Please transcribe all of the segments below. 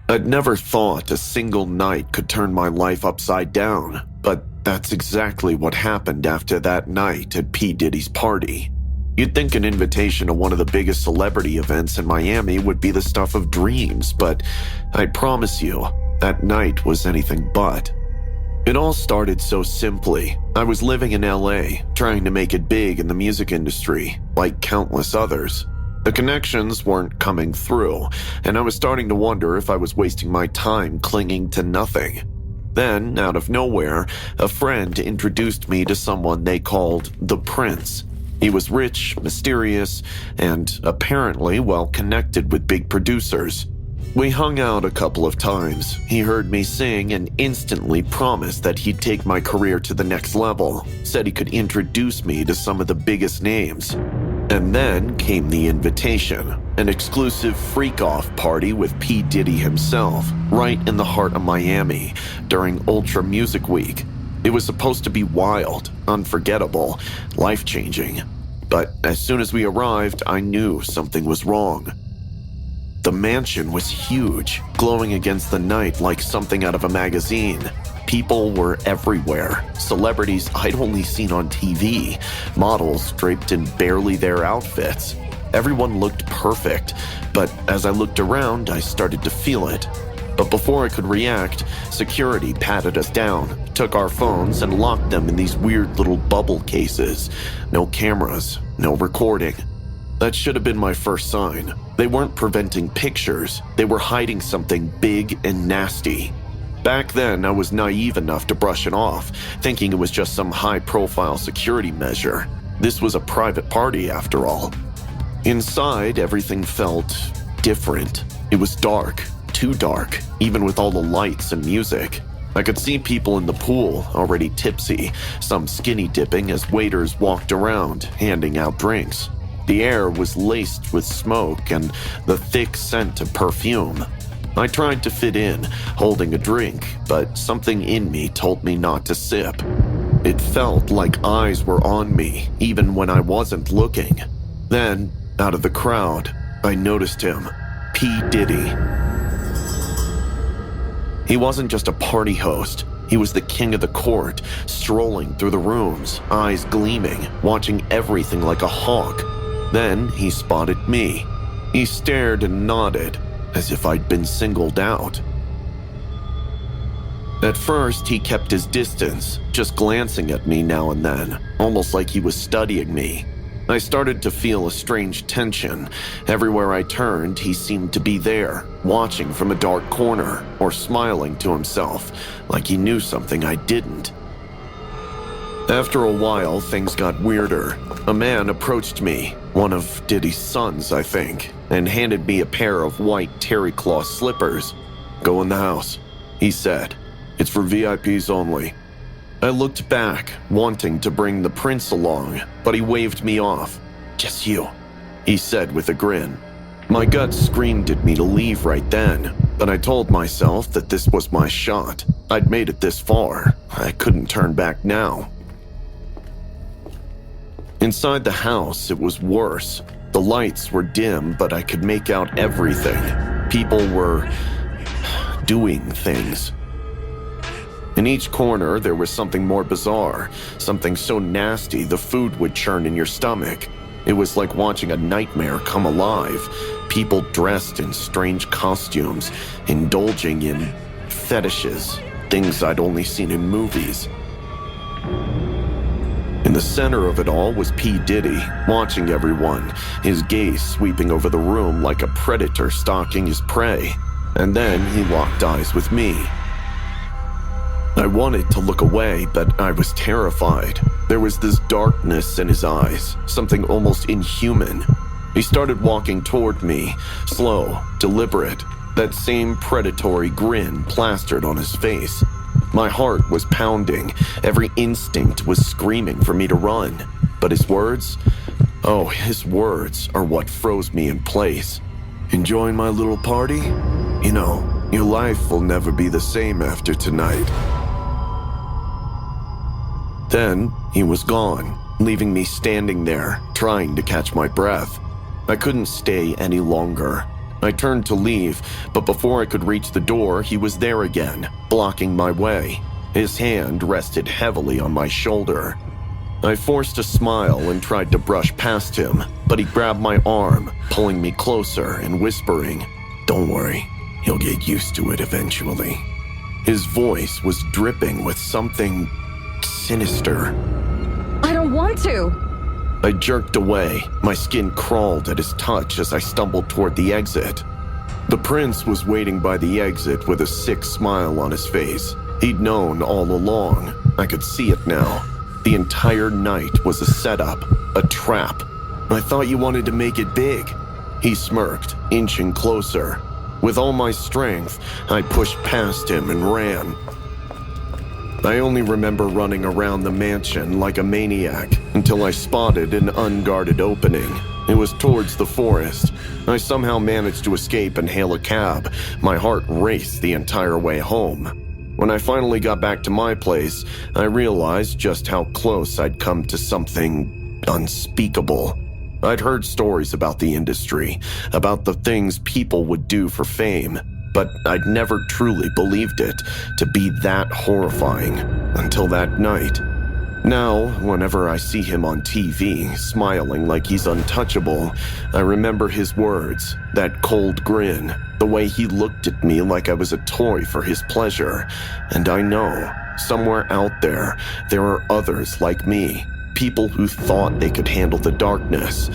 I'd never thought a single night could turn my life upside down, but that's exactly what happened after that night at P. Diddy's party. You'd think an invitation to one of the biggest celebrity events in Miami would be the stuff of dreams, but I promise you, that night was anything but. It all started so simply. I was living in LA, trying to make it big in the music industry, like countless others. The connections weren't coming through, and I was starting to wonder if I was wasting my time clinging to nothing. Then, out of nowhere, a friend introduced me to someone they called the Prince. He was rich, mysterious, and apparently well connected with big producers. We hung out a couple of times. He heard me sing and instantly promised that he'd take my career to the next level, said he could introduce me to some of the biggest names. And then came the invitation, an exclusive freak-off party with P. Diddy himself, right in the heart of Miami, during Ultra Music Week. It was supposed to be wild, unforgettable, life-changing. But as soon as we arrived, I knew something was wrong. The mansion was huge, glowing against the night like something out of a magazine. People were everywhere, celebrities I'd only seen on TV, models draped in barely their outfits. Everyone looked perfect, but as I looked around, I started to feel it. But before I could react, security patted us down, took our phones and locked them in these weird little bubble cases. No cameras, no recording. That should have been my first sign. They weren't preventing pictures, they were hiding something big and nasty. Back then, I was naive enough to brush it off, thinking it was just some high-profile security measure. This was a private party, after all. Inside, everything felt different. It was dark, too dark, even with all the lights and music. I could see people in the pool, already tipsy, some skinny dipping as waiters walked around, handing out drinks. The air was laced with smoke and the thick scent of perfume. I tried to fit in, holding a drink, but something in me told me not to sip. It felt like eyes were on me, even when I wasn't looking. Then, out of the crowd, I noticed him, P. Diddy. He wasn't just a party host. He was the king of the court, strolling through the rooms, eyes gleaming, watching everything like a hawk. Then he spotted me. He stared and nodded, as if I'd been singled out. At first, he kept his distance, just glancing at me now and then, almost like he was studying me. I started to feel a strange tension. Everywhere I turned, he seemed to be there, watching from a dark corner, or smiling to himself, like he knew something I didn't. After a while, things got weirder. A man approached me, one of Diddy's sons, I think, and handed me a pair of white terry cloth slippers. "Go in the house," he said. "It's for VIPs only." I looked back, wanting to bring the Prince along, but he waved me off. "Just you," he said with a grin. My gut screamed at me to leave right then, but I told myself that this was my shot. I'd made it this far. I couldn't turn back now. Inside the house, it was worse. The lights were dim, but I could make out everything. People were doing things. In each corner, there was something more bizarre, something so nasty the food would churn in your stomach. It was like watching a nightmare come alive. People dressed in strange costumes, indulging in fetishes, things I'd only seen in movies. In the center of it all was P. Diddy, watching everyone, his gaze sweeping over the room like a predator stalking his prey. And then he locked eyes with me. I wanted to look away, but I was terrified. There was this darkness in his eyes, something almost inhuman. He started walking toward me, slow, deliberate, that same predatory grin plastered on his face. My heart was pounding, every instinct was screaming for me to run. But his words? Oh, his words are what froze me in place. "Enjoying my little party? You know, your life will never be the same after tonight." Then, he was gone, leaving me standing there, trying to catch my breath. I couldn't stay any longer. I turned to leave, but before I could reach the door, he was there again, blocking my way. His hand rested heavily on my shoulder. I forced a smile and tried to brush past him, but he grabbed my arm, pulling me closer and whispering, "Don't worry, he'll get used to it eventually." His voice was dripping with something sinister. I don't want to. I jerked away. My skin crawled at his touch as I stumbled toward the exit. The prince was waiting by the exit with a sick smile on his face. He'd known all along. I could see it now. The entire night was a setup, a trap. "I thought you wanted to make it big." He smirked, inching closer. With all my strength, I pushed past him and ran. I only remember running around the mansion like a maniac until I spotted an unguarded opening. It was towards the forest. I somehow managed to escape and hail a cab. My heart raced the entire way home. When I finally got back to my place, I realized just how close I'd come to something unspeakable. I'd heard stories about the industry, about the things people would do for fame, but I'd never truly believed it to be that horrifying until that night. Now, whenever I see him on TV, smiling like he's untouchable, I remember his words, that cold grin, the way he looked at me like I was a toy for his pleasure. And I know, somewhere out there, there are others like me, people who thought they could handle the darkness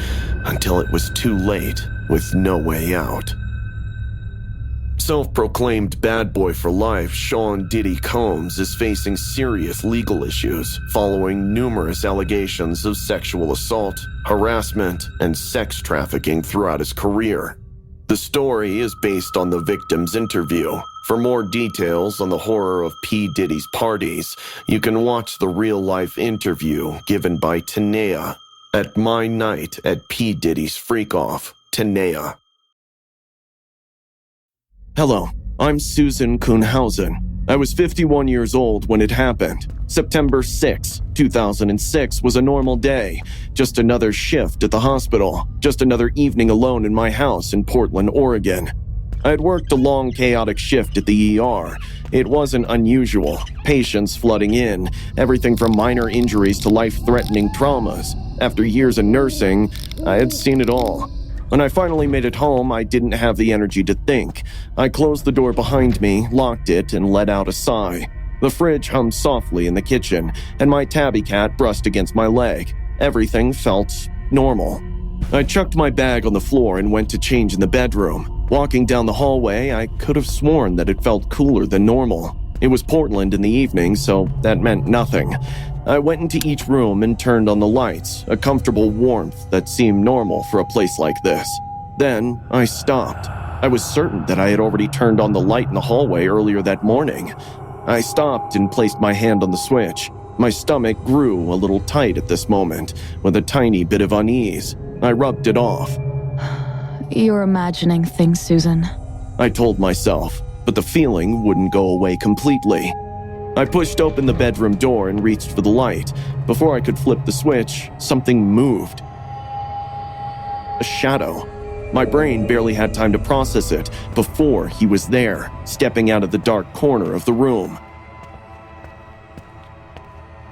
until it was too late with no way out. Self-proclaimed bad boy for life, Sean Diddy Combs is facing serious legal issues following numerous allegations of sexual assault, harassment, and sex trafficking throughout his career. The story is based on the victim's interview. For more details on the horror of P. Diddy's parties, you can watch the real-life interview given by Tanea at My Night at P. Diddy's Freak-Off, Tanea. Hello, I'm Susan Kuhnhausen. I was 51 years old when it happened. September 6, 2006 was a normal day. Just another shift at the hospital. Just another evening alone in my house in Portland, Oregon. I had worked a long, chaotic shift at the ER. It wasn't unusual. Patients flooding in. Everything from minor injuries to life-threatening traumas. After years of nursing, I had seen it all. When I finally made it home, I didn't have the energy to think. I closed the door behind me, locked it, and let out a sigh. The fridge hummed softly in the kitchen, and my tabby cat brushed against my leg. Everything felt normal. I chucked my bag on the floor and went to change in the bedroom. Walking down the hallway, I could have sworn that it felt cooler than normal. It was Portland in the evening, so that meant nothing. I went into each room and turned on the lights, a comfortable warmth that seemed normal for a place like this. Then I stopped. I was certain that I had already turned on the light in the hallway earlier that morning. I stopped and placed my hand on the switch. My stomach grew a little tight at this moment, with a tiny bit of unease. I rubbed it off. You're imagining things, Susan. I told myself, but the feeling wouldn't go away completely. I pushed open the bedroom door and reached for the light. Before I could flip the switch, something moved. A shadow. My brain barely had time to process it before he was there, stepping out of the dark corner of the room.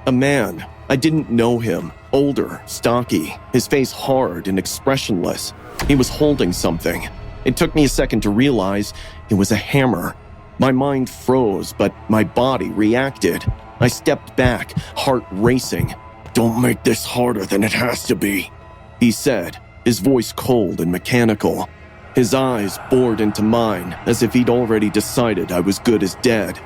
A man. I didn't know him. Older, stocky, his face hard and expressionless. He was holding something. It took me a second to realize it was a hammer. My mind froze, but my body reacted. I stepped back, heart racing. "Don't make this harder than it has to be," he said, his voice cold and mechanical. His eyes bored into mine, as if he'd already decided I was good as dead.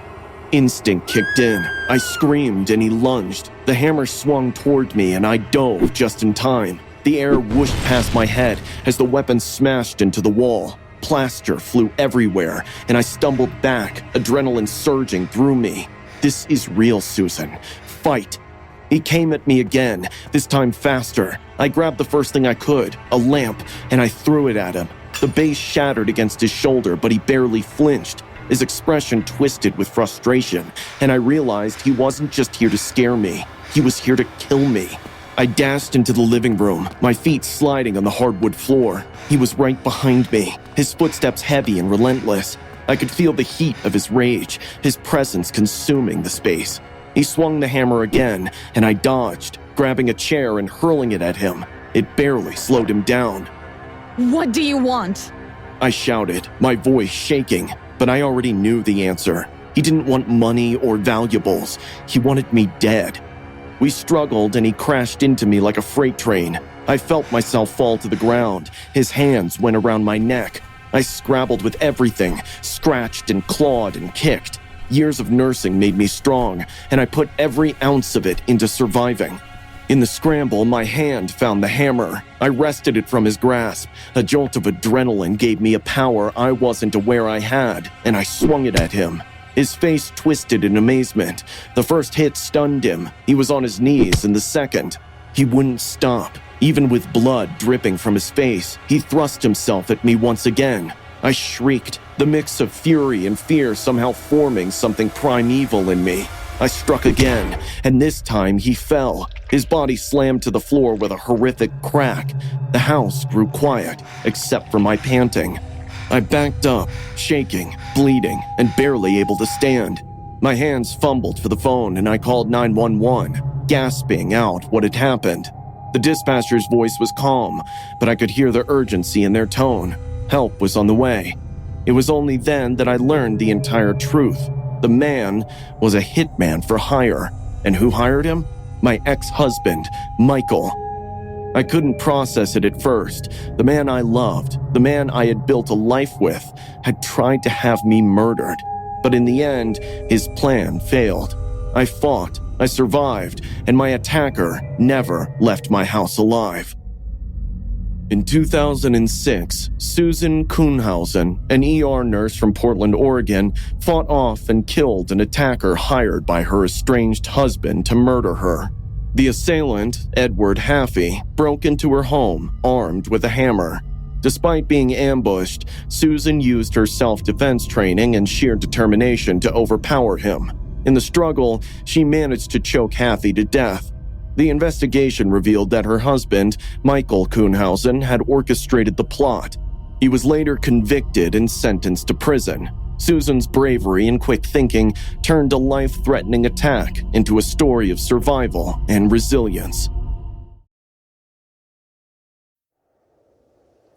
Instinct kicked in. I screamed and he lunged. The hammer swung toward me and I dove just in time. The air whooshed past my head as the weapon smashed into the wall. Plaster flew everywhere, and I stumbled back, adrenaline surging through me. This is real, Susan. Fight. He came at me again, this time faster. I grabbed the first thing I could, a lamp, and I threw it at him. The base shattered against his shoulder, but he barely flinched. His expression twisted with frustration, and I realized he wasn't just here to scare me. He was here to kill me. I dashed into the living room, my feet sliding on the hardwood floor. He was right behind me, his footsteps heavy and relentless. I could feel the heat of his rage, his presence consuming the space. He swung the hammer again, and I dodged, grabbing a chair and hurling it at him. It barely slowed him down. What do you want? I shouted, my voice shaking, but I already knew the answer. He didn't want money or valuables. He wanted me dead. We struggled and he crashed into me like a freight train. I felt myself fall to the ground. His hands went around my neck. I scrabbled with everything, scratched and clawed and kicked. Years of nursing made me strong, and I put every ounce of it into surviving. In the scramble, my hand found the hammer. I wrested it from his grasp. A jolt of adrenaline gave me a power I wasn't aware I had, and I swung it at him. His face twisted in amazement. The first hit stunned him. He was on his knees in the second. He wouldn't stop. Even with blood dripping from his face, he thrust himself at me once again. I shrieked, the mix of fury and fear somehow forming something primeval in me. I struck again, and this time he fell. His body slammed to the floor with a horrific crack. The house grew quiet, except for my panting. I backed up, shaking, bleeding, and barely able to stand. My hands fumbled for the phone and I called 911, gasping out what had happened. The dispatcher's voice was calm, but I could hear the urgency in their tone. Help was on the way. It was only then that I learned the entire truth. The man was a hitman for hire. And who hired him? My ex-husband, Michael. I couldn't process it at first. The man I loved, the man I had built a life with, had tried to have me murdered. But in the end, his plan failed. I fought, I survived, and my attacker never left my house alive. In 2006, Susan Kuhnhausen, an ER nurse from Portland, Oregon, fought off and killed an attacker hired by her estranged husband to murder her. The assailant, Edward Haffey, broke into her home, armed with a hammer. Despite being ambushed, Susan used her self-defense training and sheer determination to overpower him. In the struggle, she managed to choke Haffey to death. The investigation revealed that her husband, Michael Kuhnhausen, had orchestrated the plot. He was later convicted and sentenced to prison. Susan's bravery and quick thinking turned a life-threatening attack into a story of survival and resilience.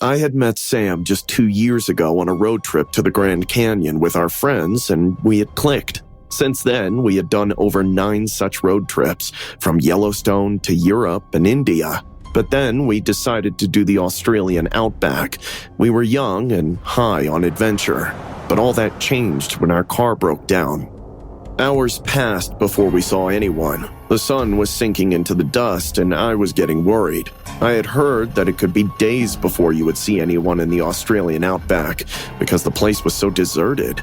I had met Sam just 2 years ago on a road trip to the Grand Canyon with our friends, and we had clicked. Since then, we had done over 9 such road trips, from Yellowstone to Europe and India. But then we decided to do the Australian outback. We were young and high on adventure, but all that changed when our car broke down. Hours passed before we saw anyone. The sun was sinking into the dust and I was getting worried. I had heard that it could be days before you would see anyone in the Australian outback because the place was so deserted.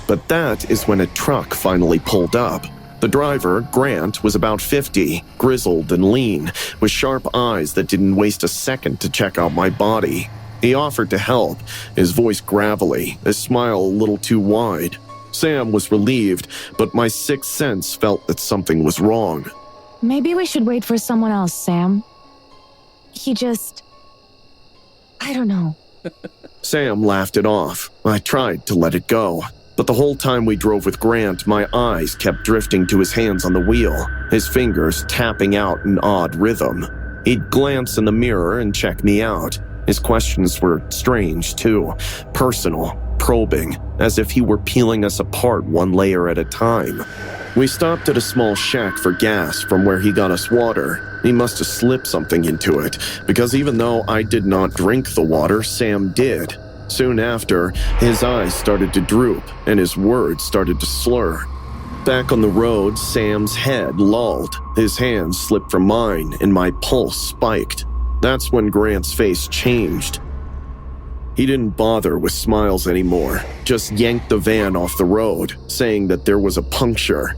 But that is when a truck finally pulled up. The driver, Grant, was about 50, grizzled and lean, with sharp eyes that didn't waste a second to check out my body. He offered to help, his voice gravelly, his smile a little too wide. Sam was relieved, but my sixth sense felt that something was wrong. Maybe we should wait for someone else, Sam. I don't know. Sam laughed it off. I tried to let it go. But the whole time we drove with Grant, my eyes kept drifting to his hands on the wheel, his fingers tapping out an odd rhythm. He'd glance in the mirror and check me out. His questions were strange, too. Personal, probing, as if he were peeling us apart one layer at a time. We stopped at a small shack for gas from where he got us water. He must have slipped something into it, because even though I did not drink the water, Sam did. Soon after, his eyes started to droop and his words started to slur. Back on the road, Sam's head lolled. His hands slipped from mine and my pulse spiked. That's when Grant's face changed. He didn't bother with smiles anymore, just yanked the van off the road, saying that there was a puncture.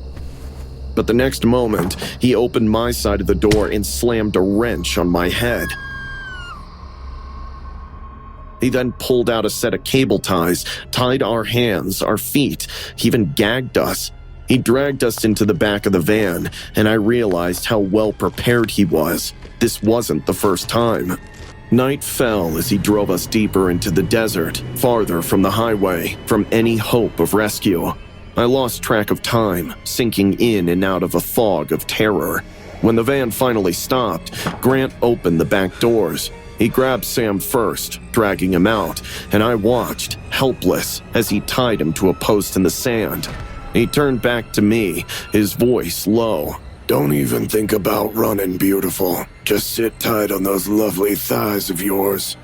But the next moment, he opened my side of the door and slammed a wrench on my head. He then pulled out a set of cable ties, tied our hands, our feet, he even gagged us. He dragged us into the back of the van, and I realized how well prepared he was. This wasn't the first time. Night fell as he drove us deeper into the desert, farther from the highway, from any hope of rescue. I lost track of time, sinking in and out of a fog of terror. When the van finally stopped, Grant opened the back doors. He grabbed Sam first, dragging him out, and I watched, helpless, as he tied him to a post in the sand. He turned back to me, his voice low. Don't even think about running, beautiful. Just sit tight on those lovely thighs of yours.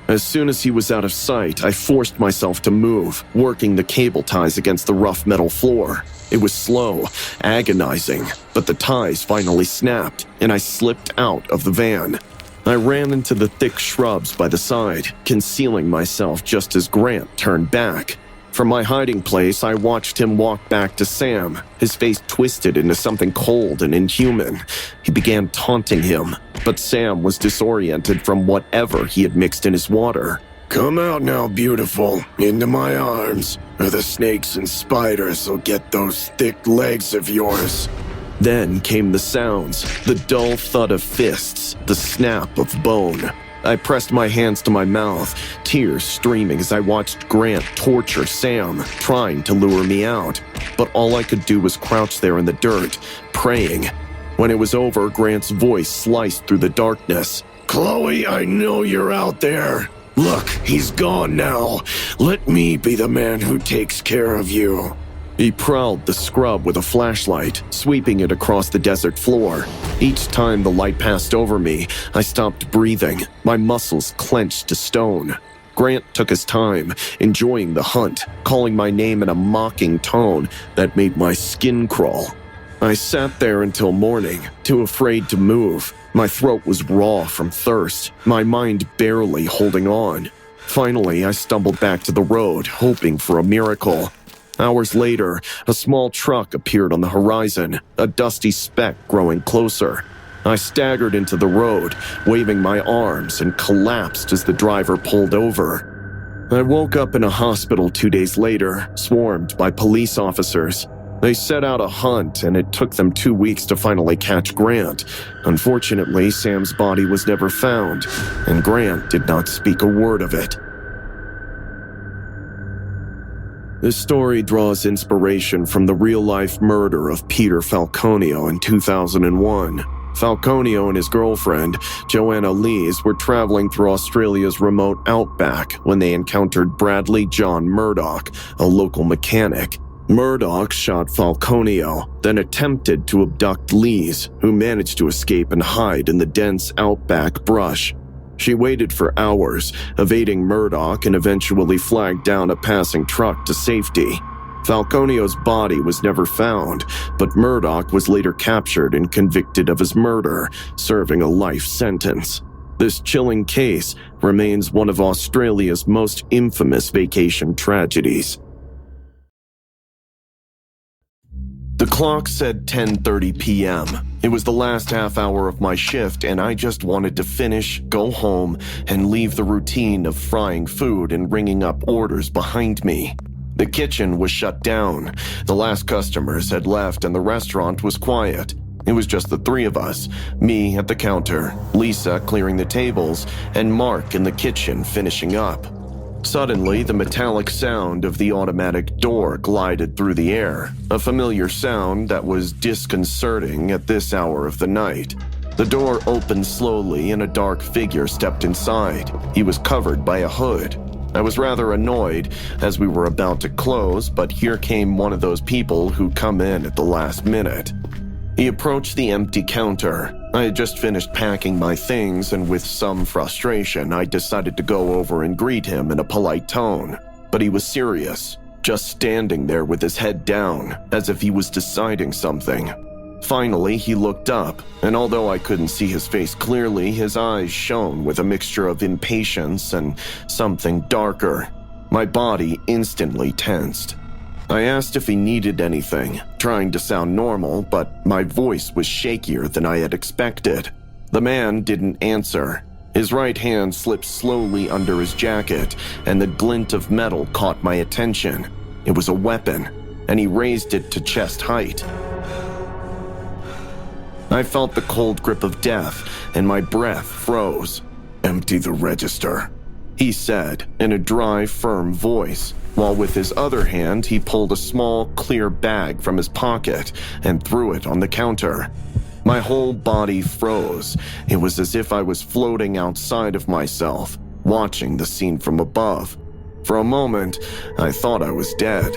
As soon as he was out of sight, I forced myself to move, working the cable ties against the rough metal floor. It was slow, agonizing, but the ties finally snapped, and I slipped out of the van. I ran into the thick shrubs by the side, concealing myself just as Grant turned back. From my hiding place, I watched him walk back to Sam, his face twisted into something cold and inhuman. He began taunting him, but Sam was disoriented from whatever he had mixed in his water. Come out now, beautiful, into my arms, or the snakes and spiders will get those thick legs of yours. Then came the sounds, the dull thud of fists, the snap of bone. I pressed my hands to my mouth, tears streaming as I watched Grant torture Sam, trying to lure me out. But all I could do was crouch there in the dirt, praying. When it was over, Grant's voice sliced through the darkness. Chloe, I know you're out there. Look, he's gone now. Let me be the man who takes care of you. He prowled the scrub with a flashlight, sweeping it across the desert floor. Each time the light passed over me, I stopped breathing, my muscles clenched to stone. Grant took his time, enjoying the hunt, calling my name in a mocking tone that made my skin crawl. I sat there until morning, too afraid to move. My throat was raw from thirst, my mind barely holding on. Finally, I stumbled back to the road, hoping for a miracle. Hours later, a small truck appeared on the horizon, a dusty speck growing closer. I staggered into the road, waving my arms, and collapsed as the driver pulled over. I woke up in a hospital 2 days later, swarmed by police officers. They set out a hunt, and it took them 2 weeks to finally catch Grant. Unfortunately, Sam's body was never found, and Grant did not speak a word of it. This story draws inspiration from the real-life murder of Peter Falconio in 2001. Falconio and his girlfriend, Joanna Lees, were traveling through Australia's remote outback when they encountered Bradley John Murdoch, a local mechanic. Murdoch shot Falconio, then attempted to abduct Lees, who managed to escape and hide in the dense outback brush. She waited for hours, evading Murdoch, and eventually flagged down a passing truck to safety. Falconio's body was never found, but Murdoch was later captured and convicted of his murder, serving a life sentence. This chilling case remains one of Australia's most infamous vacation tragedies. The clock said 10:30 p.m. It was the last half hour of my shift, and I just wanted to finish, go home, and leave the routine of frying food and ringing up orders behind me. The kitchen was shut down. The last customers had left, and the restaurant was quiet. It was just the three of us, me at the counter, Lisa clearing the tables, and Mark in the kitchen finishing up. Suddenly, the metallic sound of the automatic door glided through the air, a familiar sound that was disconcerting at this hour of the night. The door opened slowly and a dark figure stepped inside. He was covered by a hood. I was rather annoyed as we were about to close, but here came one of those people who come in at the last minute. He approached the empty counter. I had just finished packing my things, and with some frustration, I decided to go over and greet him in a polite tone. But he was serious, just standing there with his head down, as if he was deciding something. Finally, he looked up, and although I couldn't see his face clearly, his eyes shone with a mixture of impatience and something darker. My body instantly tensed. I asked if he needed anything, trying to sound normal, but my voice was shakier than I had expected. The man didn't answer. His right hand slipped slowly under his jacket, and the glint of metal caught my attention. It was a weapon. and he raised it to chest height. I felt the cold grip of death, and my breath froze. "Empty the register," he said in a dry, firm voice, while with his other hand he pulled a small, clear bag from his pocket and threw it on the counter. My whole body froze. It was as if I was floating outside of myself, watching the scene from above. For a moment, I thought I was dead.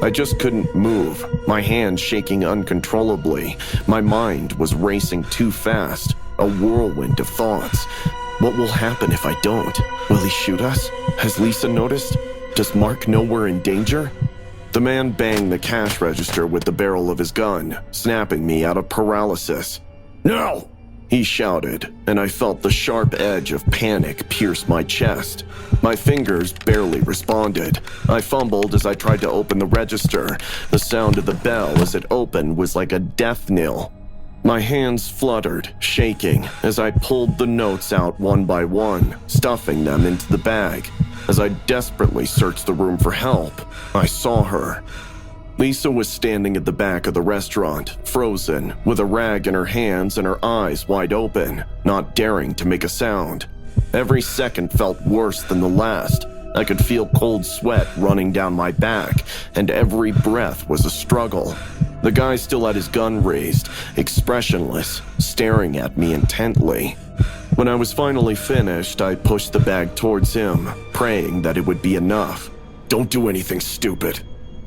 I just couldn't move, my hands shaking uncontrollably. My mind was racing too fast, a whirlwind of thoughts. What will happen if I don't? Will he shoot us? Has Lisa noticed? Does Mark know we're in danger? The man banged the cash register with the barrel of his gun, snapping me out of paralysis. "No!" he shouted, and I felt the sharp edge of panic pierce my chest. My fingers barely responded. I fumbled as I tried to open the register. The sound of the bell as it opened was like a death knell. My hands fluttered, shaking, as I pulled the notes out one by one, stuffing them into the bag. As I desperately searched the room for help, I saw her. Lisa was standing at the back of the restaurant, frozen, with a rag in her hands and her eyes wide open, not daring to make a sound. Every second felt worse than the last. I could feel cold sweat running down my back, and every breath was a struggle. The guy still had his gun raised, expressionless, staring at me intently. When I was finally finished, I pushed the bag towards him, praying that it would be enough. "Don't do anything stupid,"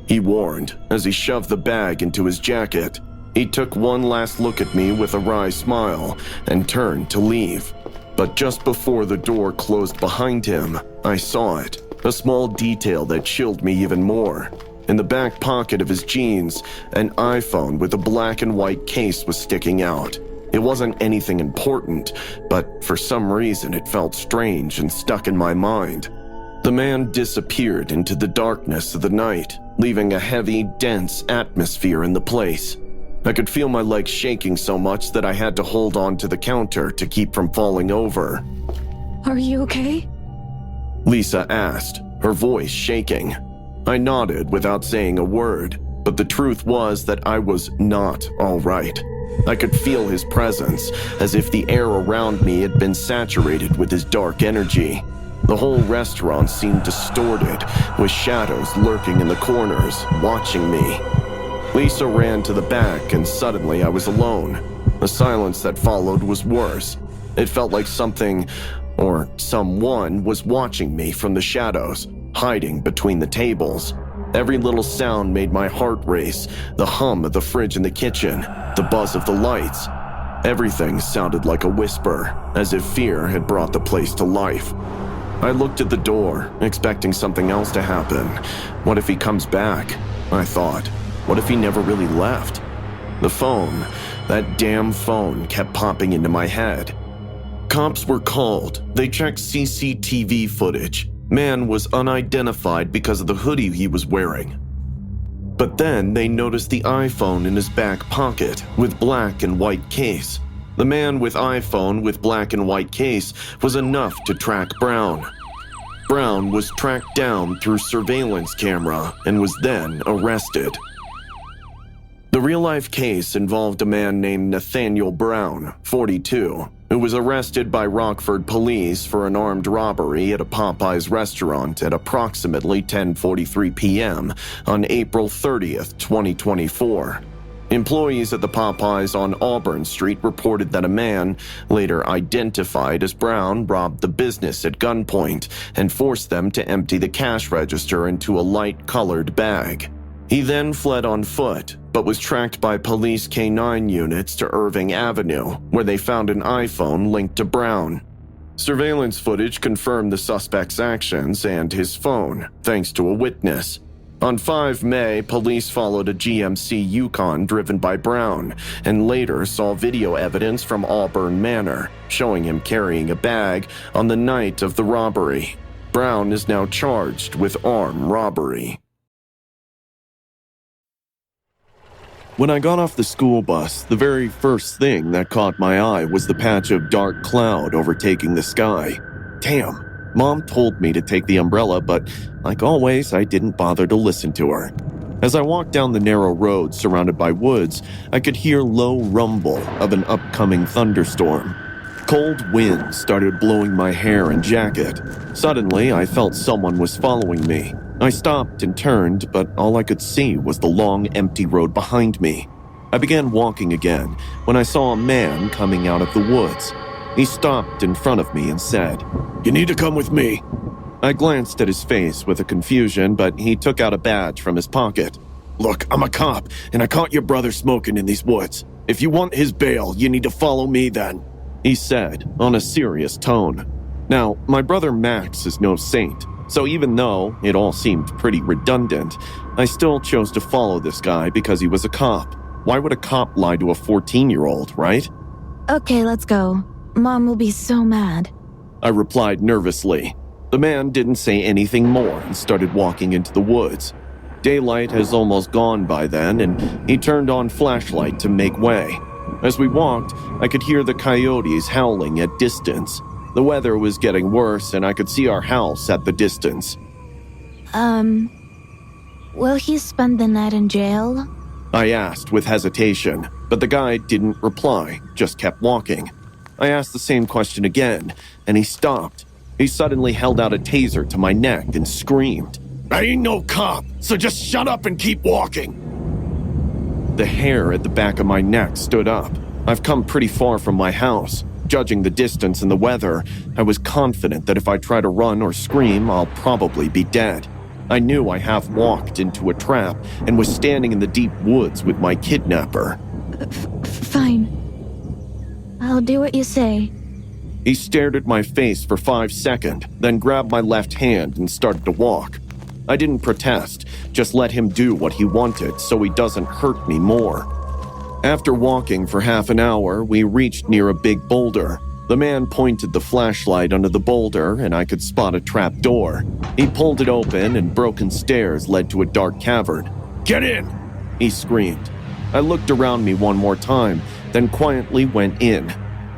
he warned as he shoved the bag into his jacket. He took one last look at me with a wry smile and turned to leave. But just before the door closed behind him, I saw it, a small detail that chilled me even more. In the back pocket of his jeans, an iPhone with a black and white case was sticking out. It wasn't anything important, but for some reason it felt strange and stuck in my mind. The man disappeared into the darkness of the night, leaving a heavy, dense atmosphere in the place. I could feel my legs shaking so much that I had to hold on to the counter to keep from falling over. Are you okay? Lisa asked, her voice shaking. I nodded without saying a word, but the truth was that I was not all right. I could feel his presence, as if the air around me had been saturated with his dark energy. The whole restaurant seemed distorted, with shadows lurking in the corners, watching me. Lisa ran to the back, and suddenly I was alone. The silence that followed was worse. It felt like something, or someone, was watching me from the shadows, hiding between the tables. Every little sound made my heart race, the hum of the fridge in the kitchen, the buzz of the lights. Everything sounded like a whisper, as if fear had brought the place to life. I looked at the door, expecting something else to happen. What if he comes back? I thought. What if he never really left? The phone, that damn phone, kept popping into my head. Cops were called. They checked CCTV footage. Man was unidentified because of the hoodie he was wearing. But then they noticed the iPhone in his back pocket with black and white case. The man with iPhone with black and white case was enough to track Brown. Brown was tracked down through surveillance camera and was then arrested. The real-life case involved a man named Nathaniel Brown, 42, who was arrested by Rockford police for an armed robbery at a Popeyes restaurant at approximately 10:43 p.m. on April 30th, 2024. Employees at the Popeyes on Auburn Street reported that a man, later identified as Brown, robbed the business at gunpoint and forced them to empty the cash register into a light-colored bag. He then fled on foot, but was tracked by police K-9 units to Irving Avenue, where they found an iPhone linked to Brown. Surveillance footage confirmed the suspect's actions and his phone, thanks to a witness. On 5 May, police followed a GMC Yukon driven by Brown, and later saw video evidence from Auburn Manor, showing him carrying a bag on the night of the robbery. Brown is now charged with armed robbery. When I got off the school bus, the very first thing that caught my eye was the patch of dark cloud overtaking the sky. Damn, Mom told me to take the umbrella, but like always, I didn't bother to listen to her. As I walked down the narrow road surrounded by woods, I could hear low rumble of an upcoming thunderstorm. Cold winds started blowing my hair and jacket. Suddenly, I felt someone was following me. I stopped and turned, but all I could see was the long, empty road behind me. I began walking again when I saw a man coming out of the woods. He stopped in front of me and said, "You need to come with me." I glanced at his face with a confusion, but he took out a badge from his pocket. "Look, I'm a cop, and I caught your brother smoking in these woods. If you want his bail, you need to follow me then," he said on a serious tone. Now, my brother Max is no saint, so even though it all seemed pretty redundant, I still chose to follow this guy because he was a cop. Why would a cop lie to a 14-year-old, right? Okay, let's go. Mom will be so mad. I replied nervously. The man didn't say anything more and started walking into the woods. Daylight has almost gone by then, and he turned on flashlight to make way. As we walked, I could hear the coyotes howling at distance. The weather was getting worse, and I could see our house at the distance. Will he spend the night in jail? I asked with hesitation, but the guy didn't reply, just kept walking. I asked the same question again, and he stopped. He suddenly held out a taser to my neck and screamed, "I ain't no cop, so just shut up and keep walking." The hair at the back of my neck stood up. I've come pretty far from my house. Judging the distance and the weather, I was confident that if I try to run or scream, I'll probably be dead. I knew I half walked into a trap and was standing in the deep woods with my kidnapper. Fine. I'll do what you say. He stared at my face for 5 seconds, then grabbed my left hand and started to walk. I didn't protest, just let him do what he wanted so he doesn't hurt me more. After walking for half an hour, we reached near a big boulder. The man pointed the flashlight under the boulder and I could spot a trap door. He pulled it open and broken stairs led to a dark cavern. "Get in!" he screamed. I looked around me one more time, then quietly went in.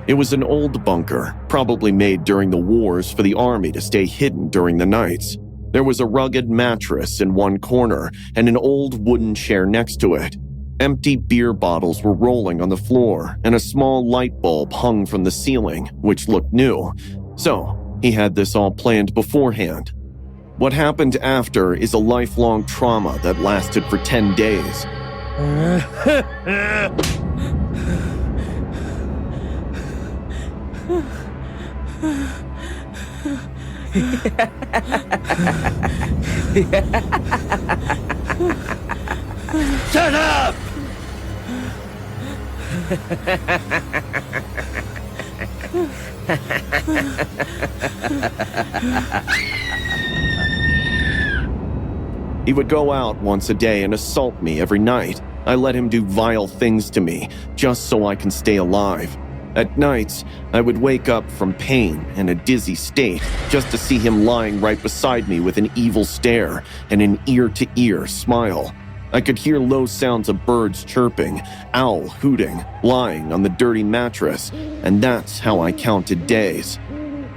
It was an old bunker, probably made during the wars for the army to stay hidden during the nights. There was a rugged mattress in one corner and an old wooden chair next to it. Empty beer bottles were rolling on the floor, and a small light bulb hung from the ceiling, which looked new. So, he had this all planned beforehand. What happened after is a lifelong trauma that lasted for 10 days. Shut up! He would go out once a day and assault me every night. I let him do vile things to me, just so I can stay alive. At nights, I would wake up from pain and a dizzy state just to see him lying right beside me with an evil stare and an ear-to-ear smile. I could hear low sounds of birds chirping, owl hooting, lying on the dirty mattress, and that's how I counted days.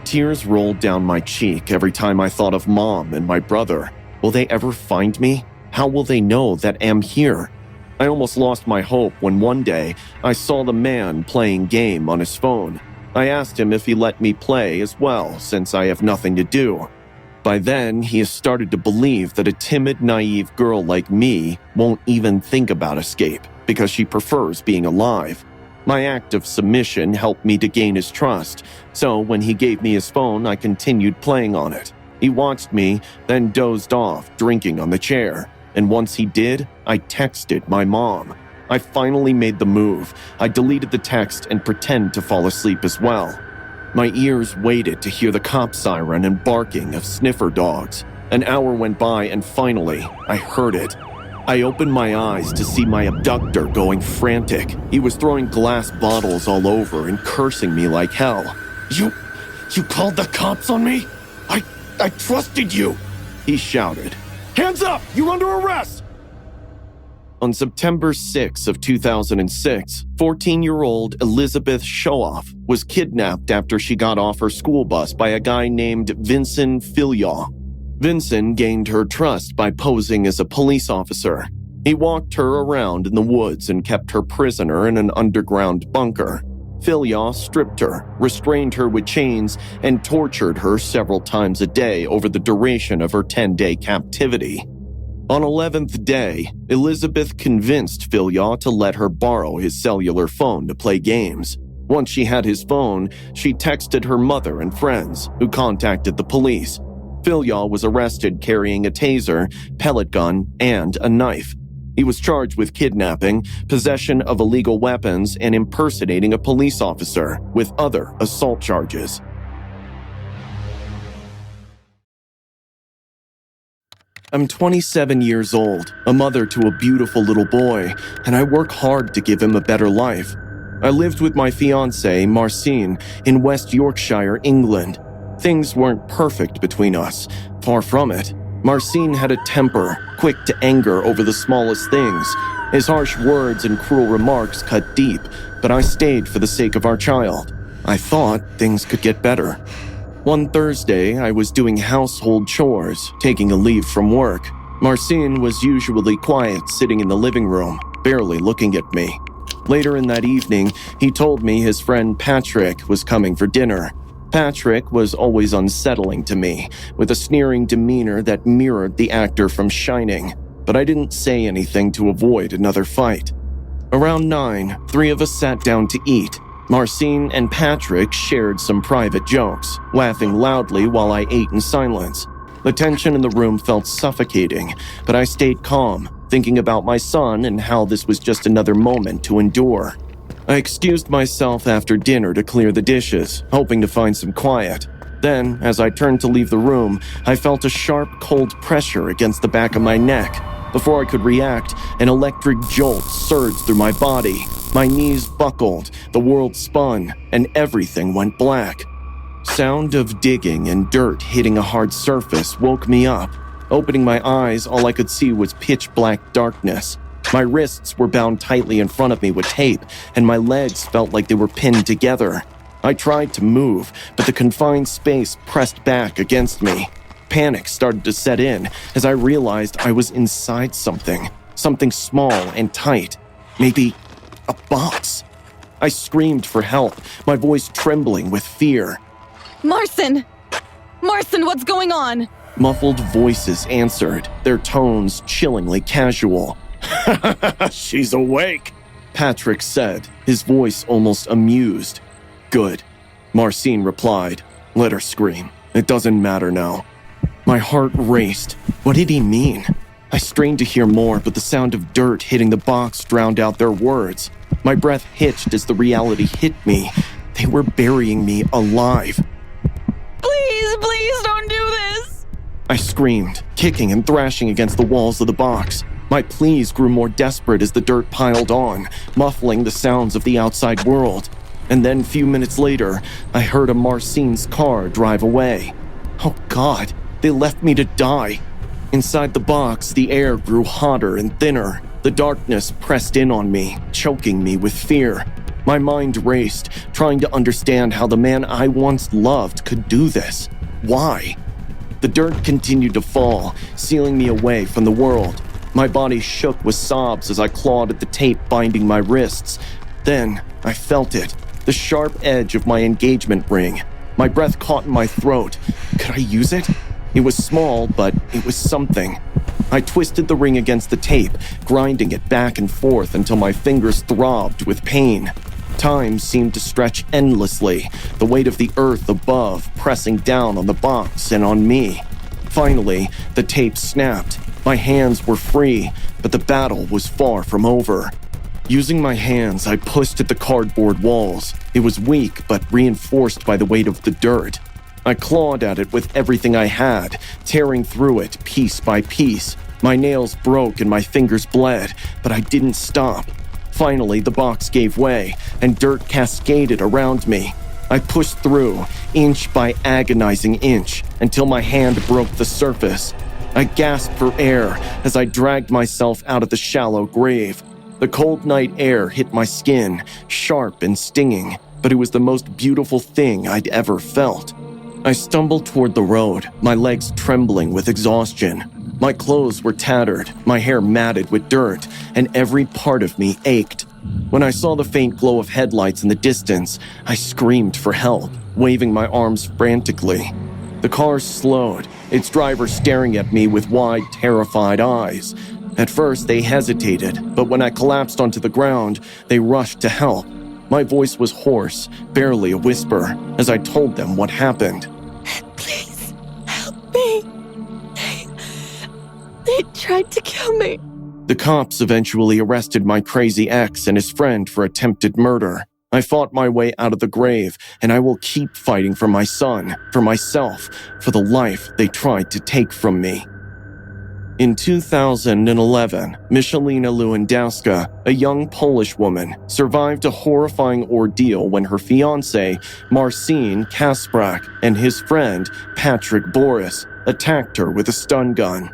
Tears rolled down my cheek every time I thought of Mom and my brother. Will they ever find me? How will they know that I'm here? I almost lost my hope when one day I saw the man playing game on his phone. I asked him if he let me play as well, since I have nothing to do. By then, he has started to believe that a timid, naive girl like me won't even think about escape because she prefers being alive. My act of submission helped me to gain his trust, so when he gave me his phone, I continued playing on it. He watched me, then dozed off, drinking on the chair. And once he did, I texted my mom. I finally made the move. I deleted the text and pretended to fall asleep as well. My ears waited to hear the cop siren and barking of sniffer dogs. An hour went by and finally, I heard it. I opened my eyes to see my abductor going frantic. He was throwing glass bottles all over and cursing me like hell. You called the cops on me? I trusted you, he shouted. Hands up! You're under arrest! On September 6 of 2006, 14-year-old Elizabeth Showoff was kidnapped after she got off her school bus by a guy named Vincent Filyaw. Vincent gained her trust by posing as a police officer. He walked her around in the woods and kept her prisoner in an underground bunker. Filya stripped her, restrained her with chains, and tortured her several times a day over the duration of her 10-day captivity. On 11th day, Elizabeth convinced Filya to let her borrow his cellular phone to play games. Once she had his phone, she texted her mother and friends, who contacted the police. Filya was arrested carrying a taser, pellet gun, and a knife. He was charged with kidnapping, possession of illegal weapons, and impersonating a police officer, with other assault charges. I'm 27 years old, a mother to a beautiful little boy, and I work hard to give him a better life. I lived with my fiancée, Marcine, in West Yorkshire, England. Things weren't perfect between us, far from it. Marcine had a temper, quick to anger over the smallest things. His harsh words and cruel remarks cut deep, but I stayed for the sake of our child. I thought things could get better. One Thursday, I was doing household chores, taking a leave from work. Marcine was usually quiet, sitting in the living room, barely looking at me. Later in that evening, he told me his friend Patrick was coming for dinner. Patrick was always unsettling to me, with a sneering demeanor that mirrored the actor from Shining, but I didn't say anything to avoid another fight. Around 9, 3 of us sat down to eat. Marcine and Patrick shared some private jokes, laughing loudly while I ate in silence. The tension in the room felt suffocating, but I stayed calm, thinking about my son and how this was just another moment to endure. I excused myself after dinner to clear the dishes, hoping to find some quiet. Then, as I turned to leave the room, I felt a sharp, cold pressure against the back of my neck. Before I could react, an electric jolt surged through my body. My knees buckled, the world spun, and everything went black. Sound of digging and dirt hitting a hard surface woke me up. Opening my eyes, all I could see was pitch black darkness. My wrists were bound tightly in front of me with tape, and my legs felt like they were pinned together. I tried to move, but the confined space pressed back against me. Panic started to set in as I realized I was inside something small and tight. Maybe a box. I screamed for help, my voice trembling with fear. Marcin! Marcin, what's going on? Muffled voices answered, their tones chillingly casual. She's awake, Patrick said, his voice almost amused. Good, Marcine replied. Let her scream. It doesn't matter now. My heart raced. What did he mean? I strained to hear more, but the sound of dirt hitting the box drowned out their words. My breath hitched as the reality hit me. They were burying me alive. Please don't do this! I screamed, kicking and thrashing against the walls of the box. My pleas grew more desperate as the dirt piled on, muffling the sounds of the outside world. And then, few minutes later, I heard a Marcine's car drive away. Oh God, they left me to die. Inside the box, the air grew hotter and thinner. The darkness pressed in on me, choking me with fear. My mind raced, trying to understand how the man I once loved could do this. Why? The dirt continued to fall, sealing me away from the world. My body shook with sobs as I clawed at the tape binding my wrists. Then, I felt it, the sharp edge of my engagement ring. My breath caught in my throat. Could I use it? It was small, but it was something. I twisted the ring against the tape, grinding it back and forth until my fingers throbbed with pain. Time seemed to stretch endlessly, the weight of the earth above pressing down on the box and on me. Finally, the tape snapped. My hands were free, but the battle was far from over. Using my hands, I pushed at the cardboard walls. It was weak, but reinforced by the weight of the dirt. I clawed at it with everything I had, tearing through it piece by piece. My nails broke and my fingers bled, but I didn't stop. Finally, the box gave way, and dirt cascaded around me. I pushed through, inch by agonizing inch, until my hand broke the surface. I gasped for air as I dragged myself out of the shallow grave. The cold night air hit my skin, sharp and stinging, but it was the most beautiful thing I'd ever felt. I stumbled toward the road, my legs trembling with exhaustion. My clothes were tattered, my hair matted with dirt, and every part of me ached. When I saw the faint glow of headlights in the distance, I screamed for help, waving my arms frantically. The car slowed, its driver staring at me with wide, terrified eyes. At first, they hesitated, but when I collapsed onto the ground, they rushed to help. My voice was hoarse, barely a whisper, as I told them what happened. Please, help me. They tried to kill me. The cops eventually arrested my crazy ex and his friend for attempted murder. I fought my way out of the grave, and I will keep fighting for my son, for myself, for the life they tried to take from me. In 2011, Michalina Lewandowska, a young Polish woman, survived a horrifying ordeal when her fiancé, Marcin Kasprak, and his friend, Patrick Boris, attacked her with a stun gun.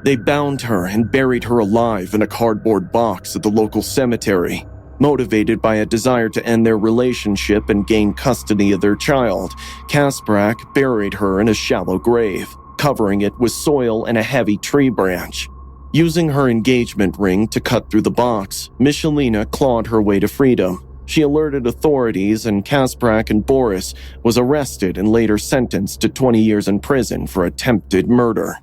They bound her and buried her alive in a cardboard box at the local cemetery. Motivated by a desire to end their relationship and gain custody of their child, Kasprak buried her in a shallow grave, covering it with soil and a heavy tree branch. Using her engagement ring to cut through the box, Michalina clawed her way to freedom. She alerted authorities, and Kasprak and Boris was arrested and later sentenced to 20 years in prison for attempted murder.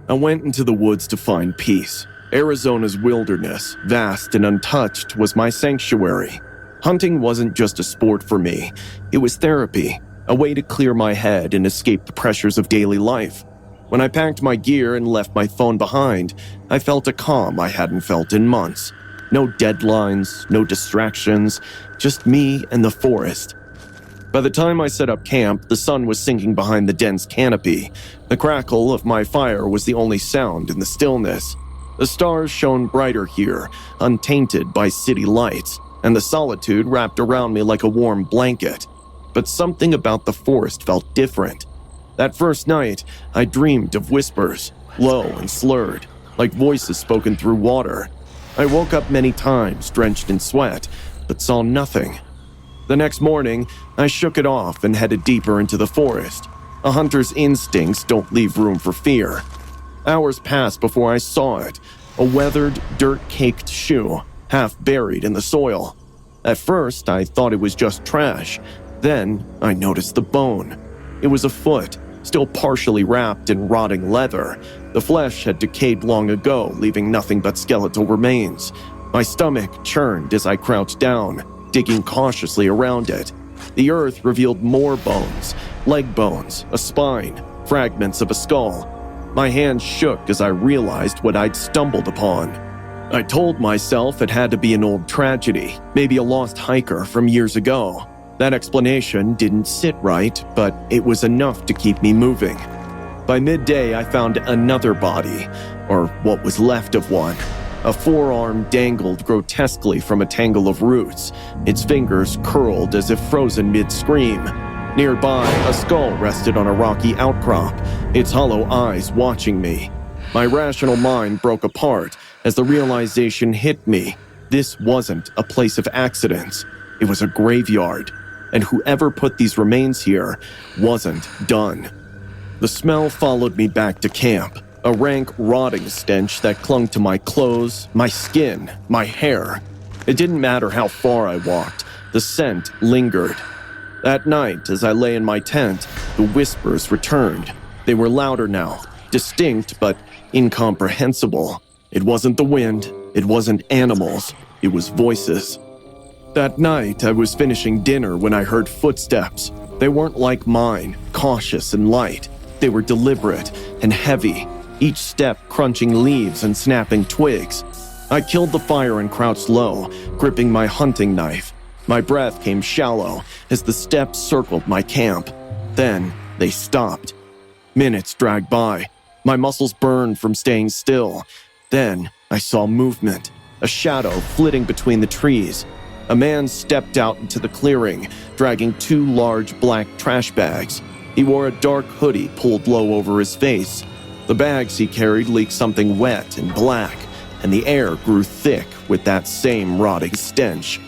I went into the woods to find peace. Arizona's wilderness, vast and untouched, was my sanctuary. Hunting wasn't just a sport for me. It was therapy, a way to clear my head and escape the pressures of daily life. When I packed my gear and left my phone behind, I felt a calm I hadn't felt in months. No deadlines, no distractions, just me and the forest. By the time I set up camp, the sun was sinking behind the dense canopy. The crackle of my fire was the only sound in the stillness. The stars shone brighter here, untainted by city lights, and the solitude wrapped around me like a warm blanket. But something about the forest felt different. That first night, I dreamed of whispers, low and slurred, like voices spoken through water. I woke up many times, drenched in sweat, but saw nothing. The next morning, I shook it off and headed deeper into the forest. A hunter's instincts don't leave room for fear. Hours passed before I saw it, a weathered, dirt-caked shoe, half buried in the soil. At first, I thought it was just trash. Then, I noticed the bone. It was a foot, still partially wrapped in rotting leather. The flesh had decayed long ago, leaving nothing but skeletal remains. My stomach churned as I crouched down, digging cautiously around it. The earth revealed more bones, leg bones, a spine, fragments of a skull. My hands shook as I realized what I'd stumbled upon. I told myself it had to be an old tragedy, maybe a lost hiker from years ago. That explanation didn't sit right, but it was enough to keep me moving. By midday, I found another body, or what was left of one. A forearm dangled grotesquely from a tangle of roots, its fingers curled as if frozen mid-scream. Nearby, a skull rested on a rocky outcrop, its hollow eyes watching me. My rational mind broke apart as the realization hit me. This wasn't a place of accidents. It was a graveyard, and whoever put these remains here wasn't done. The smell followed me back to camp. A rank, rotting stench that clung to my clothes, my skin, my hair. It didn't matter how far I walked, the scent lingered. That night, as I lay in my tent, the whispers returned. They were louder now, distinct but incomprehensible. It wasn't the wind, it wasn't animals, it was voices. That night, I was finishing dinner when I heard footsteps. They weren't like mine, cautious and light. They were deliberate and heavy, each step crunching leaves and snapping twigs. I killed the fire and crouched low, gripping my hunting knife. My breath came shallow as the steps circled my camp. Then they stopped. Minutes dragged by. My muscles burned from staying still. Then I saw movement, a shadow flitting between the trees. A man stepped out into the clearing, dragging 2 large black trash bags. He wore a dark hoodie pulled low over his face. The bags he carried leaked something wet and black, and the air grew thick with that same rotting stench.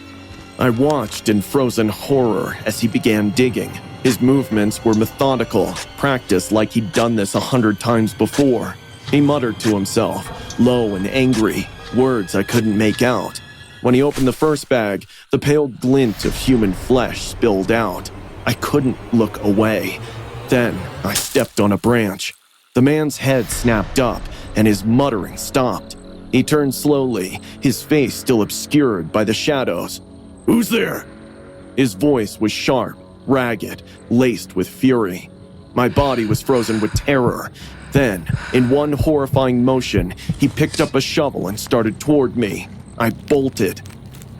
I watched in frozen horror as he began digging, His movements were methodical, practiced like he'd done this 100 times before. He muttered to himself, low and angry, words I couldn't make out. When he opened the first bag, the pale glint of human flesh spilled out. I couldn't look away. Then I stepped on a branch. The man's head snapped up, and his muttering stopped. He turned slowly, his face still obscured by the shadows. Who's there? His voice was sharp, ragged, laced with fury. My body was frozen with terror. Then, in one horrifying motion, he picked up a shovel and started toward me. I bolted.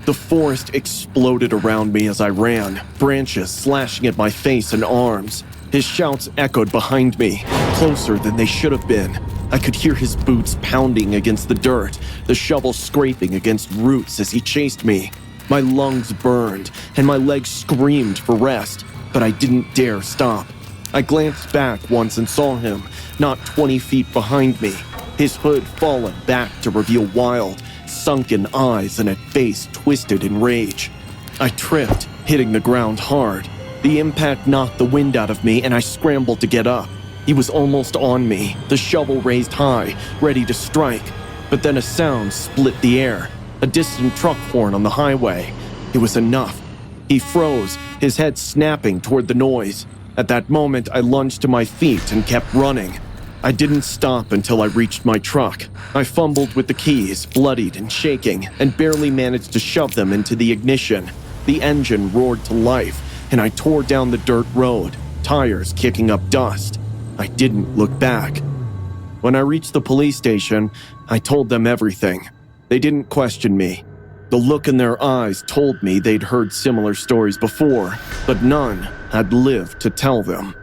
The forest exploded around me as I ran, branches slashing at my face and arms. His shouts echoed behind me, closer than they should have been. I could hear his boots pounding against the dirt, the shovel scraping against roots as he chased me. My lungs burned, and my legs screamed for rest, but I didn't dare stop. I glanced back once and saw him, not 20 feet behind me, his hood fallen back to reveal wild, sunken eyes and a face twisted in rage. I tripped, hitting the ground hard. The impact knocked the wind out of me, and I scrambled to get up. He was almost on me, the shovel raised high, ready to strike. But then a sound split the air, a distant truck horn on the highway. It was enough. He froze, his head snapping toward the noise. At that moment, I lunged to my feet and kept running. I didn't stop until I reached my truck. I fumbled with the keys, bloodied and shaking, and barely managed to shove them into the ignition. The engine roared to life, and I tore down the dirt road, tires kicking up dust. I didn't look back. When I reached the police station, I told them everything. They didn't question me. The look in their eyes told me they'd heard similar stories before, but none had lived to tell them.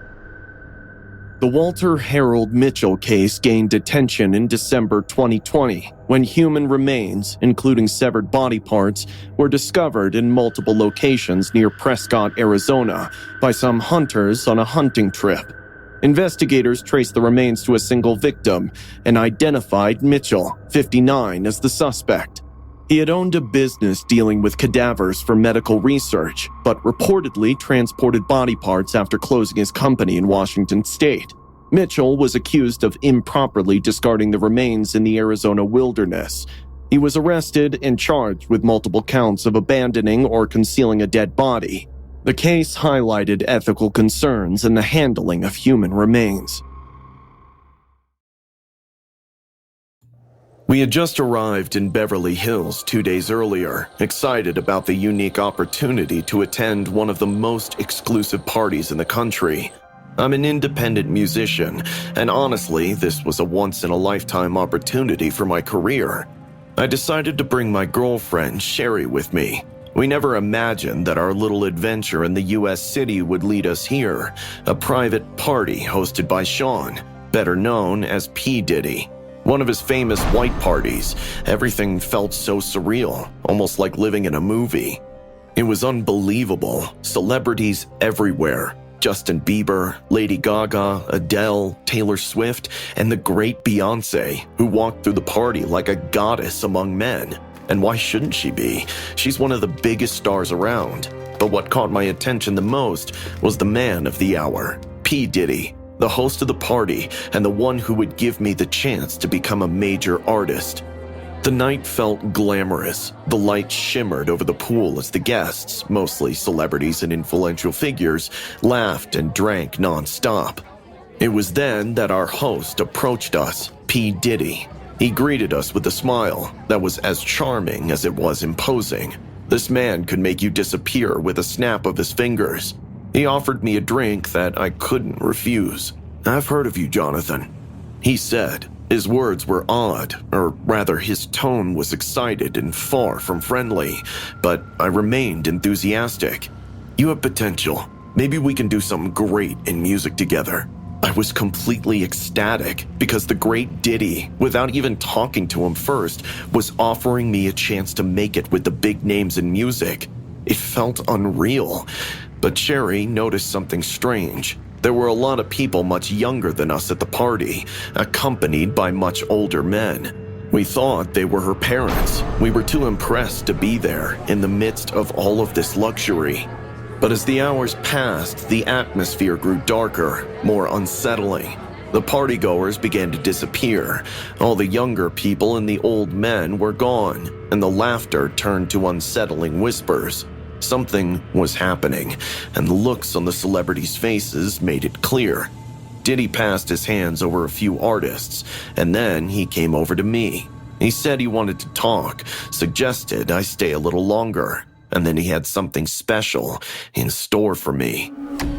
The Walter Harold Mitchell case gained attention in December 2020 when human remains, including severed body parts, were discovered in multiple locations near Prescott, Arizona, by some hunters on a hunting trip. Investigators traced the remains to a single victim and identified Mitchell, 59, as the suspect. He had owned a business dealing with cadavers for medical research, but reportedly transported body parts after closing his company in Washington state. Mitchell was accused of improperly discarding the remains in the Arizona wilderness. He was arrested and charged with multiple counts of abandoning or concealing a dead body. The case highlighted ethical concerns in the handling of human remains. We had just arrived in Beverly Hills 2 days earlier, excited about the unique opportunity to attend one of the most exclusive parties in the country. I'm an independent musician, and honestly, this was a once-in-a-lifetime opportunity for my career. I decided to bring my girlfriend, Sherry, with me. We never imagined that our little adventure in the U.S. city would lead us here, a private party hosted by Sean, better known as P. Diddy. One of his famous white parties. Everything felt so surreal, almost like living in a movie. It was unbelievable. Celebrities everywhere. Justin Bieber, Lady Gaga, Adele, Taylor Swift, and the great Beyoncé, who walked through the party like a goddess among men. And why shouldn't she be? She's one of the biggest stars around. But what caught my attention the most was the man of the hour, P. Diddy, the host of the party and the one who would give me the chance to become a major artist. The night felt glamorous. The lights shimmered over the pool as the guests, mostly celebrities and influential figures, laughed and drank non-stop. It was then that our host approached us, P. Diddy. He greeted us with a smile that was as charming as it was imposing. This man could make you disappear with a snap of his fingers. He offered me a drink that I couldn't refuse. "I've heard of you, Jonathan," he said. His words were odd, or rather his tone was excited and far from friendly, but I remained enthusiastic. "You have potential. Maybe we can do something great in music together." I was completely ecstatic because the great Diddy, without even talking to him first, was offering me a chance to make it with the big names in music. It felt unreal. But Sherry noticed something strange. There were a lot of people much younger than us at the party, accompanied by much older men. We thought they were her parents. We were too impressed to be there in the midst of all of this luxury. But as the hours passed, the atmosphere grew darker, more unsettling. The partygoers began to disappear. All the younger people and the old men were gone, and the laughter turned to unsettling whispers. Something was happening, and the looks on the celebrities' faces made it clear. Diddy passed his hands over a few artists, and then he came over to me. He said he wanted to talk, suggested I stay a little longer, and then he had something special in store for me.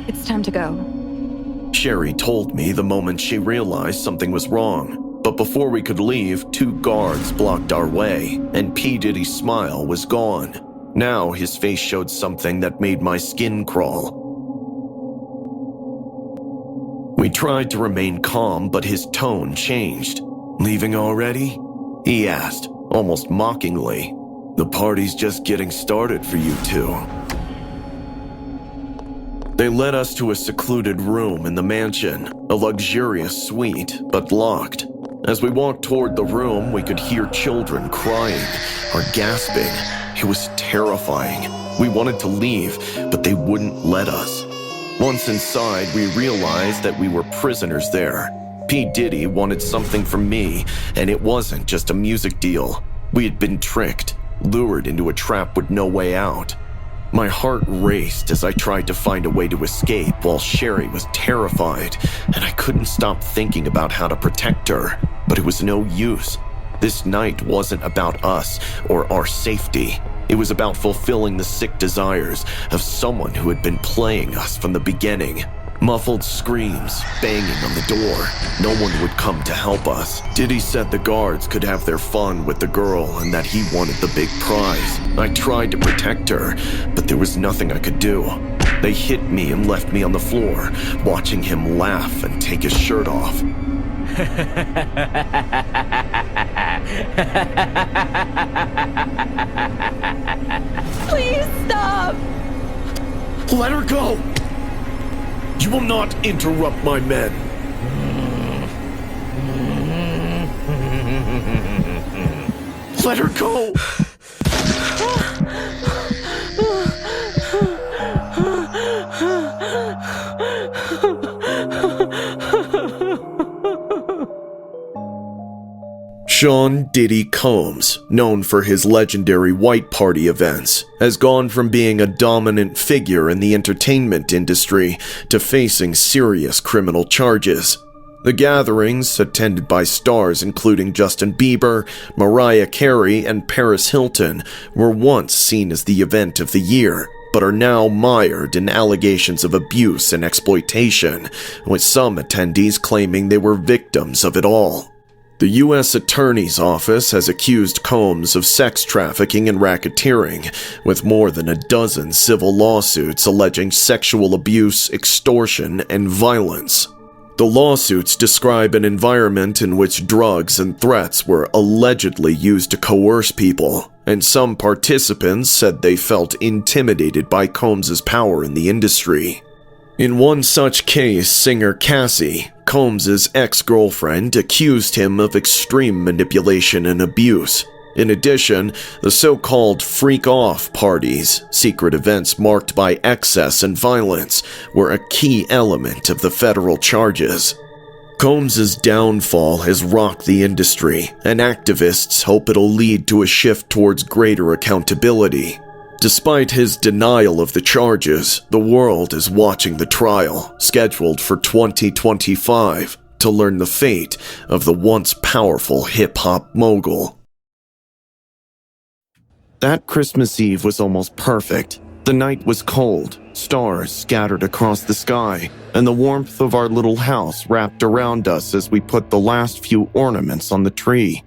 It's time to go. Sherry told me the moment she realized something was wrong. But before we could leave, 2 guards blocked our way, and P. Diddy's smile was gone. Now his face showed something that made my skin crawl. We tried to remain calm, but his tone changed. "Leaving already?" he asked, almost mockingly. "The party's just getting started for you two." They led us to a secluded room in the mansion, a luxurious suite, but locked. As we walked toward the room, we could hear children crying or gasping. It was terrifying. We wanted to leave, but they wouldn't let us. Once inside, we realized that we were prisoners there. P. Diddy wanted something from me, and it wasn't just a music deal. We had been tricked, lured into a trap with no way out. My heart raced as I tried to find a way to escape while Sherry was terrified, and I couldn't stop thinking about how to protect her, but it was no use. This night wasn't about us or our safety. It was about fulfilling the sick desires of someone who had been playing us from the beginning. Muffled screams, banging on the door. No one would come to help us. Diddy said the guards could have their fun with the girl and that he wanted the big prize. I tried to protect her, but there was nothing I could do. They hit me and left me on the floor, watching him laugh and take his shirt off. Please stop! Let her go! You will not interrupt my men. Let her go! Sean Diddy Combs, known for his legendary White Party events, has gone from being a dominant figure in the entertainment industry to facing serious criminal charges. The gatherings, attended by stars including Justin Bieber, Mariah Carey, and Paris Hilton, were once seen as the event of the year, but are now mired in allegations of abuse and exploitation, with some attendees claiming they were victims of it all. The U.S. Attorney's Office has accused Combs of sex trafficking and racketeering, with more than a dozen civil lawsuits alleging sexual abuse, extortion, and violence. The lawsuits describe an environment in which drugs and threats were allegedly used to coerce people, and some participants said they felt intimidated by Combs' power in the industry. In one such case, singer Cassie, Combs' ex-girlfriend, accused him of extreme manipulation and abuse. In addition, the so-called freak-off parties, secret events marked by excess and violence, were a key element of the federal charges. Combs' downfall has rocked the industry, and activists hope it'll lead to a shift towards greater accountability. Despite his denial of the charges, the world is watching the trial, scheduled for 2025, to learn the fate of the once powerful hip-hop mogul. That Christmas Eve was almost perfect. The night was cold, stars scattered across the sky, and the warmth of our little house wrapped around us as we put the last few ornaments on the tree.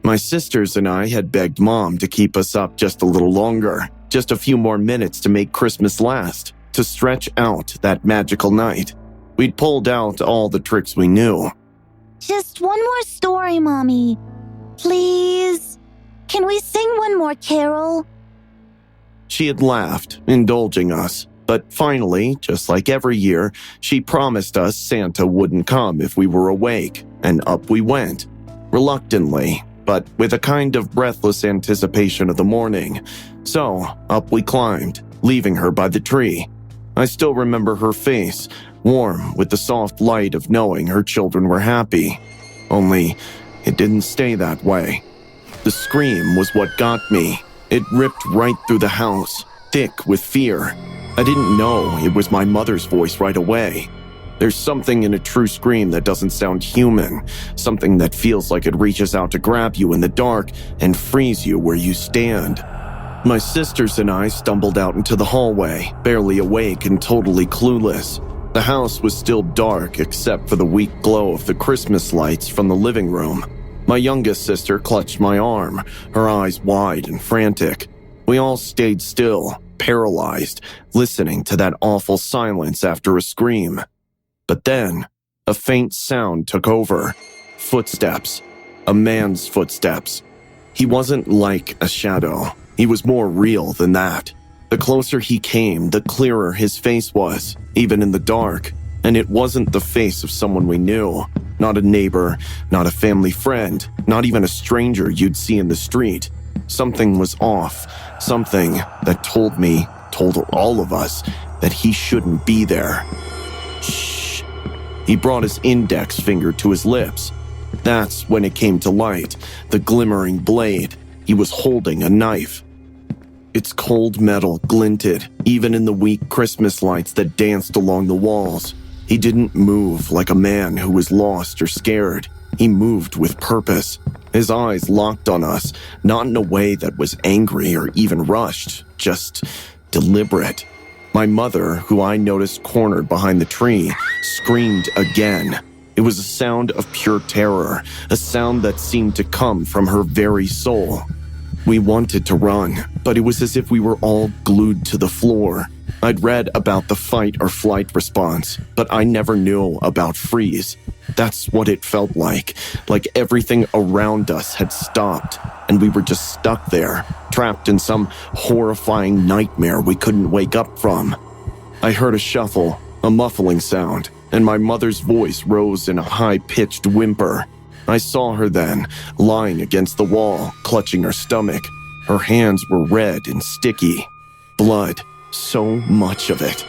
My sisters and I had begged Mom to keep us up just a little longer, just a few more minutes to make Christmas last, to stretch out that magical night. We'd pulled out all the tricks we knew. Just one more story, Mommy. Please? Can we sing one more carol? She had laughed, indulging us, but finally, just like every year, she promised us Santa wouldn't come if we were awake, and up we went. Reluctantly, but with a kind of breathless anticipation of the morning. So, up we climbed, leaving her by the tree. I still remember her face, warm with the soft light of knowing her children were happy. Only, it didn't stay that way. The scream was what got me. It ripped right through the house, thick with fear. I didn't know it was my mother's voice right away. There's something in a true scream that doesn't sound human, something that feels like it reaches out to grab you in the dark and frees you where you stand. My sisters and I stumbled out into the hallway, barely awake and totally clueless. The house was still dark except for the weak glow of the Christmas lights from the living room. My youngest sister clutched my arm, her eyes wide and frantic. We all stayed still, paralyzed, listening to that awful silence after a scream. But then, a faint sound took over. Footsteps. A man's footsteps. He wasn't like a shadow. He was more real than that. The closer he came, the clearer his face was, even in the dark. And it wasn't the face of someone we knew. Not a neighbor, not a family friend, not even a stranger you'd see in the street. Something was off. Something that told all of us, that he shouldn't be there. Shh. He brought his index finger to his lips. That's when it came to light, the glimmering blade. He was holding a knife. Its cold metal glinted, even in the weak Christmas lights that danced along the walls. He didn't move like a man who was lost or scared. He moved with purpose. His eyes locked on us, not in a way that was angry or even rushed, just deliberate. My mother, who I noticed cornered behind the tree, screamed again. It was a sound of pure terror, a sound that seemed to come from her very soul. We wanted to run, but it was as if we were all glued to the floor. I'd read about the fight or flight response, but I never knew about freeze. That's what it felt like everything around us had stopped, and we were just stuck there, trapped in some horrifying nightmare we couldn't wake up from. I heard a shuffle, a muffling sound, and my mother's voice rose in a high-pitched whimper. I saw her then, lying against the wall, clutching her stomach. Her hands were red and sticky. Blood, so much of it.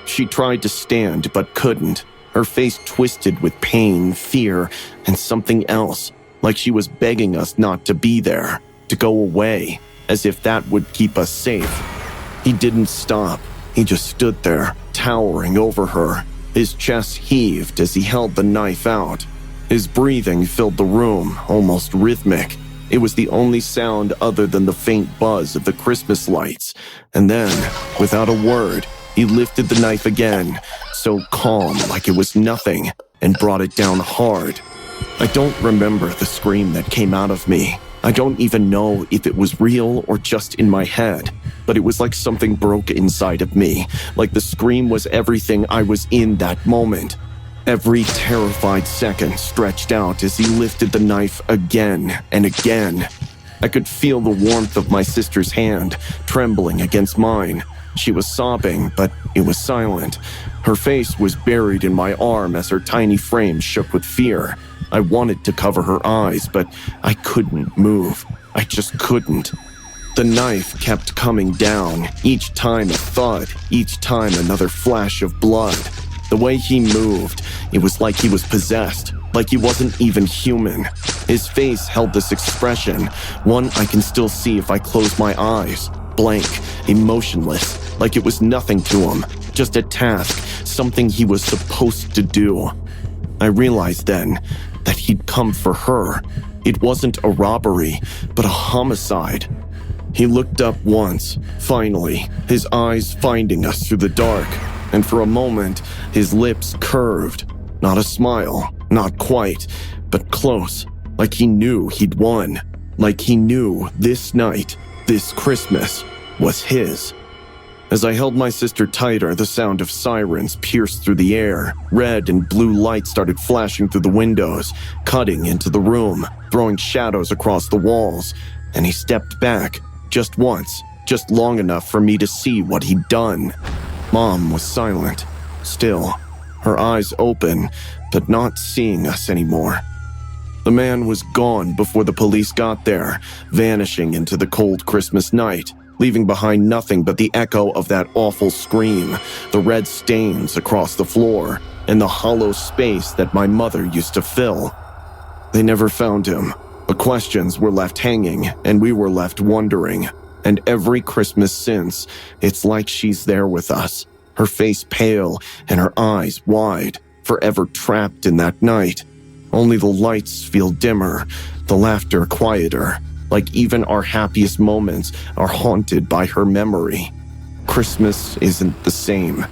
She tried to stand, but couldn't. Her face twisted with pain, fear, and something else, like she was begging us not to be there, to go away, as if that would keep us safe. He didn't stop. He just stood there, towering over her. His chest heaved as he held the knife out. His breathing filled the room, almost rhythmic. It was the only sound other than the faint buzz of the Christmas lights. And then, without a word, he lifted the knife again, so calm like it was nothing, and brought it down hard. I don't remember the scream that came out of me. I don't even know if it was real or just in my head, but it was like something broke inside of me, like the scream was everything I was in that moment. Every terrified second stretched out as he lifted the knife again and again. I could feel the warmth of my sister's hand trembling against mine. She was sobbing, but it was silent. Her face was buried in my arm as her tiny frame shook with fear. I wanted to cover her eyes, but I couldn't move. I just couldn't. The knife kept coming down, each time a thud, each time another flash of blood. The way he moved, it was like he was possessed, like he wasn't even human. His face held this expression, one I can still see if I close my eyes. Blank, emotionless, like it was nothing to him, just a task, something he was supposed to do. I realized then that he'd come for her. It wasn't a robbery, but a homicide. He looked up once, finally, his eyes finding us through the dark, and for a moment, his lips curved. Not a smile, not quite, but close, like he knew he'd won, like he knew this night, this Christmas, was his. As I held my sister tighter, the sound of sirens pierced through the air. Red and blue lights started flashing through the windows, cutting into the room, throwing shadows across the walls, and he stepped back, just once, just long enough for me to see what he'd done. Mom was silent, still, her eyes open, but not seeing us anymore. The man was gone before the police got there, vanishing into the cold Christmas night. leaving behind nothing but the echo of that awful scream, the red stains across the floor, and the hollow space that my mother used to fill. They never found him. The questions were left hanging, and we were left wondering. And every Christmas since, it's like she's there with us, her face pale and her eyes wide, forever trapped in that night. Only the lights feel dimmer, the laughter quieter, like even our happiest moments are haunted by her memory. Christmas isn't the same,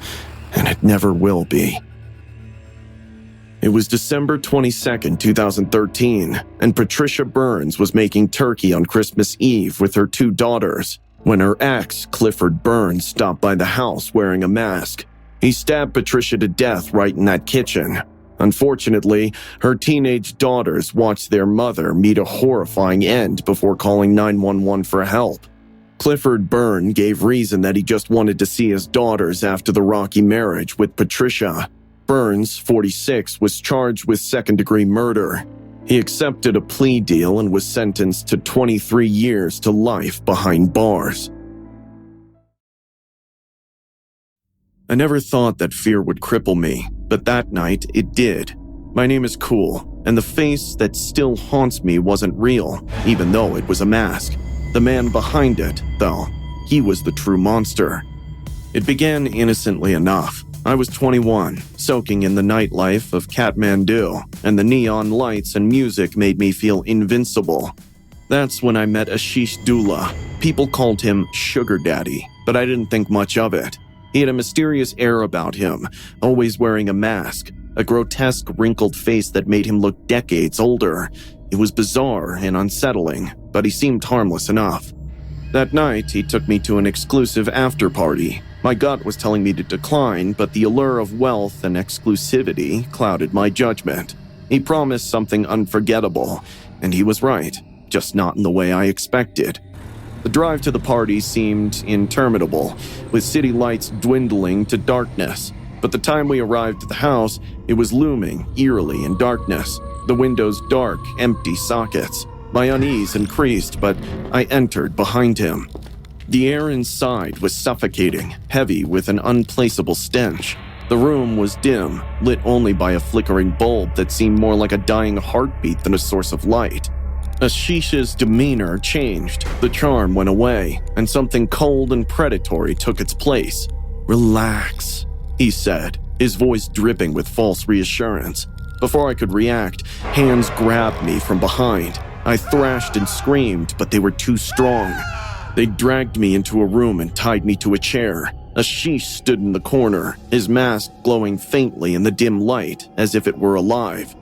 and it never will be. It was December 22nd, 2013, and Patricia Burns was making turkey on Christmas Eve with her 2 daughters when her ex, Clifford Burns, stopped by the house wearing a mask. He stabbed Patricia to death right in that kitchen. Unfortunately, her teenage daughters watched their mother meet a horrifying end before calling 911 for help. Clifford Burns gave reason that he just wanted to see his daughters after the rocky marriage with Patricia. Burns, 46, was charged with second-degree murder. He accepted a plea deal and was sentenced to 23 years to life behind bars. I never thought that fear would cripple me, but that night it did. My name is Cool, and the face that still haunts me wasn't real, even though it was a mask. The man behind it, though, he was the true monster. It began innocently enough. I was 21, soaking in the nightlife of Kathmandu, and the neon lights and music made me feel invincible. That's when I met Ashish Dula. People called him Sugar Daddy, but I didn't think much of it. He had a mysterious air about him, always wearing a mask, a grotesque wrinkled face that made him look decades older. It was bizarre and unsettling, but he seemed harmless enough. That night, he took me to an exclusive after-party. My gut was telling me to decline, but the allure of wealth and exclusivity clouded my judgment. He promised something unforgettable, and he was right, just not in the way I expected. The drive to the party seemed interminable, with city lights dwindling to darkness. But the time we arrived at the house, it was looming eerily in darkness, the windows dark, empty sockets. My unease increased, but I entered behind him. The air inside was suffocating, heavy with an unplaceable stench. The room was dim, lit only by a flickering bulb that seemed more like a dying heartbeat than a source of light. Ashish's demeanor changed, the charm went away, and something cold and predatory took its place. "Relax," he said, his voice dripping with false reassurance. Before I could react, hands grabbed me from behind. I thrashed and screamed, but they were too strong. They dragged me into a room and tied me to a chair. Ashish stood in the corner, his mask glowing faintly in the dim light, as if it were alive.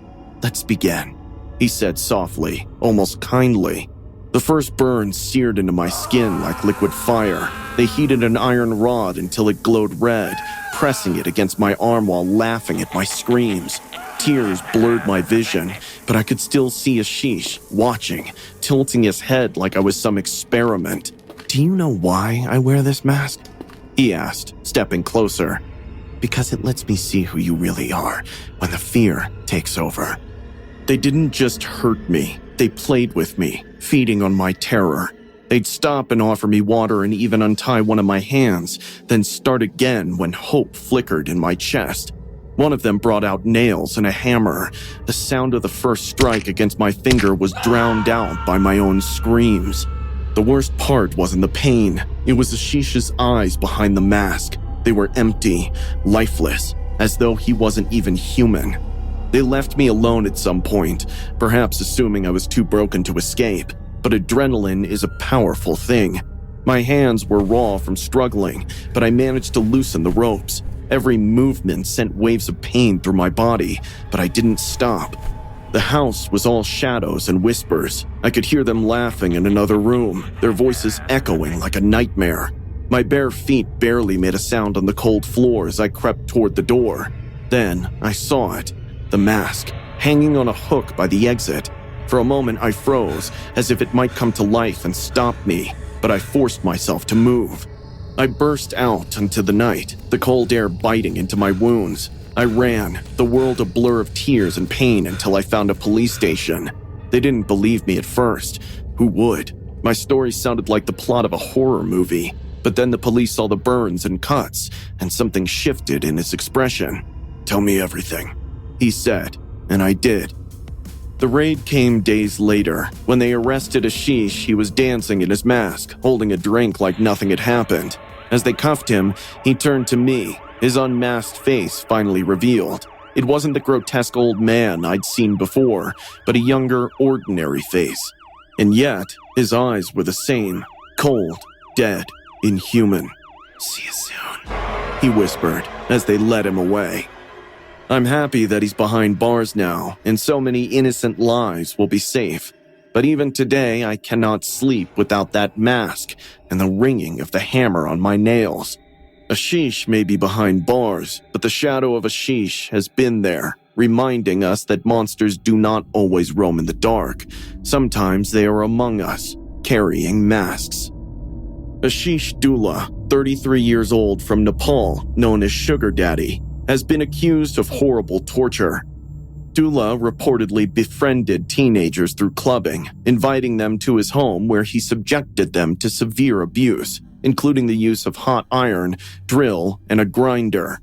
"Let's begin," he said softly, almost kindly. The first burn seared into my skin like liquid fire. They heated an iron rod until it glowed red, pressing it against my arm while laughing at my screams. Tears blurred my vision, but I could still see Ashish, watching, tilting his head like I was some experiment. "Do you know why I wear this mask?" he asked, stepping closer. "Because it lets me see who you really are when the fear takes over." They didn't just hurt me, they played with me, feeding on my terror. They'd stop and offer me water and even untie one of my hands, then start again when hope flickered in my chest. One of them brought out nails and a hammer. The sound of the first strike against my finger was drowned out by my own screams. The worst part wasn't the pain. It was Ashish's eyes behind the mask. They were empty, lifeless, as though he wasn't even human. They left me alone at some point, perhaps assuming I was too broken to escape. But adrenaline is a powerful thing. My hands were raw from struggling, but I managed to loosen the ropes. Every movement sent waves of pain through my body, but I didn't stop. The house was all shadows and whispers. I could hear them laughing in another room, their voices echoing like a nightmare. My bare feet barely made a sound on the cold floor as I crept toward the door. Then I saw it, the mask, hanging on a hook by the exit. For a moment I froze, as if it might come to life and stop me, but I forced myself to move. I burst out into the night, the cold air biting into my wounds. I ran, the world a blur of tears and pain until I found a police station. They didn't believe me at first. Who would? My story sounded like the plot of a horror movie, but then the police saw the burns and cuts, and something shifted in his expression. Tell me everything, he said, and I did. The raid came days later. When they arrested Ashish, he was dancing in his mask, holding a drink like nothing had happened. As they cuffed him, he turned to me, his unmasked face finally revealed. It wasn't the grotesque old man I'd seen before, but a younger, ordinary face. And yet, his eyes were the same, cold, dead, inhuman. See you soon, he whispered as they led him away. I'm happy that he's behind bars now, and so many innocent lives will be safe. But even today, I cannot sleep without that mask and the ringing of the hammer on my nails. Ashish may be behind bars, but the shadow of Ashish has been there, reminding us that monsters do not always roam in the dark. Sometimes they are among us, carrying masks. Ashish Dula, 33 years old from Nepal, known as Sugar Daddy, has been accused of horrible torture. Dula reportedly befriended teenagers through clubbing, inviting them to his home where he subjected them to severe abuse, including the use of hot iron, drill, and a grinder.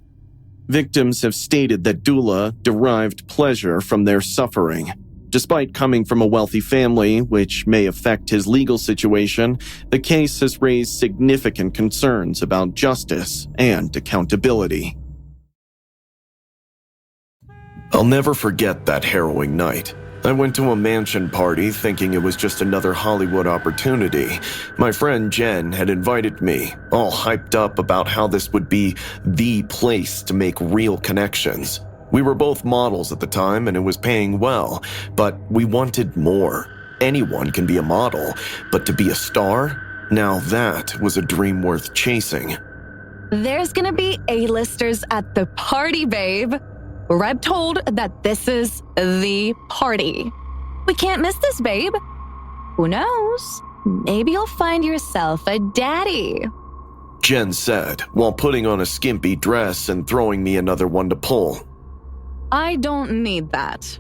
Victims have stated that Dula derived pleasure from their suffering. Despite coming from a wealthy family, which may affect his legal situation, the case has raised significant concerns about justice and accountability. I'll never forget that harrowing night. I went to a mansion party thinking it was just another Hollywood opportunity. My friend Jen had invited me, all hyped up about how this would be the place to make real connections. We were both models at the time and it was paying well, but we wanted more. Anyone can be a model, but to be a star? Now that was a dream worth chasing. There's gonna be A-listers at the party, babe. Reb told that this is the party. We can't miss this, babe. Who knows? Maybe you'll find yourself a daddy. Jen said, while putting on a skimpy dress and throwing me another one to pull. I don't need that.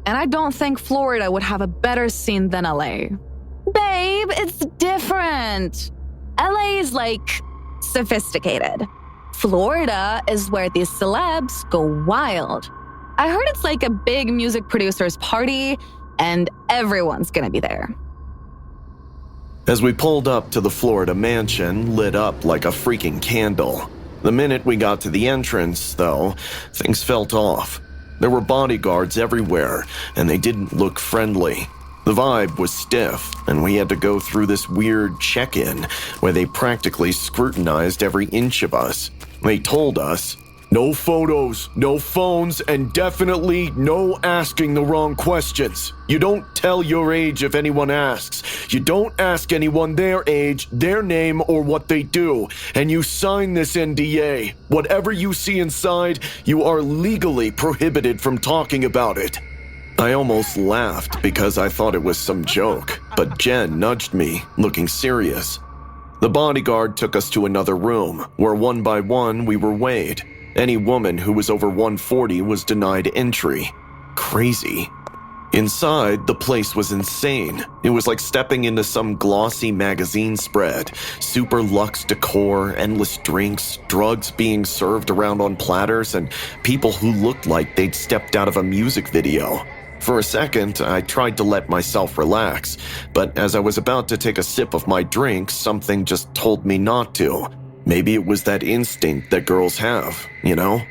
And I don't think Florida would have a better scene than LA. Babe, it's different. LA is like sophisticated. Florida is where these celebs go wild. I heard it's like a big music producer's party, and everyone's gonna be there. As we pulled up to the Florida mansion, lit up like a freaking candle. The minute we got to the entrance, though, things felt off. There were bodyguards everywhere, and they didn't look friendly. The vibe was stiff, and we had to go through this weird check-in where they practically scrutinized every inch of us. They told us, no photos, no phones, and definitely no asking the wrong questions. You don't tell your age if anyone asks. You don't ask anyone their age, their name, or what they do. And you sign this NDA. Whatever you see inside, you are legally prohibited from talking about it. I almost laughed because I thought it was some joke, but Jen nudged me, looking serious. The bodyguard took us to another room, where one by one we were weighed. Any woman who was over 140 was denied entry. Crazy. Inside, the place was insane. It was like stepping into some glossy magazine spread. Super luxe decor, endless drinks, drugs being served around on platters, and people who looked like they'd stepped out of a music video. For a second, I tried to let myself relax, but as I was about to take a sip of my drink, something just told me not to. Maybe it was that instinct that girls have, you know?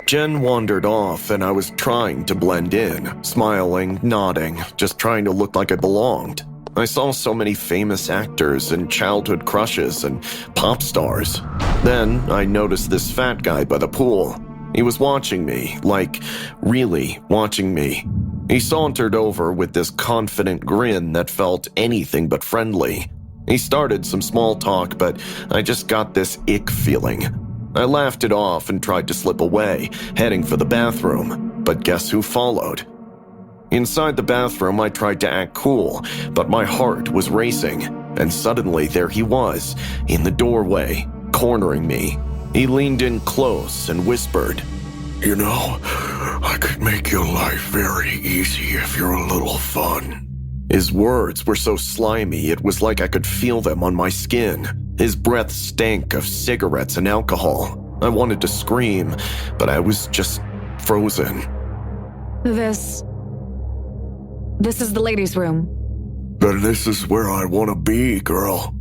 Jen wandered off, and I was trying to blend in, smiling, nodding, just trying to look like I belonged. I saw so many famous actors and childhood crushes and pop stars. Then I noticed this fat guy by the pool. He was watching me, like, really watching me. He sauntered over with this confident grin that felt anything but friendly. He started some small talk, but I just got this ick feeling. I laughed it off and tried to slip away, heading for the bathroom. But guess who followed? Inside the bathroom, I tried to act cool, but my heart was racing. And suddenly there he was, in the doorway, cornering me. He leaned in close and whispered, You know, I could make your life very easy if you're a little fun. His words were so slimy it was like I could feel them on my skin. His breath stank of cigarettes and alcohol. I wanted to scream, but I was just frozen. This is the ladies' room. Then this is where I want to be, girl.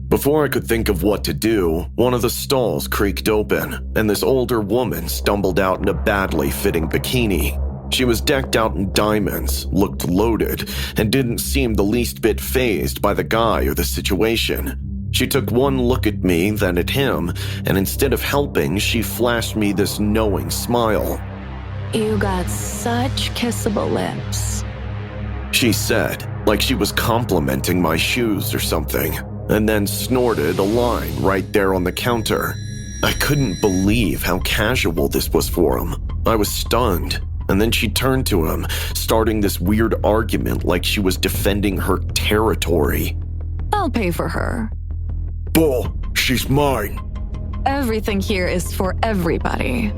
Before I could think of what to do, one of the stalls creaked open, and this older woman stumbled out in a badly fitting bikini. She was decked out in diamonds, looked loaded, and didn't seem the least bit fazed by the guy or the situation. She took one look at me, then at him, and instead of helping, she flashed me this knowing smile. You got such kissable lips. She said, like she was complimenting my shoes or something, and then snorted a line right there on the counter. I couldn't believe how casual this was for him. I was stunned. And then she turned to him, starting this weird argument like she was defending her territory. I'll pay for her. Bull, she's mine. Everything here is for everybody.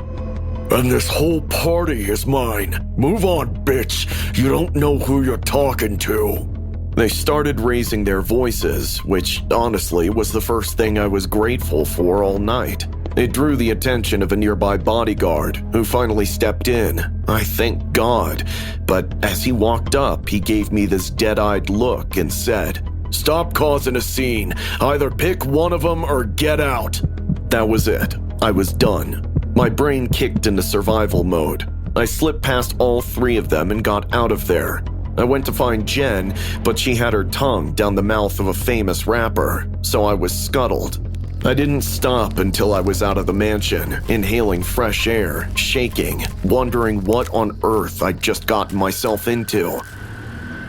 And this whole party is mine. Move on, bitch. You don't know who you're talking to. They started raising their voices, which honestly was the first thing I was grateful for all night. It drew the attention of a nearby bodyguard, who finally stepped in. I thank God. But as he walked up, he gave me this dead-eyed look and said, "Stop causing a scene. Either pick one of them or get out." That was it. I was done. My brain kicked into survival mode. I slipped past all three of them and got out of there. I went to find Jen, but she had her tongue down the mouth of a famous rapper, so I was scuttled. I didn't stop until I was out of the mansion, inhaling fresh air, shaking, wondering what on earth I'd just gotten myself into.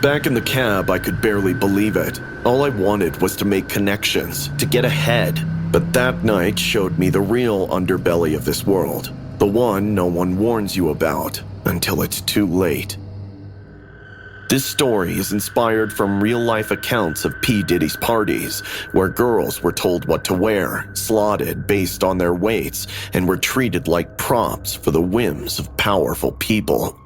Back in the cab, I could barely believe it. All I wanted was to make connections, to get ahead. But that night showed me the real underbelly of this world, the one no one warns you about until it's too late. This story is inspired from real-life accounts of P. Diddy's parties, where girls were told what to wear, slotted based on their weights, and were treated like props for the whims of powerful people.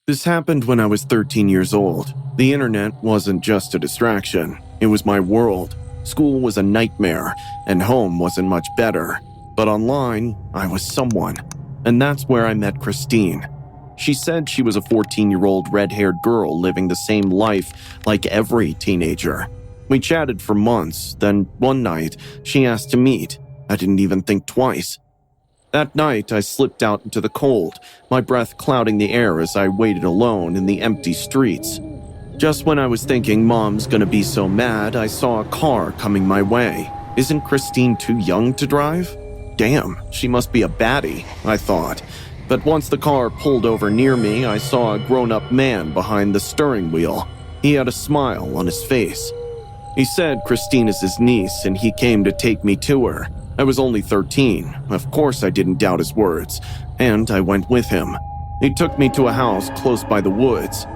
This happened when I was 13 years old. The internet wasn't just a distraction. It was my world. School was a nightmare, and home wasn't much better. But online, I was someone. And that's where I met Christine. She said she was a 14-year-old red-haired girl living the same life like every teenager. We chatted for months, then one night, she asked to meet. I didn't even think twice. That night, I slipped out into the cold, my breath clouding the air as I waited alone in the empty streets. Just when I was thinking Mom's gonna be so mad, I saw a car coming my way. Isn't Christine too young to drive? Damn, she must be a baddie, I thought. But once the car pulled over near me, I saw a grown-up man behind the steering wheel. He had a smile on his face. He said Christine is his niece and he came to take me to her. I was only 13. Of course I didn't doubt his words, and I went with him. He took me to a house close by the woods.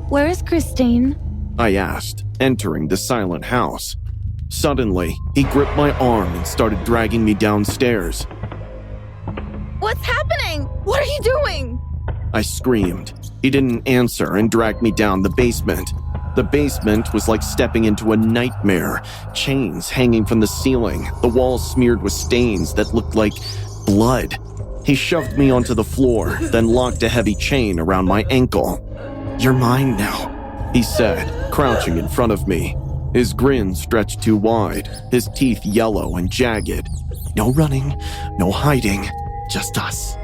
Where is Christine? I asked, entering the silent house. Suddenly, he gripped my arm and started dragging me downstairs. What's happening? What are you doing? I screamed. He didn't answer and dragged me down the basement. The basement was like stepping into a nightmare. Chains hanging from the ceiling, the walls smeared with stains that looked like blood. He shoved me onto the floor, then locked a heavy chain around my ankle. "You're mine now," he said, crouching in front of me. His grin stretched too wide, his teeth yellow and jagged. No running, no hiding, just us.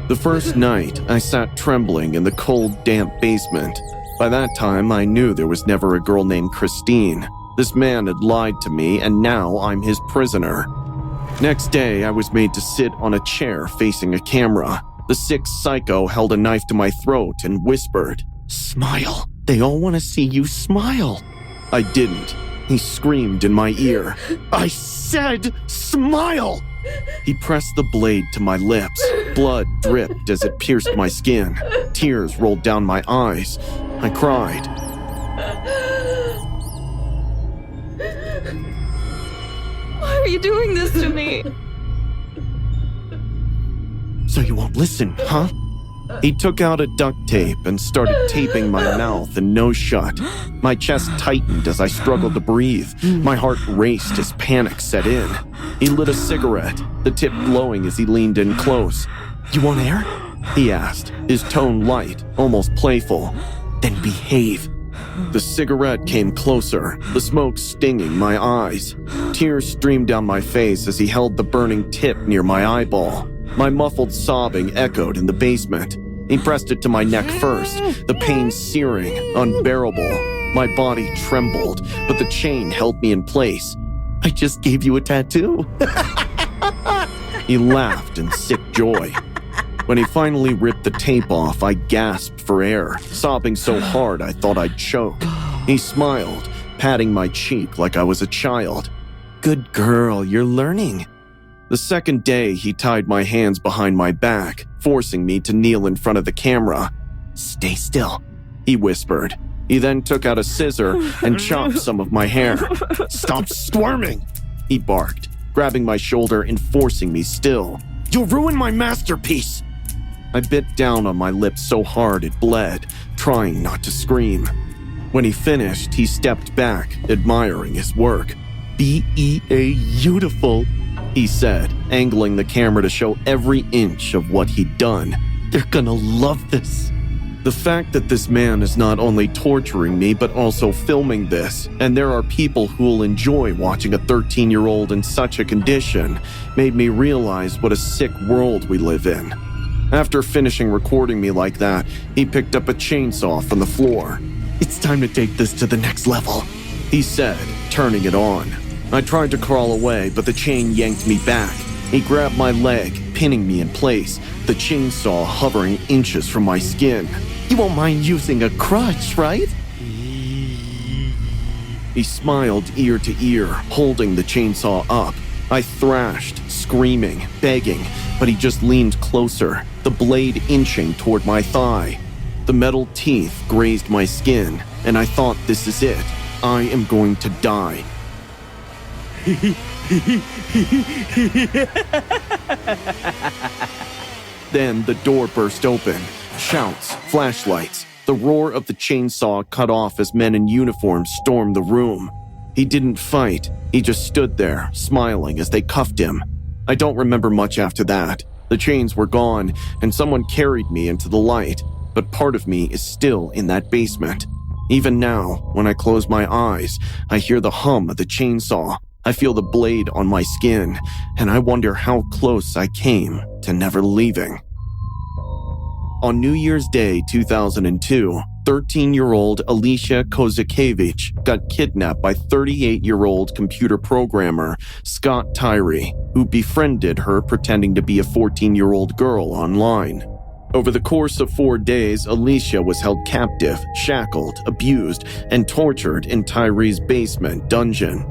The first night, I sat trembling in the cold, damp basement. By that time, I knew there was never a girl named Christine. This man had lied to me, and now I'm his prisoner. Next day, I was made to sit on a chair facing a camera. The sick psycho held a knife to my throat and whispered, "Smile. They all want to see you smile." I didn't. He screamed in my ear, "I said smile!" He pressed the blade to my lips. Blood dripped as it pierced my skin. Tears rolled down my eyes. I cried. Why are you doing this to me? So you won't listen, huh? He took out a duct tape and started taping my mouth and nose shut. My chest tightened as I struggled to breathe. My heart raced as panic set in. He lit a cigarette, the tip glowing as he leaned in close. "You want air?" he asked, his tone light, almost playful. "Then behave." The cigarette came closer, the smoke stinging my eyes. Tears streamed down my face as he held the burning tip near my eyeball. My muffled sobbing echoed in the basement. He pressed it to my neck first, the pain searing, unbearable. My body trembled, but the chain held me in place. "I just gave you a tattoo." He laughed in sick joy. When he finally ripped the tape off, I gasped for air, sobbing so hard I thought I'd choke. He smiled, patting my cheek like I was a child. "Good girl, you're learning." The second day, he tied my hands behind my back, forcing me to kneel in front of the camera. "Stay still," he whispered. He then took out a scissor and chopped some of my hair. "Stop squirming," he barked, grabbing my shoulder and forcing me still. "You'll ruin my masterpiece." I bit down on my lips so hard it bled, trying not to scream. When he finished, he stepped back, admiring his work. "Beautiful," he said, angling the camera to show every inch of what he'd done. "They're gonna love this." The fact that this man is not only torturing me, but also filming this, and there are people who'll enjoy watching a 13-year-old in such a condition, made me realize what a sick world we live in. After finishing recording me like that, he picked up a chainsaw from the floor. "It's time to take this to the next level," he said, turning it on. I tried to crawl away, but the chain yanked me back. He grabbed my leg, pinning me in place, the chainsaw hovering inches from my skin. "You won't mind using a crutch, right?" He smiled ear to ear, holding the chainsaw up. I thrashed, screaming, begging, but he just leaned closer, the blade inching toward my thigh. The metal teeth grazed my skin, and I thought, this is it. I am going to die. Then the door burst open. Shouts, flashlights. The roar of the chainsaw cut off as men in uniform stormed the room. He didn't fight. He just stood there, smiling as they cuffed him. I don't remember much after that. The chains were gone, and someone carried me into the light, but part of me is still in that basement. Even now, when I close my eyes, I hear the hum of the chainsaw. I feel the blade on my skin, and I wonder how close I came to never leaving. On New Year's Day 2002, 13-year-old Alicia Kozakevich got kidnapped by 38-year-old computer programmer Scott Tyree, who befriended her pretending to be a 14-year-old girl online. Over the course of 4 days, Alicia was held captive, shackled, abused, and tortured in Tyree's basement dungeon.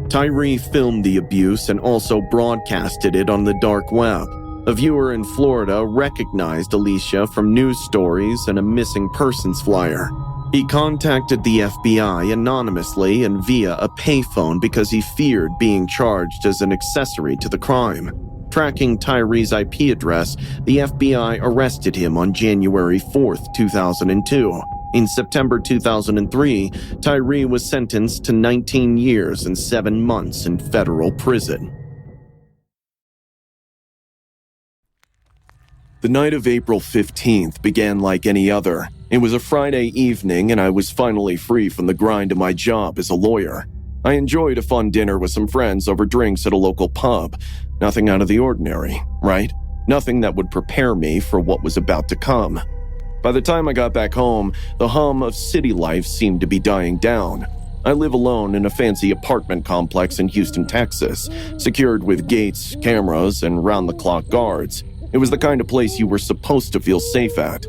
Tyree filmed the abuse and also broadcasted it on the dark web. A viewer in Florida recognized Alicia from news stories and a missing persons flyer. He contacted the FBI anonymously and via a payphone because he feared being charged as an accessory to the crime. Tracking Tyree's IP address, the FBI arrested him on January 4, 2002. In September 2003, Tyree was sentenced to 19 years and 7 months in federal prison. The night of April 15th began like any other. It was a Friday evening and I was finally free from the grind of my job as a lawyer. I enjoyed a fun dinner with some friends over drinks at a local pub. Nothing out of the ordinary, right? Nothing that would prepare me for what was about to come. By the time I got back home, the hum of city life seemed to be dying down. I live alone in a fancy apartment complex in Houston, Texas, secured with gates, cameras, and round-the-clock guards. It was the kind of place you were supposed to feel safe at.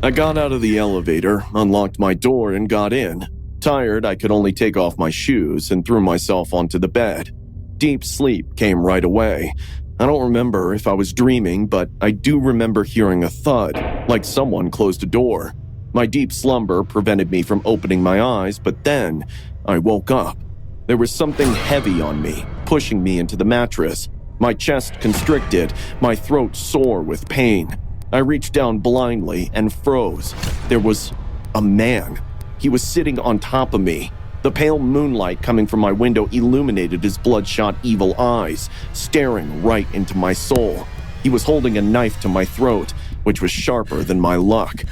I got out of the elevator, unlocked my door, and got in. Tired, I could only take off my shoes and threw myself onto the bed. Deep sleep came right away. I don't remember if I was dreaming, but I do remember hearing a thud, like someone closed a door. My deep slumber prevented me from opening my eyes, but then I woke up. There was something heavy on me, pushing me into the mattress. My chest constricted, my throat sore with pain. I reached down blindly and froze. There was a man. He was sitting on top of me. The pale moonlight coming from my window illuminated his bloodshot evil eyes, staring right into my soul. He was holding a knife to my throat, which was sharper than my luck.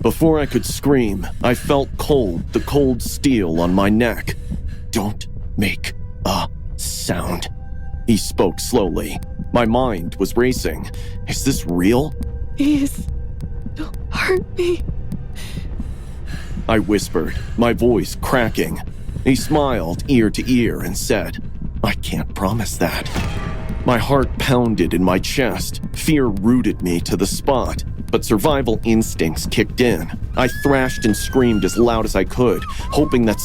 Before I could scream, I felt the cold steel on my neck. "Don't make a sound," he spoke slowly. My mind was racing. Is this real? Please, don't hurt me. I whispered, my voice cracking. He smiled ear to ear and said, "I can't promise that." My heart pounded in my chest. Fear rooted me to the spot, but survival instincts kicked in. I thrashed and screamed as loud as I could, hoping that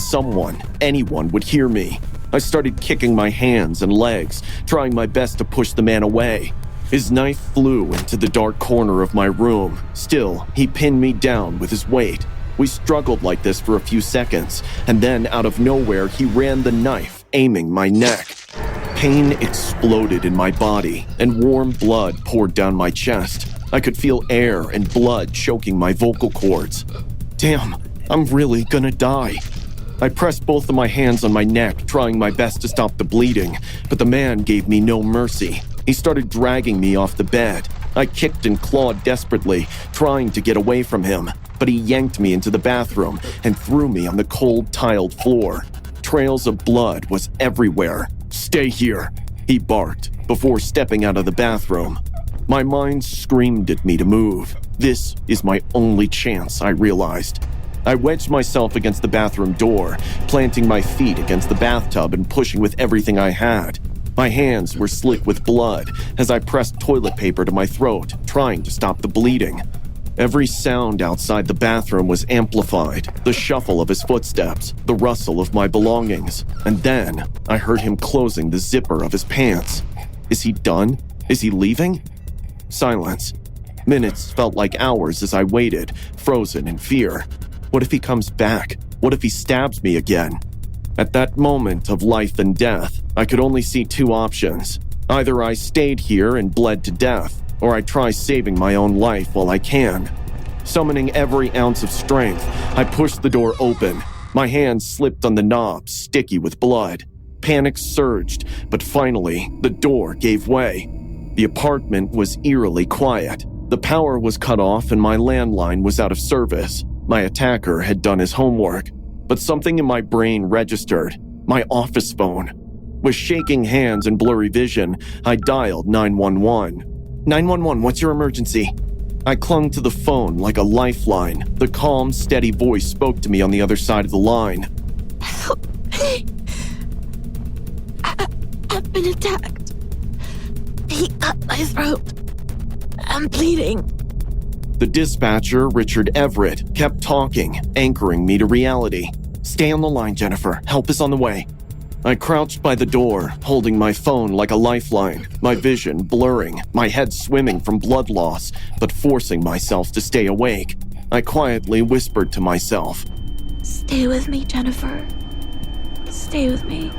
anyone would hear me. I started kicking my hands and legs, trying my best to push the man away. His knife flew into the dark corner of my room. Still, he pinned me down with his weight. We struggled like this for a few seconds, and then out of nowhere, he ran the knife, aiming my neck. Pain exploded in my body, and warm blood poured down my chest. I could feel air and blood choking my vocal cords. Damn, I'm really gonna die. I pressed both of my hands on my neck, trying my best to stop the bleeding, but the man gave me no mercy. He started dragging me off the bed. I kicked and clawed desperately, trying to get away from him, but he yanked me into the bathroom and threw me on the cold tiled floor. Trails of blood was everywhere. "Stay here," he barked before stepping out of the bathroom. My mind screamed at me to move. This is my only chance, I realized. I wedged myself against the bathroom door, planting my feet against the bathtub and pushing with everything I had. My hands were slick with blood as I pressed toilet paper to my throat, trying to stop the bleeding. Every sound outside the bathroom was amplified, the shuffle of his footsteps, the rustle of my belongings, and then I heard him closing the zipper of his pants. Is he done? Is he leaving? Silence. Minutes felt like hours as I waited, frozen in fear. What if he comes back? What if he stabs me again? At that moment of life and death, I could only see two options. Either I stayed here and bled to death, or I try saving my own life while I can. Summoning every ounce of strength, I pushed the door open. My hands slipped on the knob, sticky with blood. Panic surged, but finally, the door gave way. The apartment was eerily quiet. The power was cut off and my landline was out of service. My attacker had done his homework, but something in my brain registered. My office phone. With shaking hands and blurry vision, I dialed 911. 911, what's your emergency? I clung to the phone like a lifeline. The calm, steady voice spoke to me on the other side of the line. Help me. I've been attacked. He cut my throat. I'm bleeding. The dispatcher, Richard Everett, kept talking, anchoring me to reality. Stay on the line, Jennifer. Help is on the way. I crouched by the door, holding my phone like a lifeline, my vision blurring, my head swimming from blood loss, but forcing myself to stay awake. I quietly whispered to myself, Stay with me, Jennifer. Stay with me.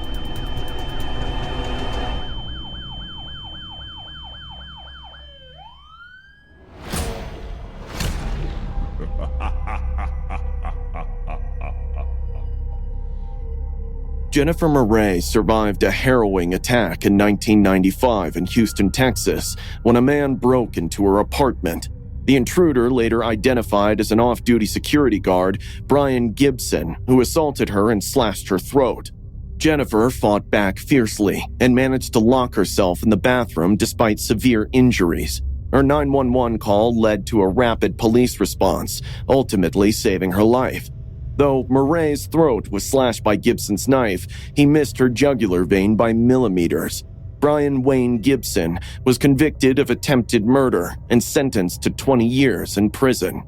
Jennifer Murray survived a harrowing attack in 1995 in Houston, Texas, when a man broke into her apartment. The intruder, later identified as an off-duty security guard, Brian Gibson, who assaulted her and slashed her throat. Jennifer fought back fiercely and managed to lock herself in the bathroom despite severe injuries. Her 911 call led to a rapid police response, ultimately saving her life. Though Murray's throat was slashed by Gibson's knife, he missed her jugular vein by millimeters. Brian Wayne Gibson was convicted of attempted murder and sentenced to 20 years in prison.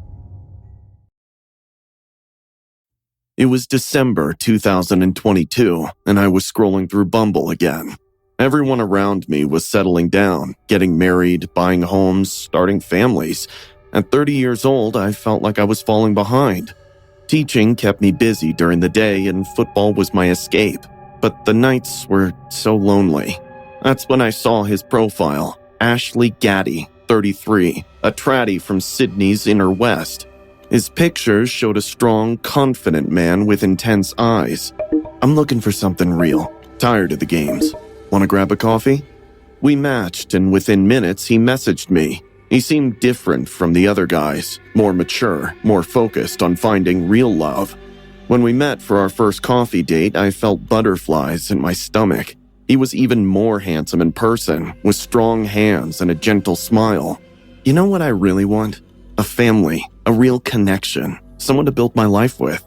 It was December 2022, and I was scrolling through Bumble again. Everyone around me was settling down, getting married, buying homes, starting families. At 30 years old, I felt like I was falling behind. Teaching kept me busy during the day and football was my escape, but the nights were so lonely. That's when I saw his profile, Ashley Gaddy, 33, a trattie from Sydney's Inner West. His pictures showed a strong, confident man with intense eyes. I'm looking for something real. Tired of the games. Want to grab a coffee? We matched, and within minutes he messaged me. He seemed different from the other guys, more mature, more focused on finding real love. When we met for our first coffee date, I felt butterflies in my stomach. He was even more handsome in person, with strong hands and a gentle smile. You know what I really want? A family, a real connection, someone to build my life with.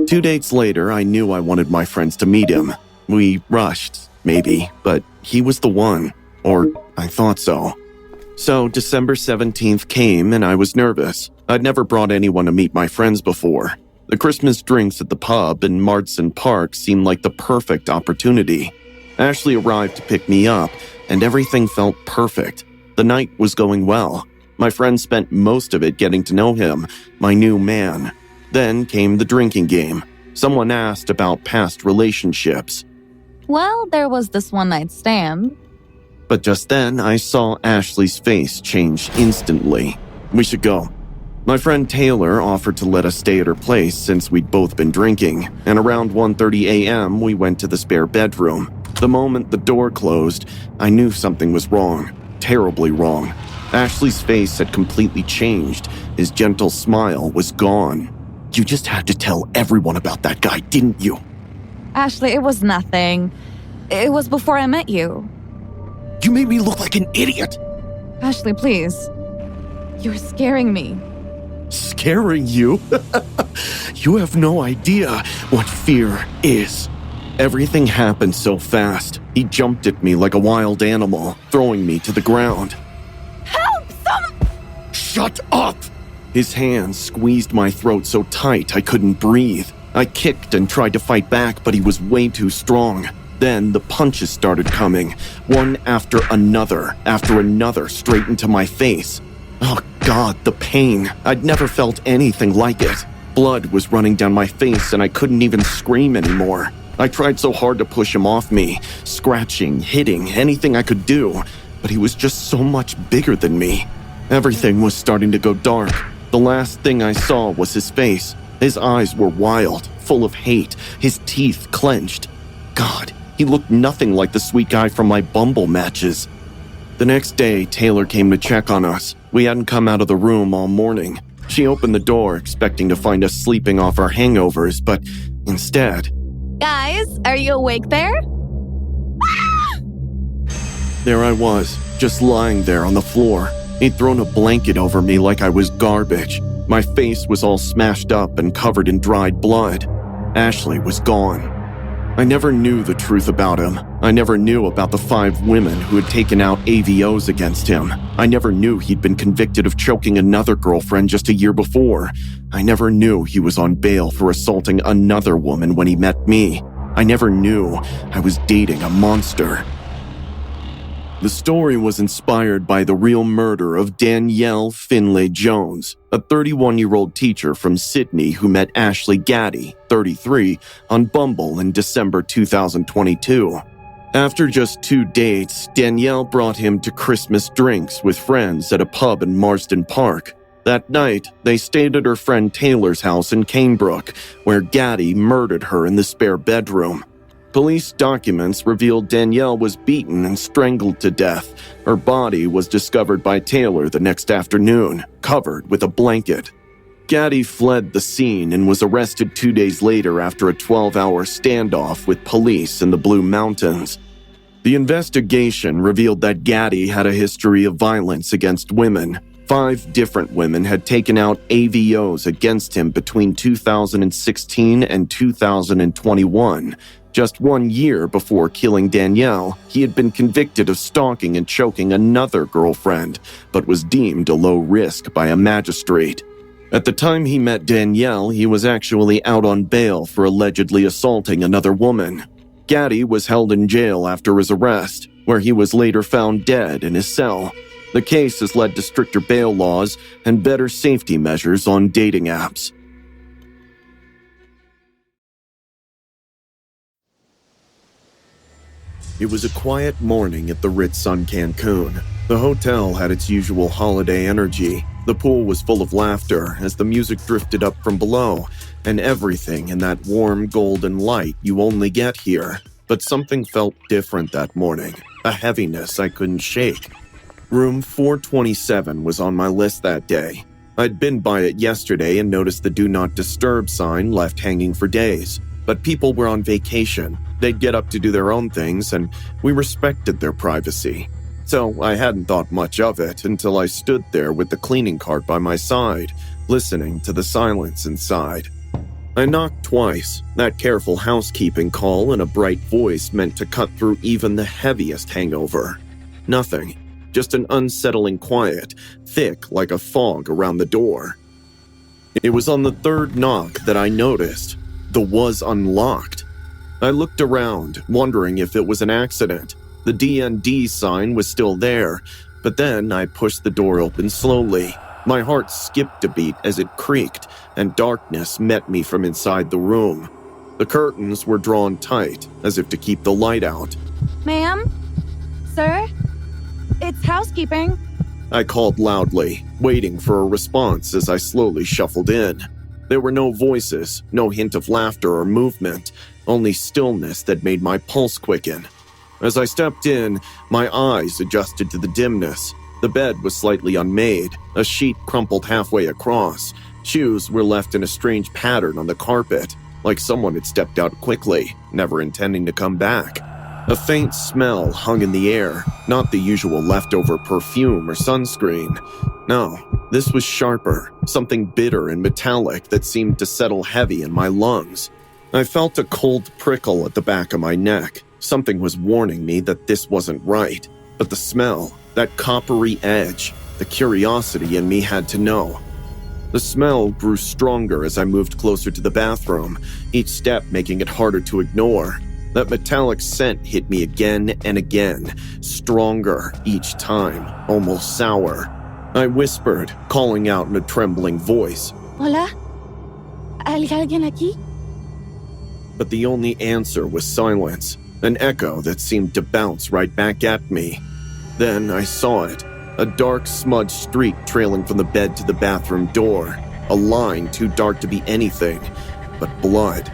2 dates later, I knew I wanted my friends to meet him. We rushed, maybe, but he was the one, or I thought so. So December 17th came and I was nervous. I'd never brought anyone to meet my friends before. The Christmas drinks at the pub in Marsden Park seemed like the perfect opportunity. Ashley arrived to pick me up, and everything felt perfect. The night was going well. My friends spent most of it getting to know him, my new man. Then came the drinking game. Someone asked about past relationships. Well, there was this one-night stand. But just then, I saw Ashley's face change instantly. We should go. My friend Taylor offered to let us stay at her place since we'd both been drinking, and around 1:30 a.m. we went to the spare bedroom. The moment the door closed, I knew something was wrong, terribly wrong. Ashley's face had completely changed. His gentle smile was gone. You just had to tell everyone about that guy, didn't you? Ashley, it was nothing. It was before I met you. You made me look like an idiot. Ashley, please. You're scaring me. Scaring you? You have no idea what fear is. Everything happened so fast. He jumped at me like a wild animal, throwing me to the ground. Help! Shut up! His hands squeezed my throat so tight I couldn't breathe. I kicked and tried to fight back, but he was way too strong. Then the punches started coming, one after another, straight into my face. Oh God, the pain. I'd never felt anything like it. Blood was running down my face and I couldn't even scream anymore. I tried so hard to push him off me, scratching, hitting, anything I could do, but he was just so much bigger than me. Everything was starting to go dark. The last thing I saw was his face. His eyes were wild, full of hate, his teeth clenched. God, he looked nothing like the sweet guy from my Bumble matches. The next day, Taylor came to check on us. We hadn't come out of the room all morning. She opened the door expecting to find us sleeping off our hangovers, but instead... Guys, are you awake there? There I was, just lying there on the floor. He'd thrown a blanket over me like I was garbage. My face was all smashed up and covered in dried blood. Ashley was gone. I never knew the truth about him. I never knew about the 5 women who had taken out AVOs against him. I never knew he'd been convicted of choking another girlfriend just a year before. I never knew he was on bail for assaulting another woman when he met me. I never knew I was dating a monster. The story was inspired by the real murder of Danielle Finlay Jones, a 31-year-old teacher from Sydney who met Ashley Gaddy, 33, on Bumble in December 2022. After just 2 dates, Danielle brought him to Christmas drinks with friends at a pub in Marsden Park. That night, they stayed at her friend Taylor's house in Canebrook, where Gaddy murdered her in the spare bedroom. Police documents revealed Danielle was beaten and strangled to death. Her body was discovered by Taylor the next afternoon, covered with a blanket. Gaddy fled the scene and was arrested 2 days later after a 12-hour standoff with police in the Blue Mountains. The investigation revealed that Gaddy had a history of violence against women. 5 different women had taken out AVOs against him between 2016 and 2021. Just 1 year before killing Danielle, he had been convicted of stalking and choking another girlfriend, but was deemed a low risk by a magistrate. At the time he met Danielle, he was actually out on bail for allegedly assaulting another woman. Gaddy was held in jail after his arrest, where he was later found dead in his cell. The case has led to stricter bail laws and better safety measures on dating apps. It was a quiet morning at the Ritz-Sun Cancun. The hotel had its usual holiday energy. The pool was full of laughter as the music drifted up from below, and everything in that warm golden light you only get here. But something felt different that morning, a heaviness I couldn't shake. Room 427 was on my list that day. I'd been by it yesterday and noticed the Do Not Disturb sign left hanging for days. But people were on vacation. They'd get up to do their own things, and we respected their privacy. So I hadn't thought much of it until I stood there with the cleaning cart by my side, listening to the silence inside. I knocked twice, that careful housekeeping call in a bright voice meant to cut through even the heaviest hangover. Nothing, just an unsettling quiet, thick like a fog around the door. It was on the third knock that I noticed the was unlocked. I looked around, wondering if it was an accident. The DND sign was still there, but then I pushed the door open slowly. My heart skipped a beat as it creaked, and darkness met me from inside the room. The curtains were drawn tight, as if to keep the light out. Ma'am? Sir? It's housekeeping. I called loudly, waiting for a response as I slowly shuffled in. There were no voices, no hint of laughter or movement, only stillness that made my pulse quicken. As I stepped in, my eyes adjusted to the dimness. The bed was slightly unmade, a sheet crumpled halfway across. Shoes were left in a strange pattern on the carpet, like someone had stepped out quickly, never intending to come back. A faint smell hung in the air, not the usual leftover perfume or sunscreen. No, this was sharper, something bitter and metallic that seemed to settle heavy in my lungs. I felt a cold prickle at the back of my neck. Something was warning me that this wasn't right. But the smell, that coppery edge, the curiosity in me had to know. The smell grew stronger as I moved closer to the bathroom, each step making it harder to ignore. That metallic scent hit me again and again, stronger each time, almost sour. I whispered, calling out in a trembling voice. Hola? ¿Hay alguien aquí? But the only answer was silence, an echo that seemed to bounce right back at me. Then I saw it, a dark smudged streak trailing from the bed to the bathroom door, a line too dark to be anything but blood.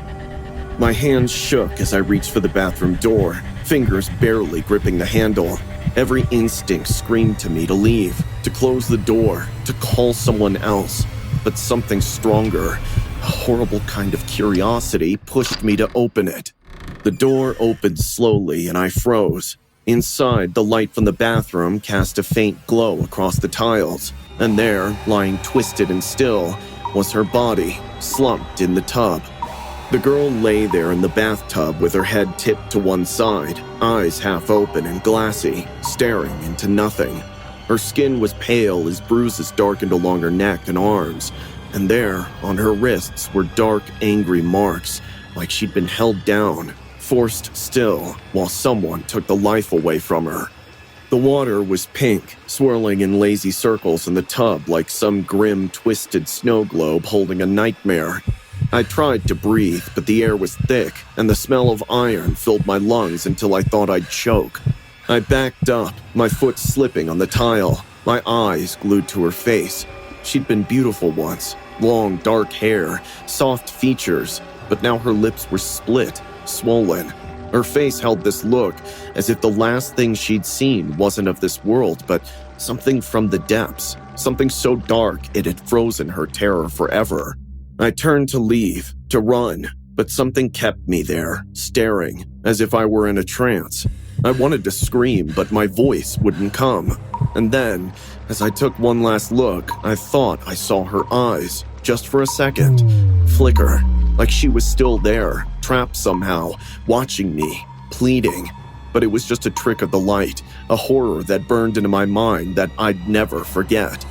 My hands shook as I reached for the bathroom door, fingers barely gripping the handle. Every instinct screamed to me to leave, to close the door, to call someone else. But something stronger, a horrible kind of curiosity, pushed me to open it. The door opened slowly and I froze. Inside, the light from the bathroom cast a faint glow across the tiles, and there, lying twisted and still, was her body, slumped in the tub. The girl lay there in the bathtub with her head tipped to one side, eyes half open and glassy, staring into nothing. Her skin was pale as bruises darkened along her neck and arms, and there, on her wrists, were dark, angry marks, like she'd been held down, forced still, while someone took the life away from her. The water was pink, swirling in lazy circles in the tub like some grim, twisted snow globe holding a nightmare. I tried to breathe, but the air was thick, and the smell of iron filled my lungs until I thought I'd choke. I backed up, my foot slipping on the tile, my eyes glued to her face. She'd been beautiful once, long, dark hair, soft features, but now her lips were split, swollen. Her face held this look, as if the last thing she'd seen wasn't of this world, but something from the depths, something so dark it had frozen her terror forever. I turned to leave, to run, but something kept me there, staring, as if I were in a trance. I wanted to scream, but my voice wouldn't come. And then, as I took one last look, I thought I saw her eyes, just for a second, flicker, like she was still there, trapped somehow, watching me, pleading. But it was just a trick of the light, a horror that burned into my mind that I'd never forget.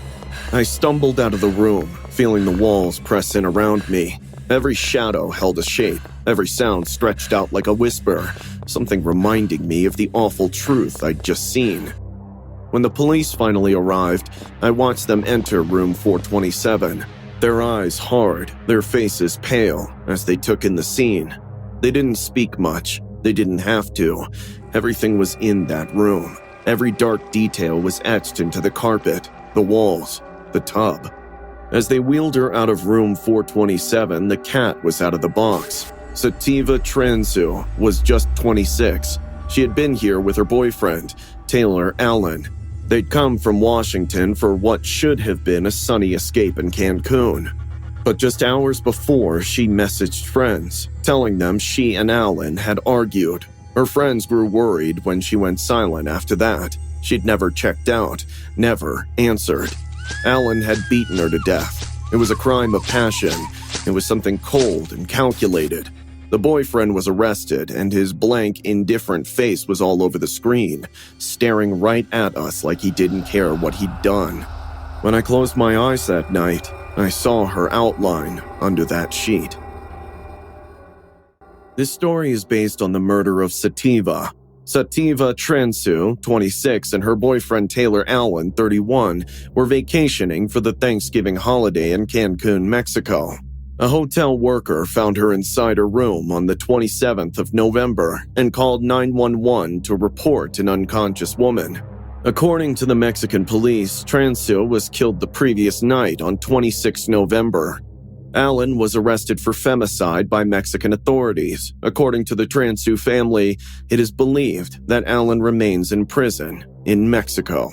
I stumbled out of the room, feeling the walls press in around me. Every shadow held a shape, every sound stretched out like a whisper, something reminding me of the awful truth I'd just seen. When the police finally arrived, I watched them enter room 427, their eyes hard, their faces pale, as they took in the scene. They didn't speak much, They didn't have to. Everything was in that room. Every dark detail was etched into the carpet, the walls, the tub. As they wheeled her out of room 427, the cat was out of the box. Sativa Transu was just 26. She had been here with her boyfriend, Taylor Allen. They'd come from Washington for what should have been a sunny escape in Cancun. But just hours before, she messaged friends, telling them she and Allen had argued. Her friends grew worried when she went silent after that. She'd never checked out, never answered. Allen had beaten her to death. It was a crime of passion. It was something cold and calculated. The boyfriend was arrested, and his blank, indifferent face was all over the screen, staring right at us like he didn't care what he'd done. When I closed my eyes that night, I saw her outline under that sheet. This story is based on the murder of Sativa. Sativa Transu, 26, and her boyfriend Taylor Allen, 31, were vacationing for the Thanksgiving holiday in Cancun, Mexico. A hotel worker found her inside her room on the 27th of November and called 911 to report an unconscious woman. According to the Mexican police, Transu was killed the previous night on 26 November. Allen was arrested for femicide by Mexican authorities. According to the Transu family, it is believed that Allen remains in prison in Mexico.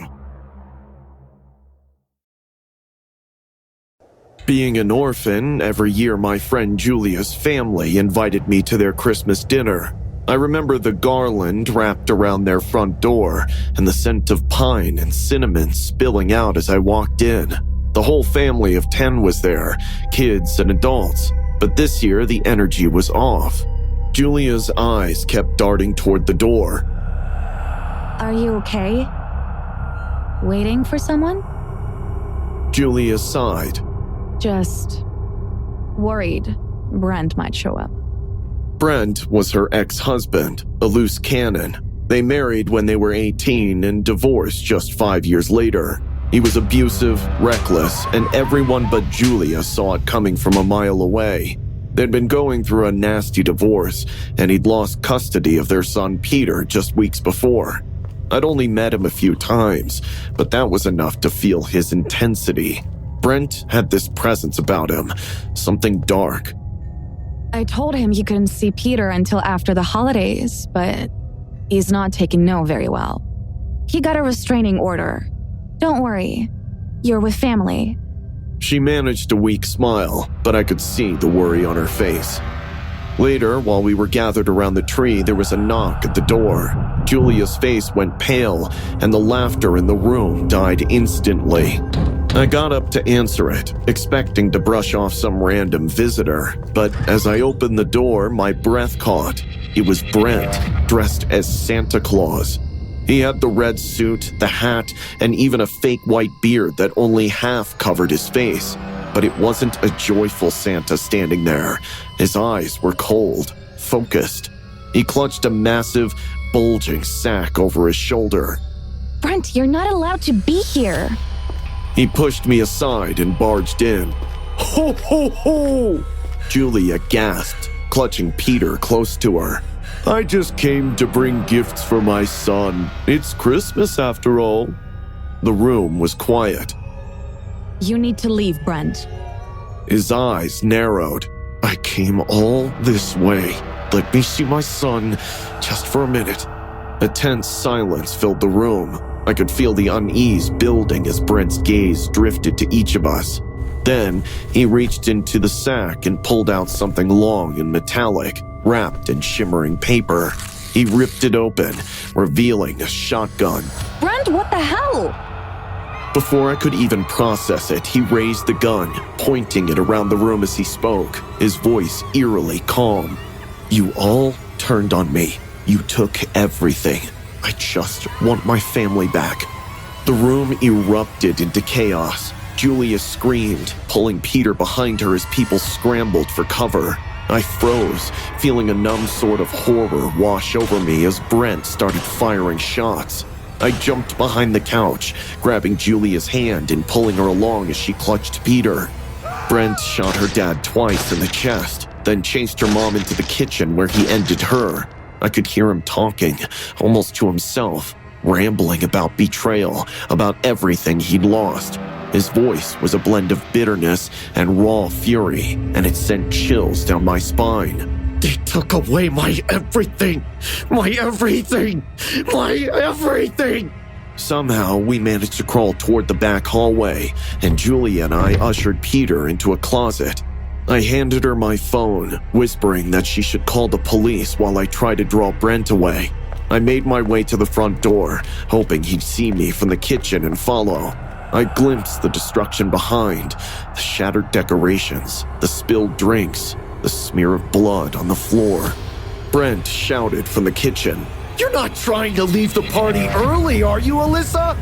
Being an orphan, every year my friend Julia's family invited me to their Christmas dinner. I remember the garland wrapped around their front door and the scent of pine and cinnamon spilling out as I walked in. The whole family of 10 was there, kids and adults, but this year the energy was off. Julia's eyes kept darting toward the door. Are you okay? Waiting for someone? Julia sighed. Just worried Brent might show up. Brent was her ex-husband, a loose cannon. They married when they were 18 and divorced just 5 years later. He was abusive, reckless, and everyone but Julia saw it coming from a mile away. They'd been going through a nasty divorce, and he'd lost custody of their son Peter just weeks before. I'd only met him a few times, but that was enough to feel his intensity. Brent had this presence about him, something dark. I told him he couldn't see Peter until after the holidays, but he's not taking no very well. He got a restraining order. Don't worry, you're with family. She managed a weak smile, but I could see the worry on her face. Later, while we were gathered around the tree, there was a knock at the door. Julia's face went pale, and the laughter in the room died instantly. I got up to answer it, expecting to brush off some random visitor, but as I opened the door, my breath caught. It was Brent, dressed as Santa Claus. He had the red suit, the hat, and even a fake white beard that only half covered his face. But it wasn't a joyful Santa standing there. His eyes were cold, focused. He clutched a massive, bulging sack over his shoulder. Brent, you're not allowed to be here. He pushed me aside and barged in. Ho, ho, ho! Julia gasped, clutching Peter close to her. I just came to bring gifts for my son. It's Christmas after all. The room was quiet. You need to leave, Brent. His eyes narrowed. I came all this way. Let me see my son just for a minute. A tense silence filled the room. I could feel the unease building as Brent's gaze drifted to each of us. Then he reached into the sack and pulled out something long and metallic, wrapped in shimmering paper. He ripped it open, revealing a shotgun. Brent, what the hell? Before I could even process it, he raised the gun, pointing it around the room as he spoke, his voice eerily calm. You all turned on me. You took everything. I just want my family back. The room erupted into chaos. Julia screamed, pulling Peter behind her as people scrambled for cover. I froze, feeling a numb sort of horror wash over me as Brent started firing shots. I jumped behind the couch, grabbing Julia's hand and pulling her along as she clutched Peter. Brent shot her dad twice in the chest, then chased her mom into the kitchen where he ended her. I could hear him talking, almost to himself, rambling about betrayal, about everything he'd lost. His voice was a blend of bitterness and raw fury, and it sent chills down my spine. They took away my everything! My everything! My everything! Somehow, we managed to crawl toward the back hallway, and Julia and I ushered Peter into a closet. I handed her my phone, whispering that she should call the police while I tried to draw Brent away. I made my way to the front door, hoping he'd see me from the kitchen and follow. I glimpsed the destruction behind, the shattered decorations, the spilled drinks, the smear of blood on the floor. Brent shouted from the kitchen, "You're not trying to leave the party early, are you, Alyssa?"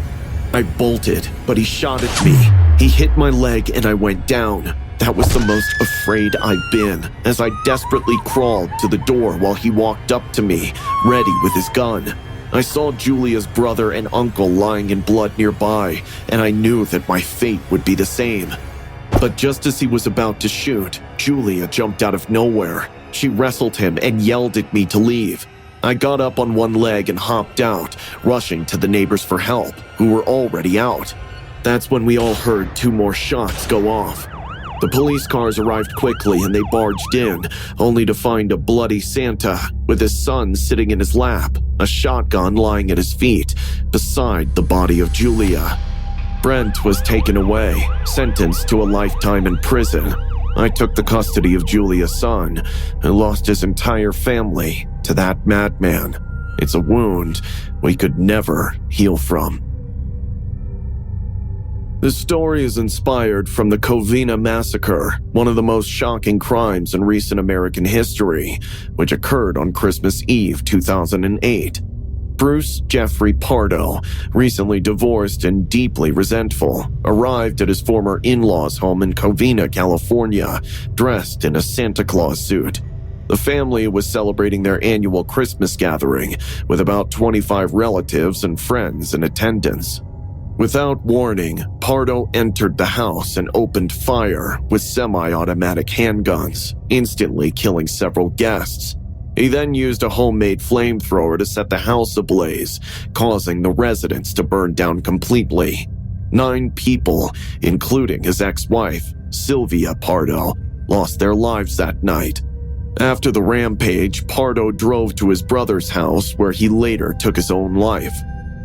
I bolted, but he shot at me. He hit my leg and I went down. That was the most afraid I'd been, as I desperately crawled to the door while he walked up to me, ready with his gun. I saw Julia's brother and uncle lying in blood nearby, and I knew that my fate would be the same. But just as he was about to shoot, Julia jumped out of nowhere. She wrestled him and yelled at me to leave. I got up on one leg and hopped out, rushing to the neighbors for help, who were already out. That's when we all heard 2 more shots go off. The police cars arrived quickly and they barged in, only to find a bloody Santa with his son sitting in his lap, a shotgun lying at his feet, beside the body of Julia. Brent was taken away, sentenced to a lifetime in prison. I took the custody of Julia's son, who lost his entire family to that madman. It's a wound we could never heal from. This story is inspired from the Covina Massacre, one of the most shocking crimes in recent American history, which occurred on Christmas Eve 2008. Bruce Jeffrey Pardo, recently divorced and deeply resentful, arrived at his former in-laws' home in Covina, California, dressed in a Santa Claus suit. The family was celebrating their annual Christmas gathering, with about 25 relatives and friends in attendance. Without warning, Pardo entered the house and opened fire with semi-automatic handguns, instantly killing several guests. He then used a homemade flamethrower to set the house ablaze, causing the residence to burn down completely. 9 people, including his ex-wife, Sylvia Pardo, lost their lives that night. After the rampage, Pardo drove to his brother's house where he later took his own life.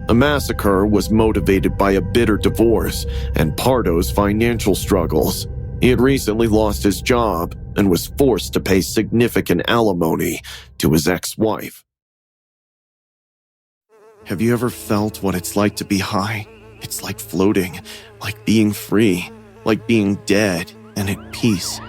The massacre was motivated by a bitter divorce and Pardo's financial struggles. He had recently lost his job and was forced to pay significant alimony to his ex-wife. Have you ever felt what it's like to be high? It's like floating, like being free, like being dead and at peace.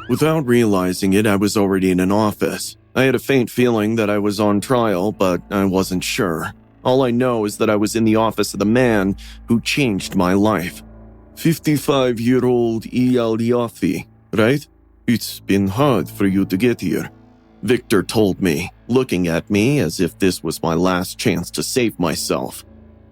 Without realizing it, I was already in an office. I had a faint feeling that I was on trial, but I wasn't sure. All I know is that I was in the office of the man who changed my life. 55-year-old Eyal Yaffe, right? It's been hard for you to get here, Victor told me, looking at me as if this was my last chance to save myself.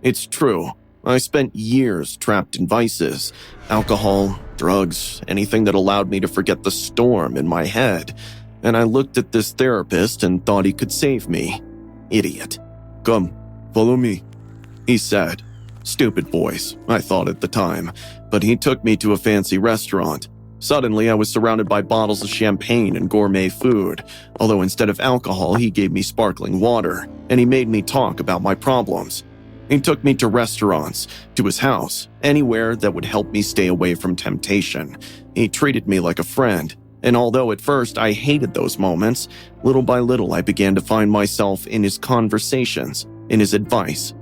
It's true. I spent years trapped in vices, alcohol, drugs, anything that allowed me to forget the storm in my head. And I looked at this therapist and thought he could save me. Idiot. Come, follow me, he said. Stupid voice, I thought at the time, but he took me to a fancy restaurant. Suddenly, I was surrounded by bottles of champagne and gourmet food, although instead of alcohol, he gave me sparkling water, and he made me talk about my problems. He took me to restaurants, to his house, anywhere that would help me stay away from temptation. He treated me like a friend, and although at first I hated those moments, little by little I began to find myself in his conversations, in his advice.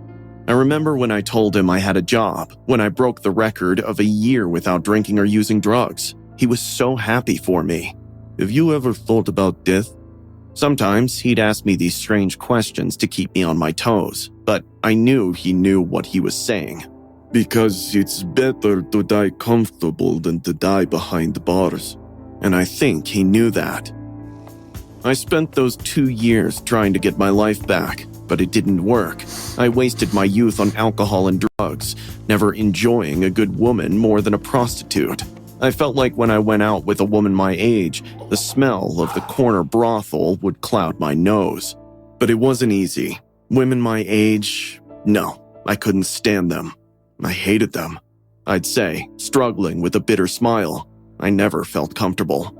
I remember when I told him I had a job, when I broke the record of a year without drinking or using drugs. He was so happy for me. Have you ever thought about death? Sometimes he'd ask me these strange questions to keep me on my toes, but I knew he knew what he was saying. Because it's better to die comfortable than to die behind bars. And I think he knew that. I spent those 2 years trying to get my life back, but it didn't work. I wasted my youth on alcohol and drugs, never enjoying a good woman more than a prostitute. I felt like when I went out with a woman my age, the smell of the corner brothel would cloud my nose. But it wasn't easy. Women my age, no, I couldn't stand them. I hated them. I'd say, struggling with a bitter smile. I never felt comfortable.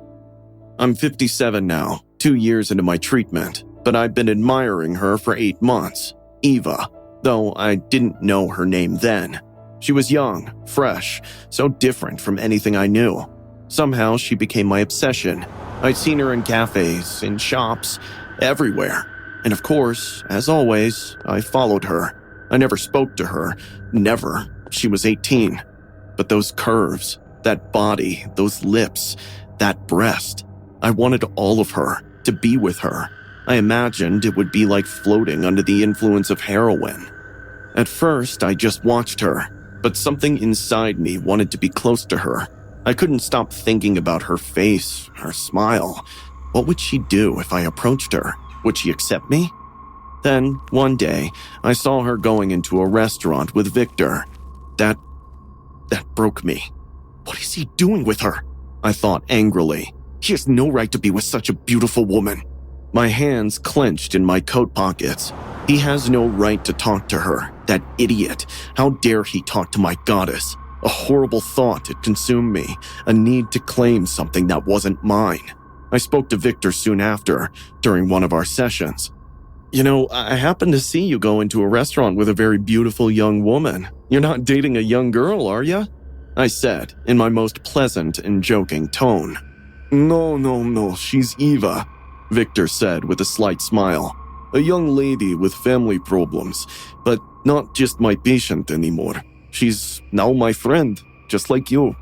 I'm 57 now, 2 years into my treatment, but I've been admiring her for 8 months. Eva, though I didn't know her name then. She was young, fresh, so different from anything I knew. Somehow she became my obsession. I'd seen her in cafes, in shops, everywhere. And of course, as always, I followed her. I never spoke to her. Never. She was 18. But those curves, that body, those lips, that breast. I wanted all of her, to be with her. I imagined it would be like floating under the influence of heroin. At first, I just watched her, but something inside me wanted to be close to her. I couldn't stop thinking about her face, her smile. What would she do if I approached her? Would she accept me? Then, one day, I saw her going into a restaurant with Victor. That broke me. What is he doing with her? I thought angrily. He has no right to be with such a beautiful woman. My hands clenched in my coat pockets. He has no right to talk to her, that idiot. How dare he talk to my goddess? A horrible thought had consumed me, a need to claim something that wasn't mine. I spoke to Victor soon after, during one of our sessions. You know, I happened to see you go into a restaurant with a very beautiful young woman. You're not dating a young girl, are you? I said, in my most pleasant and joking tone. No, she's Eva, Victor said with a slight smile. A young lady with family problems, but not just my patient anymore. She's now my friend, just like you.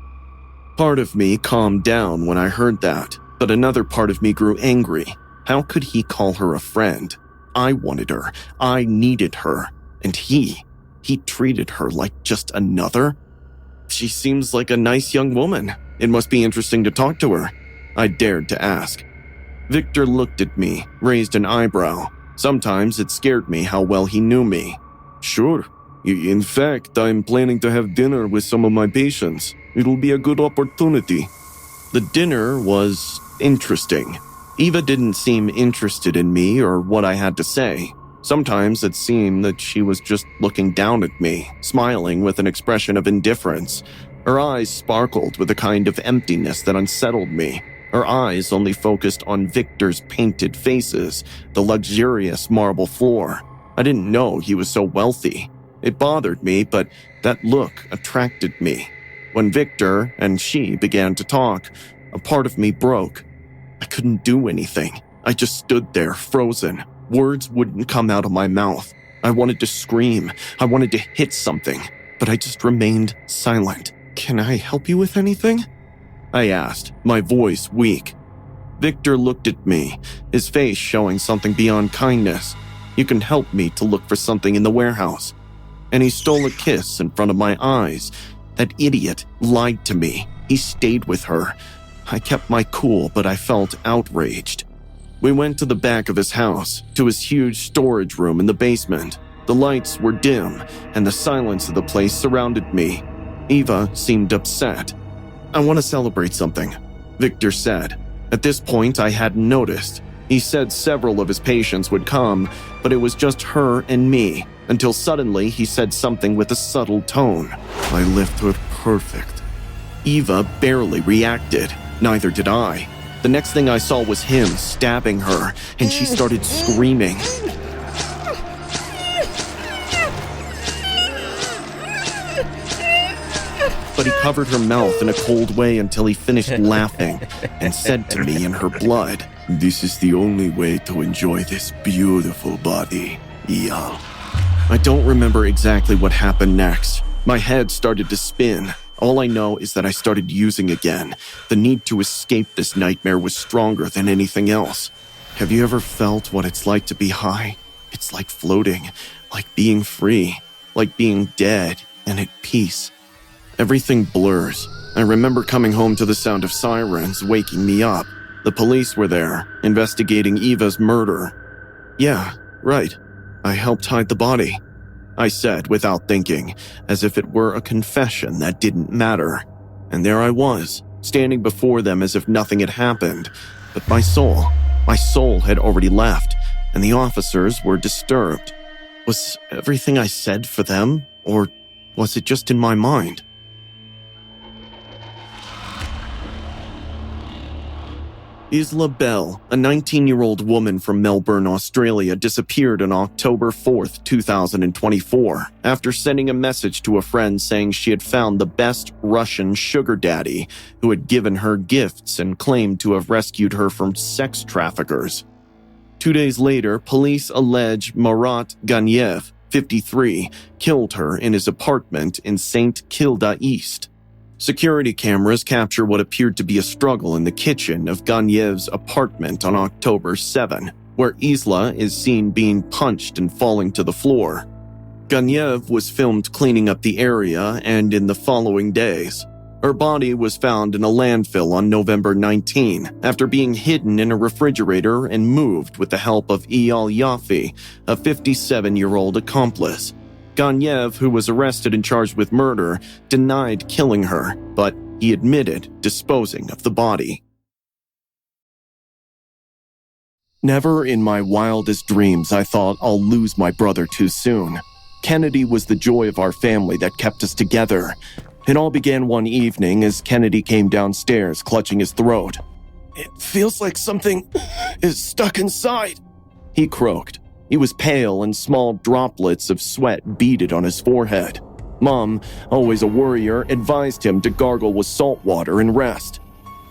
Part of me calmed down when I heard that, but another part of me grew angry. How could he call her a friend? I wanted her. I needed her. And he treated her like just another? She seems like a nice young woman. It must be interesting to talk to her. I dared to ask. Victor looked at me, raised an eyebrow. Sometimes it scared me how well he knew me. Sure. In fact, I'm planning to have dinner with some of my patients. It'll be a good opportunity. The dinner was interesting. Eva didn't seem interested in me or what I had to say. Sometimes it seemed that she was just looking down at me, smiling with an expression of indifference. Her eyes sparkled with a kind of emptiness that unsettled me. Her eyes only focused on Victor's painted faces, the luxurious marble floor. I didn't know he was so wealthy. It bothered me, but that look attracted me. When Victor and she began to talk, a part of me broke. I couldn't do anything. I just stood there, frozen. Words wouldn't come out of my mouth. I wanted to scream. I wanted to hit something, but I just remained silent. Can I help you with anything? I asked, my voice weak. Victor looked at me, his face showing something beyond kindness. You can help me to look for something in the warehouse. And he stole a kiss in front of my eyes. That idiot lied to me. He stayed with her. I kept my cool, but I felt outraged. We went to the back of his house, to his huge storage room in the basement. The lights were dim, and the silence of the place surrounded me. Eva seemed upset. I want to celebrate something, Victor said. At this point, I hadn't noticed. He said several of his patients would come, but it was just her and me, until suddenly he said something with a subtle tone. I left her perfect. Eva barely reacted. Neither did I. The next thing I saw was him stabbing her, and she started screaming. But he covered her mouth in a cold way until he finished laughing and said to me in her blood, "This is the only way to enjoy this beautiful body, Eva." I don't remember exactly what happened next. My head started to spin. All I know is that I started using again. The need to escape this nightmare was stronger than anything else. Have you ever felt what it's like to be high? It's like floating, like being free, like being dead and at peace. Everything blurs. I remember coming home to the sound of sirens waking me up. The police were there, investigating Eva's murder. Yeah, right. I helped hide the body, I said without thinking, as if it were a confession that didn't matter. And there I was, standing before them as if nothing had happened. But my soul had already left, and the officers were disturbed. Was everything I said for them, or was it just in my mind? Isla Bell, a 19-year-old woman from Melbourne, Australia, disappeared on October 4th, 2024, after sending a message to a friend saying she had found the best Russian sugar daddy who had given her gifts and claimed to have rescued her from sex traffickers. 2 days later, police allege Marat Ganiev, 53, killed her in his apartment in St. Kilda East. Security cameras capture what appeared to be a struggle in the kitchen of Ganyev's apartment on October 7, where Isla is seen being punched and falling to the floor. Ganiev was filmed cleaning up the area, and in the following days, her body was found in a landfill on November 19 after being hidden in a refrigerator and moved with the help of Eyal Yaffe, a 57-year-old accomplice. Ganiev, who was arrested and charged with murder, denied killing her, but he admitted disposing of the body. Never in my wildest dreams I thought I'll lose my brother too soon. Kennedy was the joy of our family that kept us together. It all began one evening as Kennedy came downstairs clutching his throat. "It feels like something is stuck inside," he croaked. He was pale and small droplets of sweat beaded on his forehead. Mom, always a worrier, advised him to gargle with salt water and rest.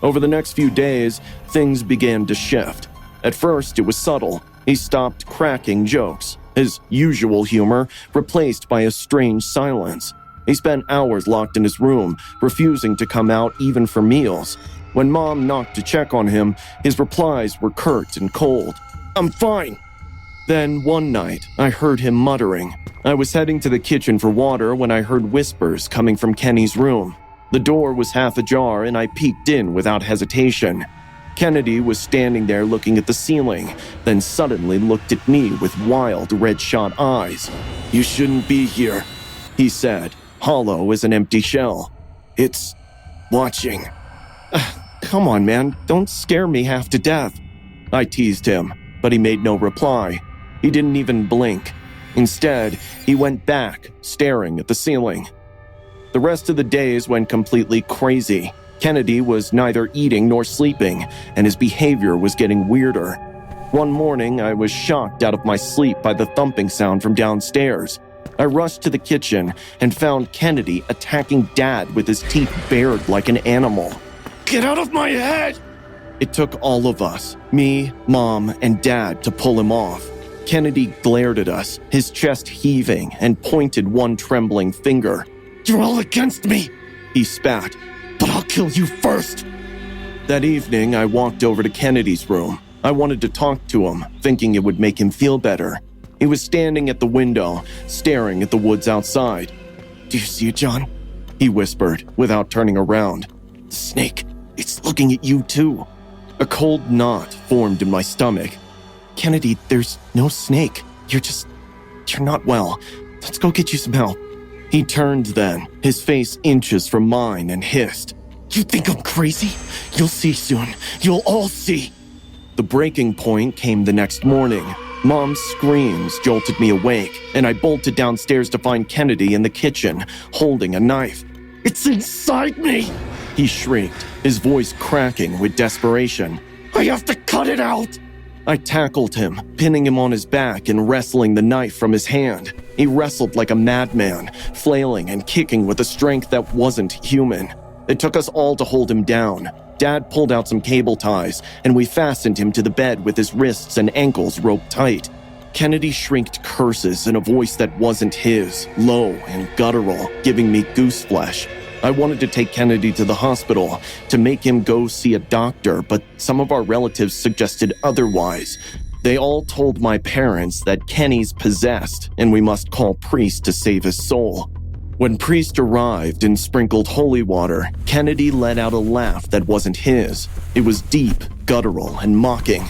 Over the next few days, things began to shift. At first, it was subtle. He stopped cracking jokes, his usual humor replaced by a strange silence. He spent hours locked in his room, refusing to come out even for meals. When Mom knocked to check on him, his replies were curt and cold. "I'm fine." Then one night, I heard him muttering. I was heading to the kitchen for water when I heard whispers coming from Kenny's room. The door was half ajar and I peeked in without hesitation. Kennedy was standing there looking at the ceiling, then suddenly looked at me with wild red-shot eyes. "You shouldn't be here," he said, hollow as an empty shell. "It's watching." "Come on, man, don't scare me half to death." I teased him, but he made no reply. He didn't even blink. Instead, he went back, staring at the ceiling. The rest of the days went completely crazy. Kennedy was neither eating nor sleeping, and his behavior was getting weirder. One morning, I was shocked out of my sleep by the thumping sound from downstairs. I rushed to the kitchen and found Kennedy attacking Dad with his teeth bared like an animal. "Get out of my head!" It took all of us, me, Mom, and Dad, to pull him off. Kennedy glared at us, his chest heaving, and pointed one trembling finger. "You're all against me," he spat, "but I'll kill you first." That evening, I walked over to Kennedy's room. I wanted to talk to him, thinking it would make him feel better. He was standing at the window, staring at the woods outside. "Do you see it, John?" he whispered, without turning around. "The snake, it's looking at you too." A cold knot formed in my stomach. "Kennedy, there's no snake. You're not well. Let's go get you some help." He turned then, his face inches from mine, and hissed, "You think I'm crazy? You'll see soon. You'll all see." The breaking point came the next morning. Mom's screams jolted me awake, and I bolted downstairs to find Kennedy in the kitchen, holding a knife. "It's inside me!" he shrieked, his voice cracking with desperation. "I have to cut it out!" I tackled him, pinning him on his back and wrestling the knife from his hand. He wrestled like a madman, flailing and kicking with a strength that wasn't human. It took us all to hold him down. Dad pulled out some cable ties, and we fastened him to the bed with his wrists and ankles roped tight. Kennedy shrieked curses in a voice that wasn't his, low and guttural, giving me goose flesh. I wanted to take Kennedy to the hospital to make him go see a doctor, but some of our relatives suggested otherwise. They all told my parents that Kenny's possessed and we must call Priest to save his soul. When Priest arrived and sprinkled holy water, Kennedy let out a laugh that wasn't his. It was deep, guttural, and mocking.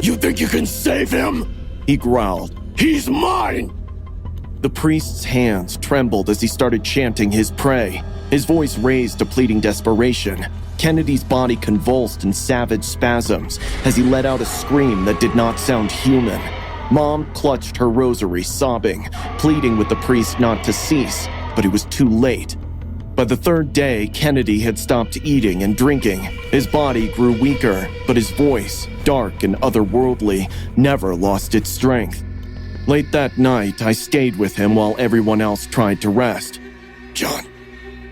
"You think you can save him?" he growled. He's mine! The priest's hands trembled as he started chanting his prayer. His voice raised to pleading desperation. Kennedy's body convulsed in savage spasms as he let out a scream that did not sound human. Mom clutched her rosary, sobbing, pleading with the priest not to cease, but it was too late. By the third day, Kennedy had stopped eating and drinking. His body grew weaker, but his voice, dark and otherworldly, never lost its strength. Late that night, I stayed with him while everyone else tried to rest. John,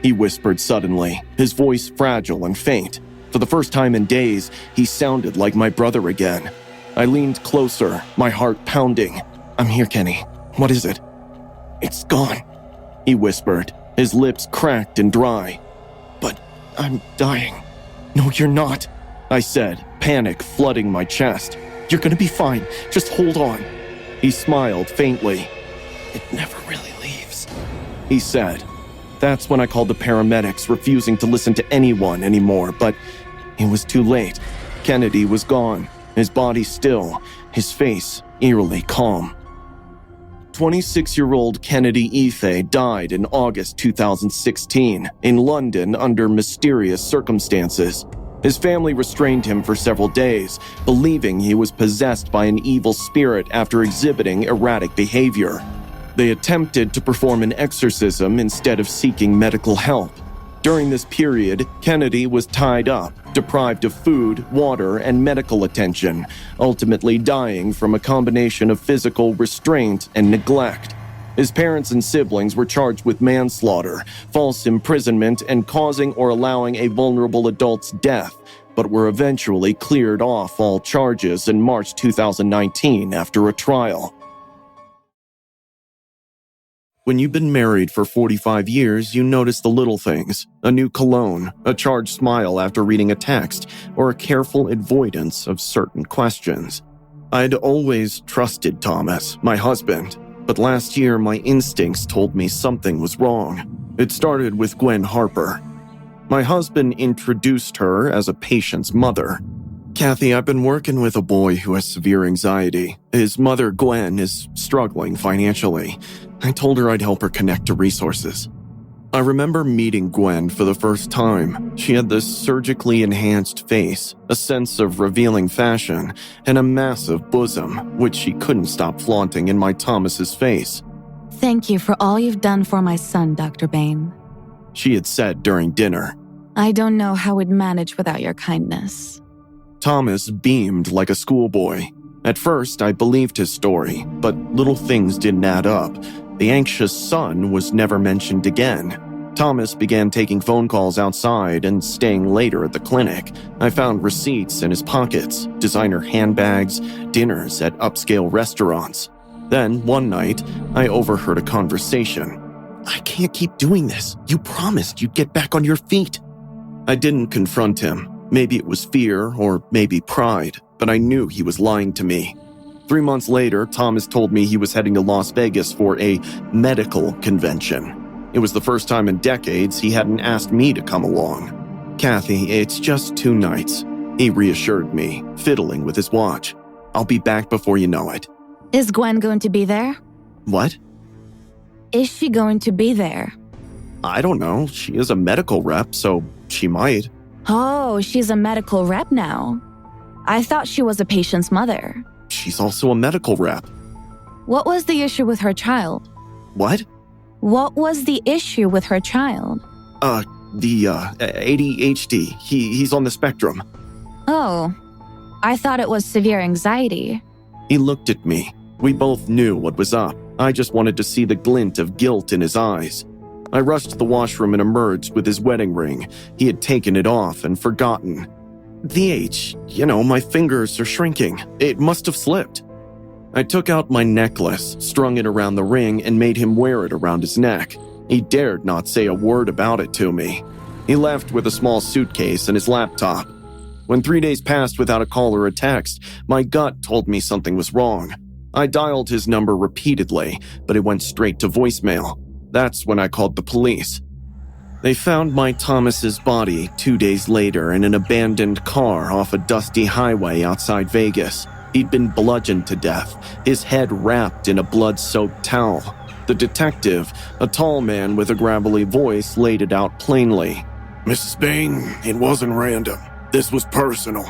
He whispered suddenly, his voice fragile and faint. For the first time in days, he sounded like my brother again. I leaned closer, my heart pounding. "I'm here, Kenny. What is it?" "It's gone," he whispered, his lips cracked and dry. "But I'm dying." "No, you're not," I said, panic flooding my chest. "You're gonna be fine. Just hold on." He smiled faintly. "It never really leaves," he said. That's when I called the paramedics, refusing to listen to anyone anymore, but it was too late. Kennedy was gone, his body still, his face eerily calm. 26-year-old Kennedy Ife died in August 2016 in London under mysterious circumstances. His family restrained him for several days, believing he was possessed by an evil spirit after exhibiting erratic behavior. They attempted to perform an exorcism instead of seeking medical help. During this period, Kennedy was tied up, deprived of food, water, and medical attention, ultimately dying from a combination of physical restraint and neglect. His parents and siblings were charged with manslaughter, false imprisonment, and causing or allowing a vulnerable adult's death, but were eventually cleared off all charges in March 2019 after a trial. When you've been married for 45 years, you notice the little things. A new cologne, a charged smile after reading a text, or a careful avoidance of certain questions. I'd always trusted Thomas, my husband, but last year my instincts told me something was wrong. It started with Gwen Harper. My husband introduced her as a patient's mother. "Kathy, I've been working with a boy who has severe anxiety. His mother, Gwen, is struggling financially. I told her I'd help her connect to resources." I remember meeting Gwen for the first time. She had this surgically enhanced face, a sense of revealing fashion, and a massive bosom, which she couldn't stop flaunting in my Thomas's face. Thank you for all you've done for my son, Dr. Bain. She had said during dinner. I don't know how we'd manage without your kindness. Thomas beamed like a schoolboy. At first, I believed his story, but little things didn't add up. The anxious son was never mentioned again. Thomas began taking phone calls outside and staying later at the clinic. I found receipts in his pockets, designer handbags, dinners at upscale restaurants. Then, one night, I overheard a conversation. "I can't keep doing this. You promised you'd get back on your feet." I didn't confront him. Maybe it was fear or maybe pride, but I knew he was lying to me. 3 months later, Thomas told me he was heading to Las Vegas for a medical convention. It was the first time in decades he hadn't asked me to come along. "Kathy, it's just 2 nights," he reassured me, fiddling with his watch. "I'll be back before you know it." Is Gwen going to be there? "What?" Is she going to be there? "I don't know. She is a medical rep, so she might." Oh, she's a medical rep now. I thought she was a patient's mother. "She's also a medical rep." What was the issue with her child? "What?" What was the issue with her child? The ADHD. He's on the spectrum." Oh, I thought it was severe anxiety. He looked at me. We both knew what was up. I just wanted to see the glint of guilt in his eyes. I rushed to the washroom and emerged with his wedding ring. He had taken it off and forgotten. "The H, my fingers are shrinking. It must have slipped." I took out my necklace, strung it around the ring, and made him wear it around his neck. He dared not say a word about it to me. He left with a small suitcase and his laptop. When 3 days passed without a call or a text, my gut told me something was wrong. I dialed his number repeatedly, but it went straight to voicemail. That's when I called the police. They found my Thomas's body 2 days later in an abandoned car off a dusty highway outside Vegas. He'd been bludgeoned to death, his head wrapped in a blood-soaked towel. The detective, a tall man with a gravelly voice, laid it out plainly. Mrs. Bain, it wasn't random. This was personal.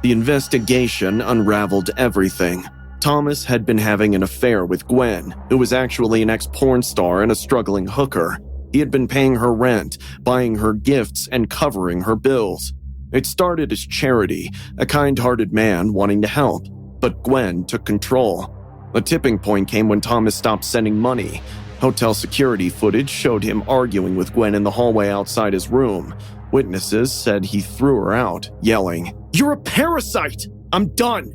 The investigation unraveled everything. Thomas had been having an affair with Gwen, who was actually an ex-porn star and a struggling hooker. He had been paying her rent, buying her gifts, and covering her bills. It started as charity, a kind-hearted man wanting to help, but Gwen took control. A tipping point came when Thomas stopped sending money. Hotel security footage showed him arguing with Gwen in the hallway outside his room. Witnesses said he threw her out, yelling, "You're a parasite! I'm done!"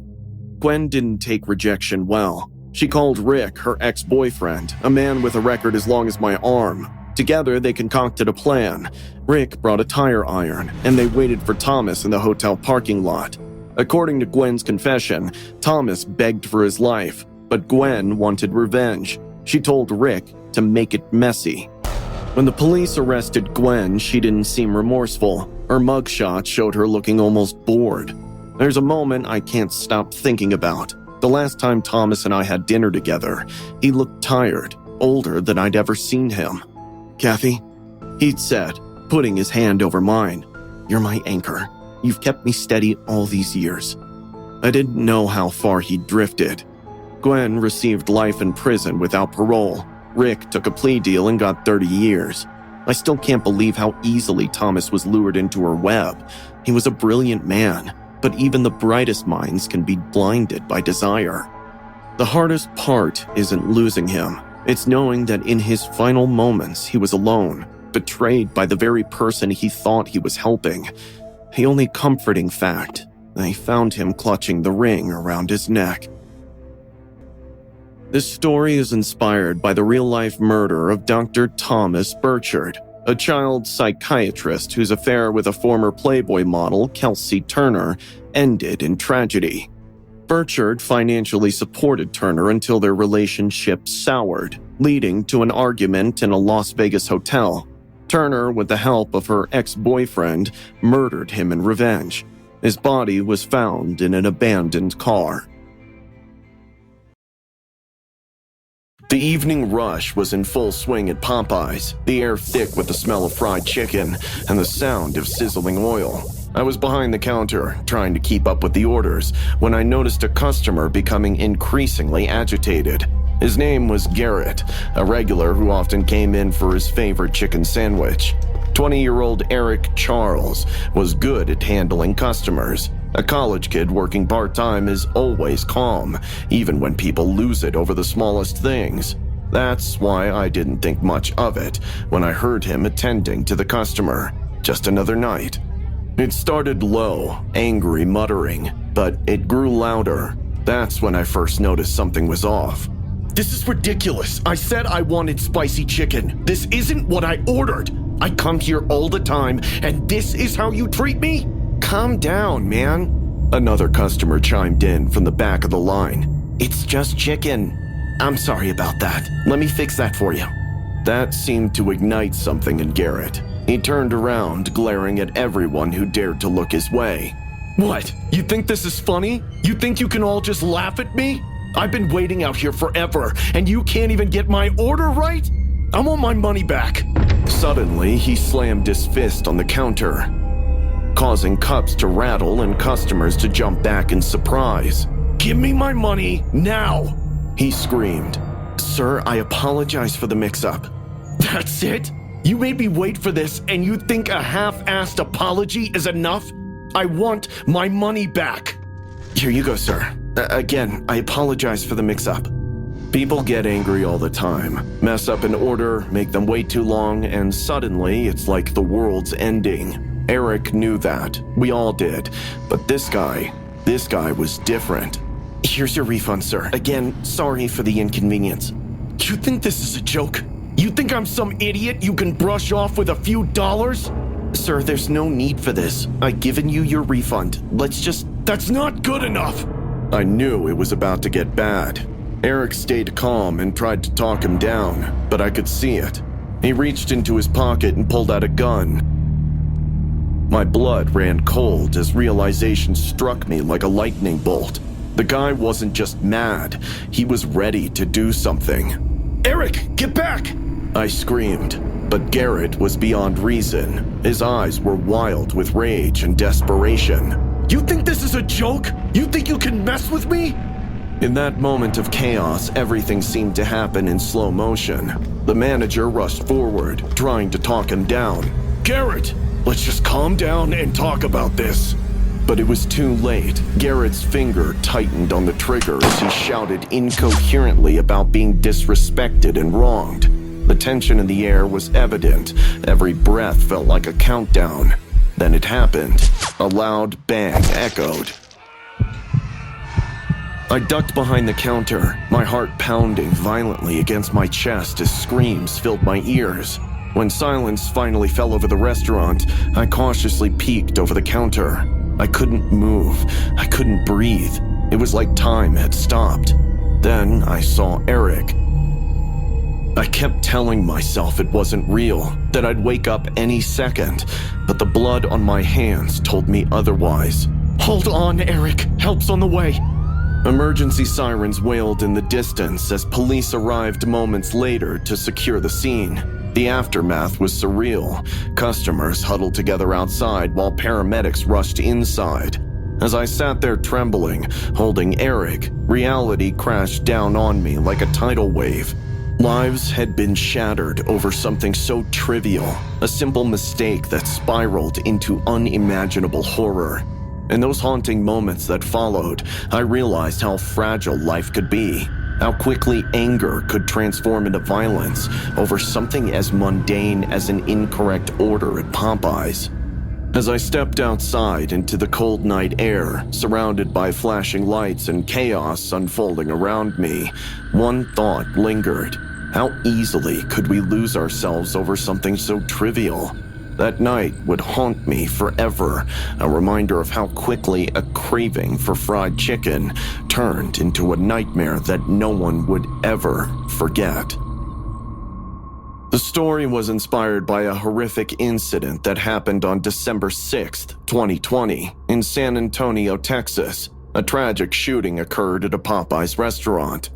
Gwen didn't take rejection well. She called Rick, her ex-boyfriend, a man with a record as long as my arm. Together, they concocted a plan. Rick brought a tire iron, and they waited for Thomas in the hotel parking lot. According to Gwen's confession, Thomas begged for his life, but Gwen wanted revenge. She told Rick to make it messy. When the police arrested Gwen, she didn't seem remorseful. Her mugshot showed her looking almost bored. There's a moment I can't stop thinking about. The last time Thomas and I had dinner together, he looked tired, older than I'd ever seen him. "Kathy," he'd said, putting his hand over mine, "you're my anchor. You've kept me steady all these years." I didn't know how far he'd drifted. Gwen received life in prison without parole. Rick took a plea deal and got 30 years. I still can't believe how easily Thomas was lured into her web. He was a brilliant man, but even the brightest minds can be blinded by desire. The hardest part isn't losing him. It's knowing that in his final moments he was alone, betrayed by the very person he thought he was helping. The only comforting fact, they found him clutching the ring around his neck. This story is inspired by the real-life murder of Dr. Thomas Burchard, a child psychiatrist whose affair with a former Playboy model, Kelsey Turner, ended in tragedy. Burchard financially supported Turner until their relationship soured, leading to an argument in a Las Vegas hotel. Turner, with the help of her ex-boyfriend, murdered him in revenge. His body was found in an abandoned car. The evening rush was in full swing at Popeyes, the air thick with the smell of fried chicken and the sound of sizzling oil. I was behind the counter, trying to keep up with the orders, when I noticed a customer becoming increasingly agitated. His name was Garrett, a regular who often came in for his favorite chicken sandwich. 20-year-old Eric Charles was good at handling customers. A college kid working part-time is always calm, even when people lose it over the smallest things. That's why I didn't think much of it when I heard him attending to the customer. Just another night. It started low, angry muttering, but it grew louder. That's when I first noticed something was off. "This is ridiculous. I said I wanted spicy chicken. This isn't what I ordered. I come here all the time, and this is how you treat me? Calm down, man." Another customer chimed in from the back of the line. "It's just chicken. I'm sorry about that. Let me fix that for you." That seemed to ignite something in Garrett. He turned around, glaring at everyone who dared to look his way. "What? You think this is funny? You think you can all just laugh at me? I've been waiting out here forever, and you can't even get my order right? I want my money back." Suddenly, he slammed his fist on the counter, causing cups to rattle and customers to jump back in surprise. "Give me my money now!" he screamed. "Sir, I apologize for the mix-up." "That's it? You made me wait for this, and you think a half-assed apology is enough? I want my money back." "Here you go, sir. Again, I apologize for the mix-up." People get angry all the time, mess up an order, make them wait too long, and suddenly it's like the world's ending. Eric knew that. We all did. But this guy was different. "Here's your refund, sir. Again, sorry for the inconvenience." "You think this is a joke? You think I'm some idiot you can brush off with a few dollars?" "Sir, there's no need for this. I've given you your refund. That's not good enough!" I knew it was about to get bad. Eric stayed calm and tried to talk him down, but I could see it. He reached into his pocket and pulled out a gun. My blood ran cold as realization struck me like a lightning bolt. The guy wasn't just mad, he was ready to do something. Eric, get back! I screamed, but Garrett was beyond reason. His eyes were wild with rage and desperation. You think this is a joke? You think you can mess with me? In that moment of chaos, everything seemed to happen in slow motion. The manager rushed forward, trying to talk him down. Garrett, let's just calm down and talk about this. But it was too late. Garrett's finger tightened on the trigger as he shouted incoherently about being disrespected and wronged. The tension in the air was evident. Every breath felt like a countdown. Then it happened. A loud bang echoed. I ducked behind the counter, my heart pounding violently against my chest as screams filled my ears. When silence finally fell over the restaurant, I cautiously peeked over the counter. I couldn't move. I couldn't breathe. It was like time had stopped. Then I saw Eric. I kept telling myself it wasn't real, that I'd wake up any second, but the blood on my hands told me otherwise. Hold on, Eric. Help's on the way. Emergency sirens wailed in the distance as police arrived moments later to secure the scene. The aftermath was surreal. Customers huddled together outside while paramedics rushed inside. As I sat there trembling, holding Eric, reality crashed down on me like a tidal wave. Lives had been shattered over something so trivial, a simple mistake that spiraled into unimaginable horror. In those haunting moments that followed, I realized how fragile life could be, how quickly anger could transform into violence over something as mundane as an incorrect order at Popeyes. As I stepped outside into the cold night air, surrounded by flashing lights and chaos unfolding around me, one thought lingered. How easily could we lose ourselves over something so trivial? That night would haunt me forever, a reminder of how quickly a craving for fried chicken turned into a nightmare that no one would ever forget. The story was inspired by a horrific incident that happened on December 6th, 2020, in San Antonio, Texas. A tragic shooting occurred at a Popeyes restaurant.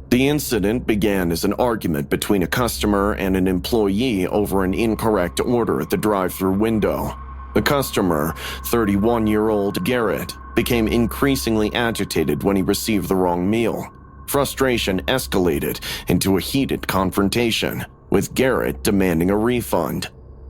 The incident began as an argument between a customer and an employee over an incorrect order at the drive-thru window. The customer, 31-year-old Garrett, became increasingly agitated when he received the wrong meal. Frustration escalated into a heated confrontation, with Garrett demanding a refund.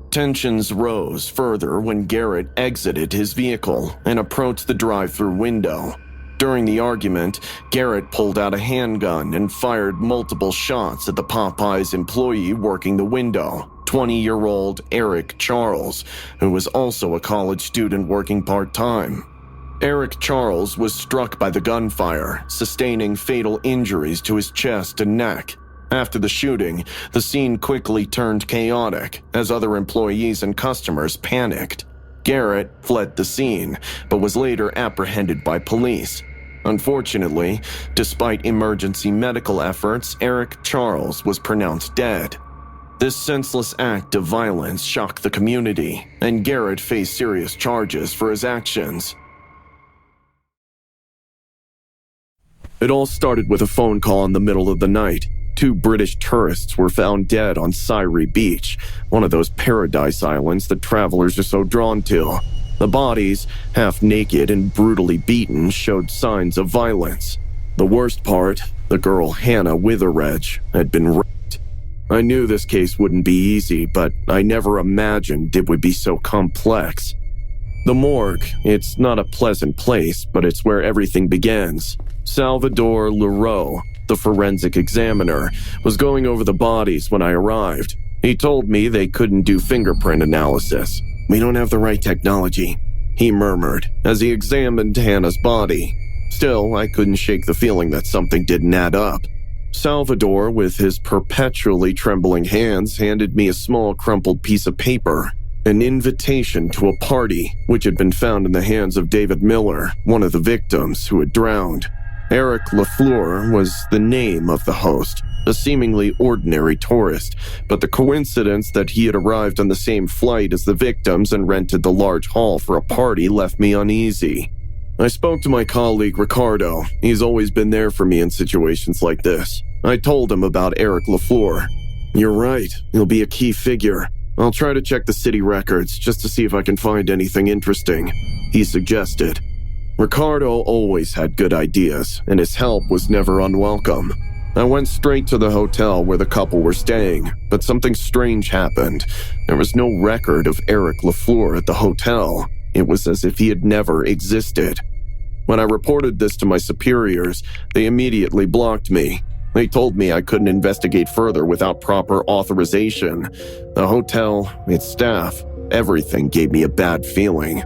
Tensions rose further when Garrett exited his vehicle and approached the drive-thru window. During the argument, Garrett pulled out a handgun and fired multiple shots at the Popeyes employee working the window, 20-year-old Eric Charles, who was also a college student working part-time. Eric Charles was struck by the gunfire, sustaining fatal injuries to his chest and neck. After the shooting, the scene quickly turned chaotic as other employees and customers panicked. Garrett fled the scene, but was later apprehended by police. Unfortunately, despite emergency medical efforts, Eric Charles was pronounced dead. This senseless act of violence shocked the community, and Garrett faced serious charges for his actions. It all started with a phone call in the middle of the night. 2 British tourists were found dead on Syrie Beach, one of those paradise islands that travelers are so drawn to. The bodies, half naked and brutally beaten, showed signs of violence. The worst part, the girl Hannah Witheredge had been raped. I knew this case wouldn't be easy, but I never imagined it would be so complex. The morgue, it's not a pleasant place, but it's where everything begins. Salvador Leroux, the forensic examiner, was going over the bodies when I arrived. He told me they couldn't do fingerprint analysis. "We don't have the right technology," he murmured as he examined Hannah's body. Still, I couldn't shake the feeling that something didn't add up. Salvador, with his perpetually trembling hands, handed me a small crumpled piece of paper, an invitation to a party which had been found in the hands of David Miller, one of the victims who had drowned. Eric Lafleur was the name of the host, a seemingly ordinary tourist, but the coincidence that he had arrived on the same flight as the victims and rented the large hall for a party left me uneasy. I spoke to my colleague Ricardo. He's always been there for me in situations like this. I told him about Eric LaFleur. You're right, he'll be a key figure. I'll try to check the city records just to see if I can find anything interesting, he suggested. Ricardo always had good ideas, and his help was never unwelcome. I went straight to the hotel where the couple were staying, but something strange happened. There was no record of Eric LaFleur at the hotel. It was as if he had never existed. When I reported this to my superiors, they immediately blocked me. They told me I couldn't investigate further without proper authorization. The hotel, its staff, everything gave me a bad feeling.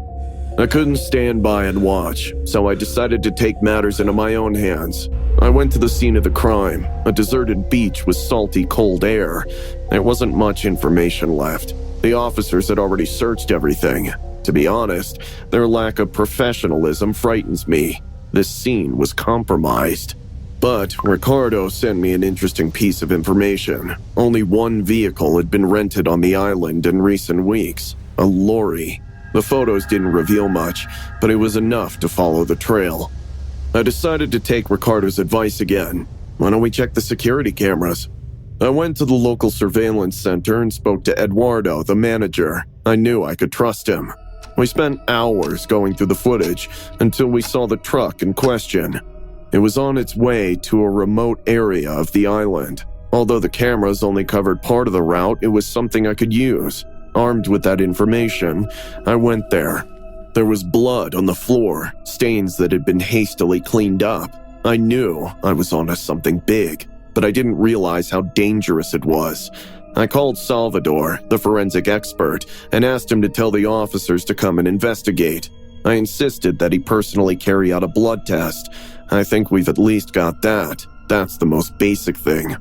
I couldn't stand by and watch, so I decided to take matters into my own hands. I went to the scene of the crime, a deserted beach with salty, cold air. There wasn't much information left. The officers had already searched everything. To be honest, their lack of professionalism frightens me. This scene was compromised. But Ricardo sent me an interesting piece of information. Only one vehicle had been rented on the island in recent weeks, a lorry. The photos didn't reveal much, but it was enough to follow the trail. I decided to take Ricardo's advice again. Why don't we check the security cameras? I went to the local surveillance center and spoke to Eduardo, the manager. I knew I could trust him. We spent hours going through the footage until we saw the truck in question. It was on its way to a remote area of the island. Although the cameras only covered part of the route, it was something I could use. Armed with that information, I went there. There was blood on the floor, stains that had been hastily cleaned up. I knew I was onto something big, but I didn't realize how dangerous it was. I called Salvador, the forensic expert, and asked him to tell the officers to come and investigate. I insisted that he personally carry out a blood test. I think we've at least got that. That's the most basic thing.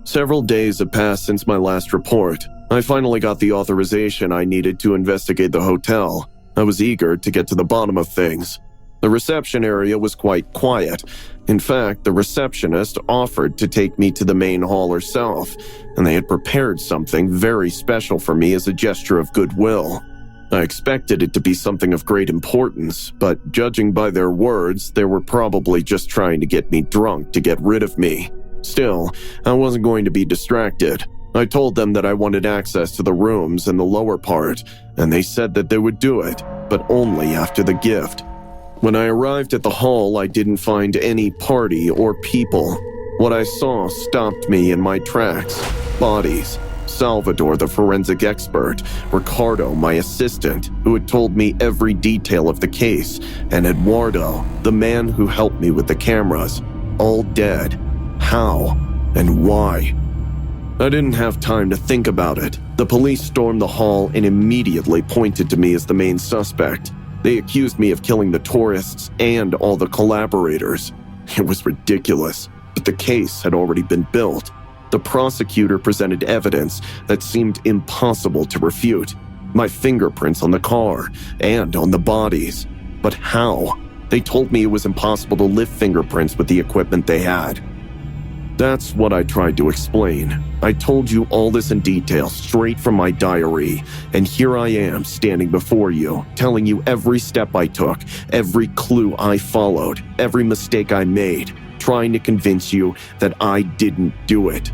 Several days have passed since my last report. I finally got the authorization I needed to investigate the hotel. I was eager to get to the bottom of things. The reception area was quite quiet. In fact, the receptionist offered to take me to the main hall herself, and they had prepared something very special for me as a gesture of goodwill. I expected it to be something of great importance, but judging by their words, they were probably just trying to get me drunk to get rid of me. Still, I wasn't going to be distracted. I told them that I wanted access to the rooms in the lower part, and they said that they would do it, but only after the gift. When I arrived at the hall, I didn't find any party or people. What I saw stopped me in my tracks. Bodies. Salvador, the forensic expert, Ricardo, my assistant, who had told me every detail of the case, and Eduardo, the man who helped me with the cameras, all dead. How and why? I didn't have time to think about it. The police stormed the hall and immediately pointed to me as the main suspect. They accused me of killing the tourists and all the collaborators. It was ridiculous, but the case had already been built. The prosecutor presented evidence that seemed impossible to refute. My fingerprints on the car and on the bodies. But how? They told me it was impossible to lift fingerprints with the equipment they had. That's what I tried to explain. I told you all this in detail, straight from my diary, and here I am standing before you, telling you every step I took, every clue I followed, every mistake I made, trying to convince you that I didn't do it.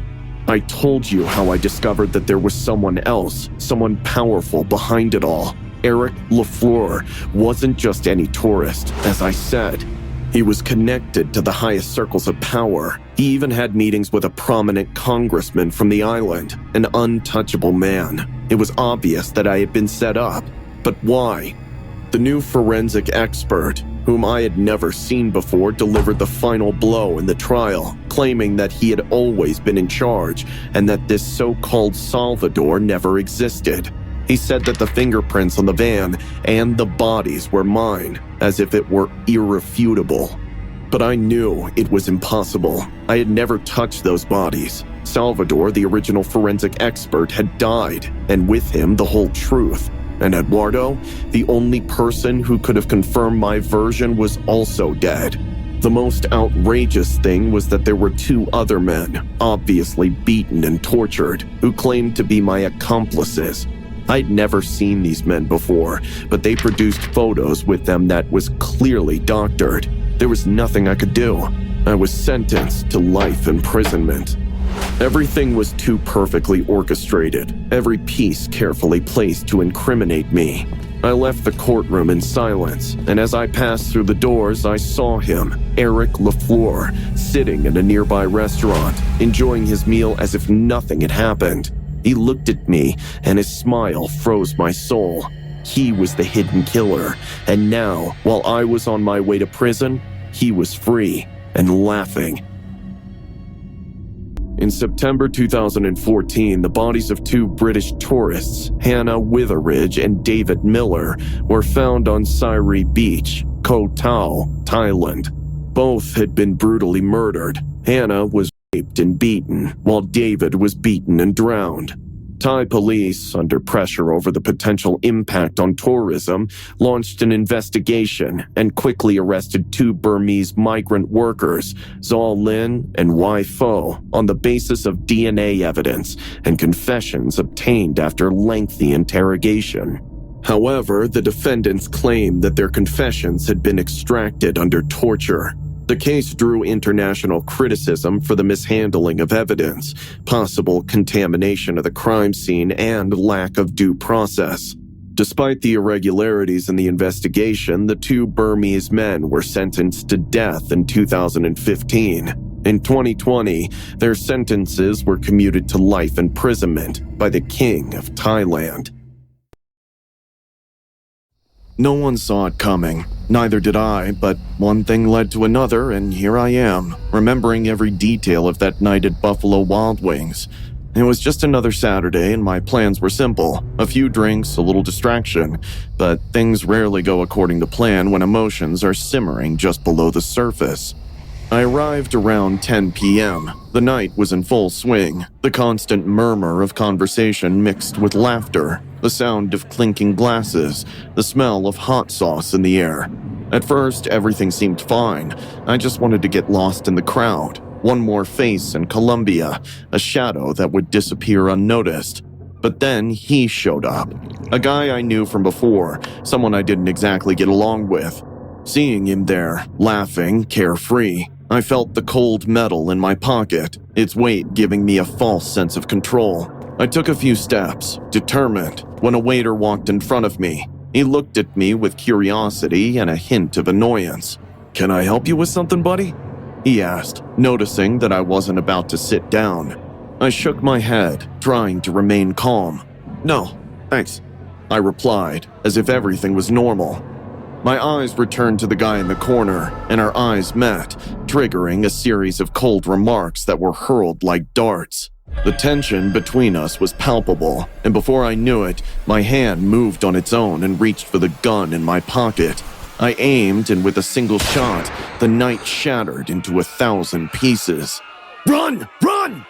I told you how I discovered that there was someone else, someone powerful behind it all. Eric LaFleur wasn't just any tourist, as I said. He was connected to the highest circles of power. He even had meetings with a prominent congressman from the island, an untouchable man. It was obvious that I had been set up. But why? The new forensic expert, whom I had never seen before, delivered the final blow in the trial, claiming that he had always been in charge and that this so-called Salvador never existed. He said that the fingerprints on the van and the bodies were mine, as if it were irrefutable. But I knew it was impossible. I had never touched those bodies. Salvador, the original forensic expert, had died, and with him the whole truth. And Eduardo, the only person who could have confirmed my version, was also dead. The most outrageous thing was that there were two other men, obviously beaten and tortured, who claimed to be my accomplices. I'd never seen these men before, but they produced photos with them that was clearly doctored. There was nothing I could do. I was sentenced to life imprisonment. Everything was too perfectly orchestrated, every piece carefully placed to incriminate me. I left the courtroom in silence, and as I passed through the doors, I saw him, Eric LaFleur, sitting in a nearby restaurant, enjoying his meal as if nothing had happened. He looked at me, and his smile froze my soul. He was the hidden killer, and now, while I was on my way to prison, he was free and laughing. In September 2014, the bodies of two British tourists, Hannah Witheridge and David Miller, were found on Sairi Beach, Koh Tao, Thailand. Both had been brutally murdered. Hannah was raped and beaten, while David was beaten and drowned. Thai police, under pressure over the potential impact on tourism, launched an investigation and quickly arrested two Burmese migrant workers, Zaw Lin and Wai Fo, on the basis of DNA evidence and confessions obtained after lengthy interrogation. However, the defendants claimed that their confessions had been extracted under torture. The case drew international criticism for the mishandling of evidence, possible contamination of the crime scene, and lack of due process. Despite the irregularities in the investigation, the two Burmese men were sentenced to death in 2015. In 2020, their sentences were commuted to life imprisonment by the King of Thailand. No one saw it coming. Neither did I, but one thing led to another, and here I am, remembering every detail of that night at Buffalo Wild Wings. It was just another Saturday, and my plans were simple. A few drinks, a little distraction, but things rarely go according to plan when emotions are simmering just below the surface. I arrived around 10 p.m. The night was in full swing, the constant murmur of conversation mixed with laughter, the sound of clinking glasses, the smell of hot sauce in the air. At first, everything seemed fine. I just wanted to get lost in the crowd. One more face in Colombia, a shadow that would disappear unnoticed. But then he showed up. A guy I knew from before, someone I didn't exactly get along with. Seeing him there, laughing, carefree, I felt the cold metal in my pocket, its weight giving me a false sense of control. I took a few steps, determined, when a waiter walked in front of me. He looked at me with curiosity and a hint of annoyance. "Can I help you with something, buddy?" he asked, noticing that I wasn't about to sit down. I shook my head, trying to remain calm. "No, thanks," I replied, as if everything was normal. My eyes returned to the guy in the corner, and our eyes met, triggering a series of cold remarks that were hurled like darts. The tension between us was palpable, and before I knew it, my hand moved on its own and reached for the gun in my pocket. I aimed, and with a single shot, the night shattered into 1,000 pieces. "Run! Run!"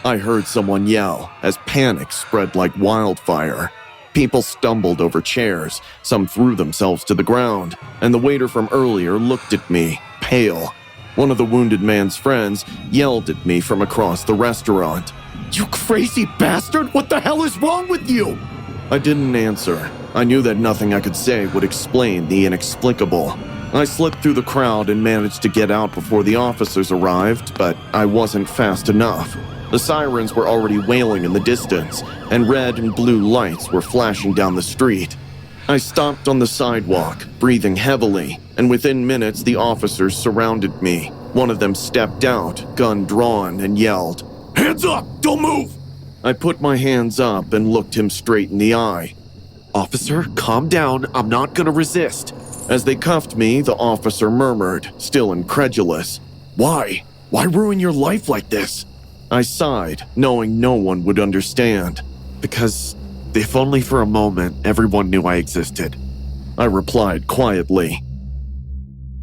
I heard someone yell as panic spread like wildfire. People stumbled over chairs, some threw themselves to the ground, and the waiter from earlier looked at me, pale. One of the wounded man's friends yelled at me from across the restaurant. "You crazy bastard! What the hell is wrong with you?" I didn't answer. I knew that nothing I could say would explain the inexplicable. I slipped through the crowd and managed to get out before the officers arrived, but I wasn't fast enough. The sirens were already wailing in the distance, and red and blue lights were flashing down the street. I stopped on the sidewalk, breathing heavily, and within minutes the officers surrounded me. One of them stepped out, gun drawn, and yelled, "Hands up! Don't move!" I put my hands up and looked him straight in the eye. "Officer, calm down. I'm not gonna resist." As they cuffed me, the officer murmured, still incredulous, "Why? Why ruin your life like this?" I sighed, knowing no one would understand. "Because if only for a moment everyone knew I existed," I replied quietly.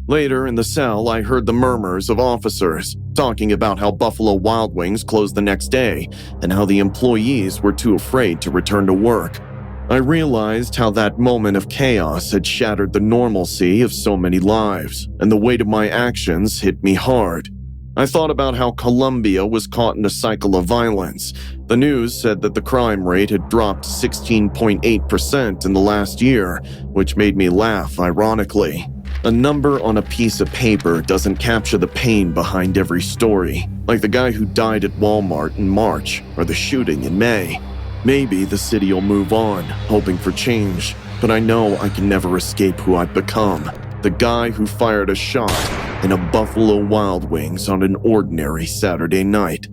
Later in the cell, I heard the murmurs of officers, talking about how Buffalo Wild Wings closed the next day and how the employees were too afraid to return to work. I realized how that moment of chaos had shattered the normalcy of so many lives, and the weight of my actions hit me hard. I thought about how Colombia was caught in a cycle of violence. The news said that the crime rate had dropped 16.8% in the last year, which made me laugh ironically. A number on a piece of paper doesn't capture the pain behind every story, like the guy who died at Walmart in March or the shooting in May. Maybe the city will move on, hoping for change, but I know I can never escape who I've become. The guy who fired a shot in a Buffalo Wild Wings on an ordinary Saturday night.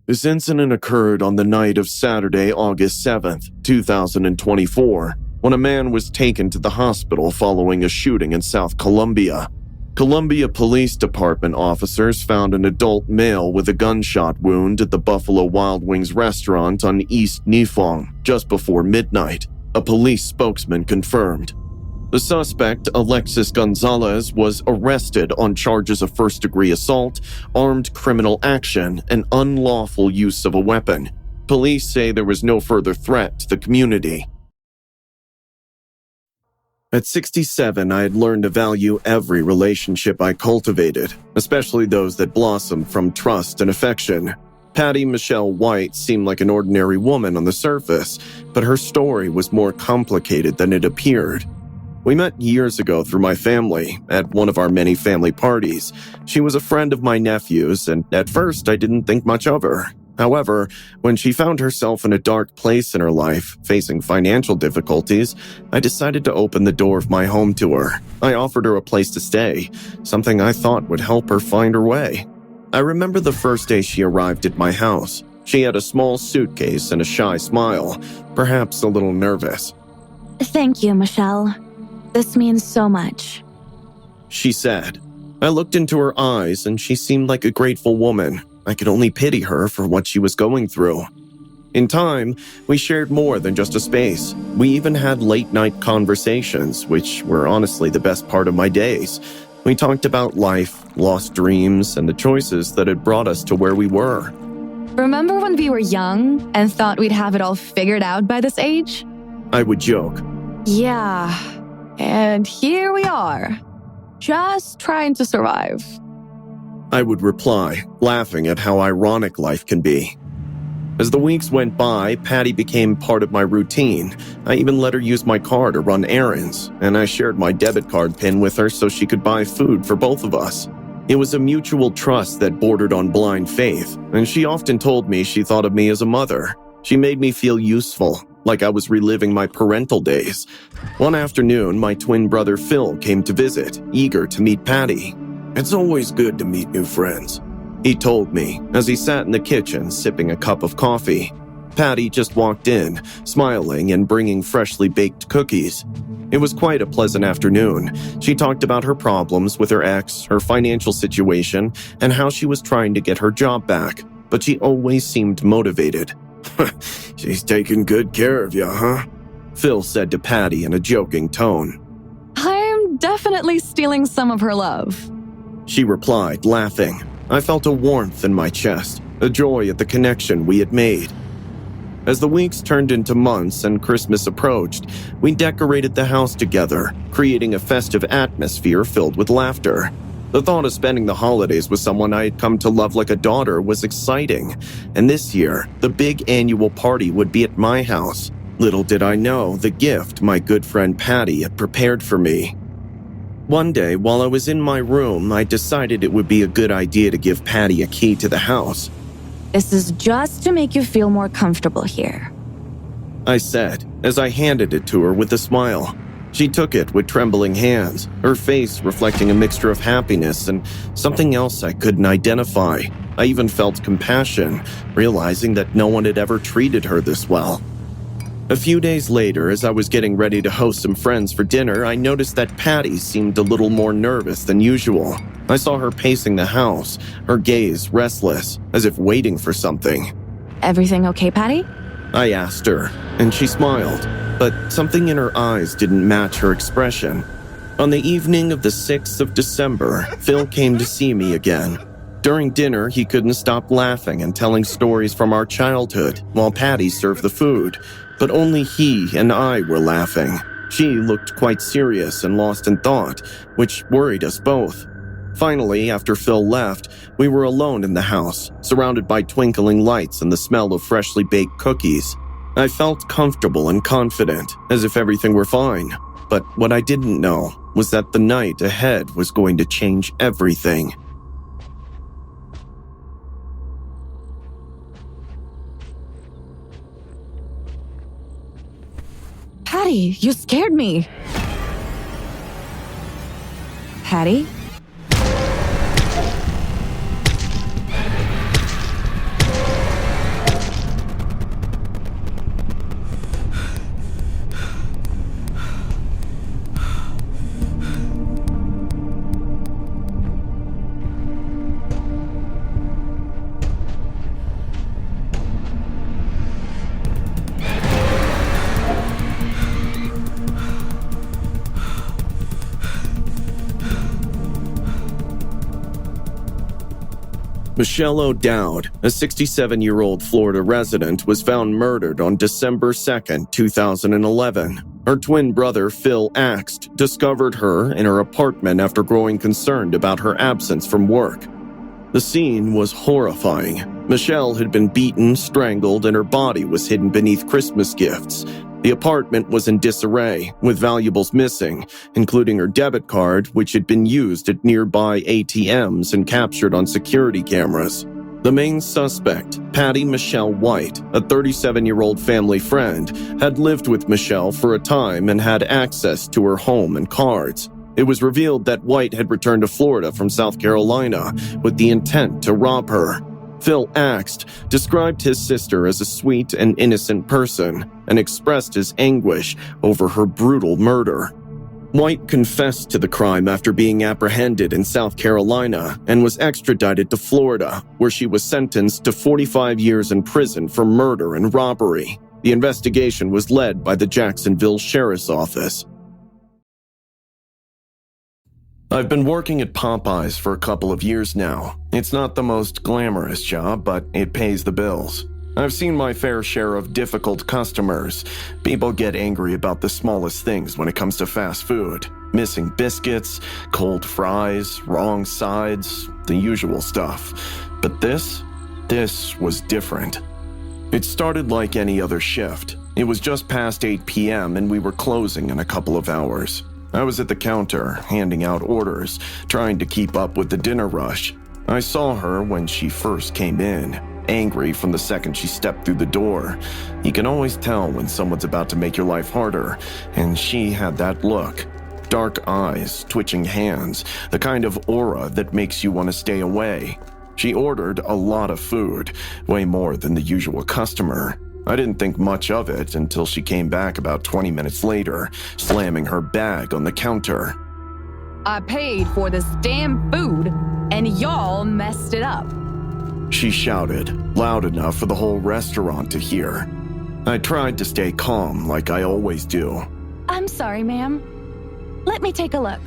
This incident occurred on the night of Saturday, August 7th, 2024, when a man was taken to the hospital following a shooting in South Columbia. Columbia Police Department officers found an adult male with a gunshot wound at the Buffalo Wild Wings restaurant on East Nifong just before midnight, a police spokesman confirmed. The suspect, Alexis Gonzalez, was arrested on charges of first-degree assault, armed criminal action, and unlawful use of a weapon. Police say there was no further threat to the community. At 67, I had learned to value every relationship I cultivated, especially those that blossomed from trust and affection. Patty Michelle White seemed like an ordinary woman on the surface, but her story was more complicated than it appeared. We met years ago through my family, at one of our many family parties. She was a friend of my nephew's, and at first I didn't think much of her. However, when she found herself in a dark place in her life, facing financial difficulties, I decided to open the door of my home to her. I offered her a place to stay, something I thought would help her find her way. I remember the first day she arrived at my house. She had a small suitcase and a shy smile, perhaps a little nervous. Thank you, Michelle. This means so much. She said. I looked into her eyes and she seemed like a grateful woman. I could only pity her for what she was going through. In time, we shared more than just a space. We even had late-night conversations, which were honestly the best part of my days. We talked about life, lost dreams, and the choices that had brought us to where we were. Remember when we were young and thought we'd have it all figured out by this age? I would joke. Yeah, and here we are, just trying to survive. I would reply, laughing at how ironic life can be. As the weeks went by, Patty became part of my routine. I even let her use my car to run errands, and I shared my debit card PIN with her so she could buy food for both of us. It was a mutual trust that bordered on blind faith, and she often told me she thought of me as a mother. She made me feel useful, like I was reliving my parental days. One afternoon, my twin brother Phil came to visit, eager to meet Patty. It's always good to meet new friends, he told me as he sat in the kitchen sipping a cup of coffee. Patty just walked in, smiling and bringing freshly baked cookies. It was quite a pleasant afternoon. She talked about her problems with her ex, her financial situation, and how she was trying to get her job back, but she always seemed motivated. She's taking good care of you, huh? Phil said to Patty in a joking tone. I'm definitely stealing some of her love. She replied, laughing. I felt a warmth in my chest, a joy at the connection we had made. As the weeks turned into months and Christmas approached, we decorated the house together, creating a festive atmosphere filled with laughter. The thought of spending the holidays with someone I had come to love like a daughter was exciting, and this year, the big annual party would be at my house. Little did I know the gift my good friend Patty had prepared for me. One day, while I was in my room, I decided it would be a good idea to give Patty a key to the house. This is just to make you feel more comfortable here. I said, as I handed it to her with a smile. She took it with trembling hands, her face reflecting a mixture of happiness and something else I couldn't identify. I even felt compassion, realizing that no one had ever treated her this well. A few days later, as I was getting ready to host some friends for dinner, I noticed that Patty seemed a little more nervous than usual. I saw her pacing the house, her gaze restless, as if waiting for something. Everything okay, Patty? I asked her, and she smiled, but something in her eyes didn't match her expression. On the evening of the 6th of December, Phil came to see me again. During dinner, he couldn't stop laughing and telling stories from our childhood while Patty served the food, but only he and I were laughing. She looked quite serious and lost in thought, which worried us both. Finally, after Phil left, we were alone in the house, surrounded by twinkling lights and the smell of freshly baked cookies. I felt comfortable and confident, as if everything were fine. But what I didn't know was that the night ahead was going to change everything. Patty, you scared me. Patty? Michelle O'Dowd, a 67-year-old Florida resident, was found murdered on December 2nd, 2011. Her twin brother, Phil Axt, discovered her in her apartment after growing concerned about her absence from work. The scene was horrifying. Michelle had been beaten, strangled, and her body was hidden beneath Christmas gifts. The apartment was in disarray, with valuables missing, including her debit card, which had been used at nearby ATMs and captured on security cameras. The main suspect, Patty Michelle White, a 37-year-old family friend, had lived with Michelle for a time and had access to her home and cards. It was revealed that White had returned to Florida from South Carolina with the intent to rob her. Phil Axt described his sister as a sweet and innocent person and expressed his anguish over her brutal murder. White confessed to the crime after being apprehended in South Carolina and was extradited to Florida, where she was sentenced to 45 years in prison for murder and robbery. The investigation was led by the Jacksonville Sheriff's Office. I've been working at Popeyes for a couple of years now. It's not the most glamorous job, but it pays the bills. I've seen my fair share of difficult customers. People get angry about the smallest things when it comes to fast food. Missing biscuits, cold fries, wrong sides, the usual stuff. But this was different. It started like any other shift. It was just past 8 p.m. and we were closing in a couple of hours. I was at the counter, handing out orders, trying to keep up with the dinner rush. I saw her when she first came in, angry from the second she stepped through the door. You can always tell when someone's about to make your life harder, and she had that look. Dark eyes, twitching hands, the kind of aura that makes you want to stay away. She ordered a lot of food, way more than the usual customer. I didn't think much of it until she came back about 20 minutes later, slamming her bag on the counter. I paid for this damn food, and y'all messed it up. She shouted, loud enough for the whole restaurant to hear. I tried to stay calm like I always do. I'm sorry, ma'am. Let me take a look.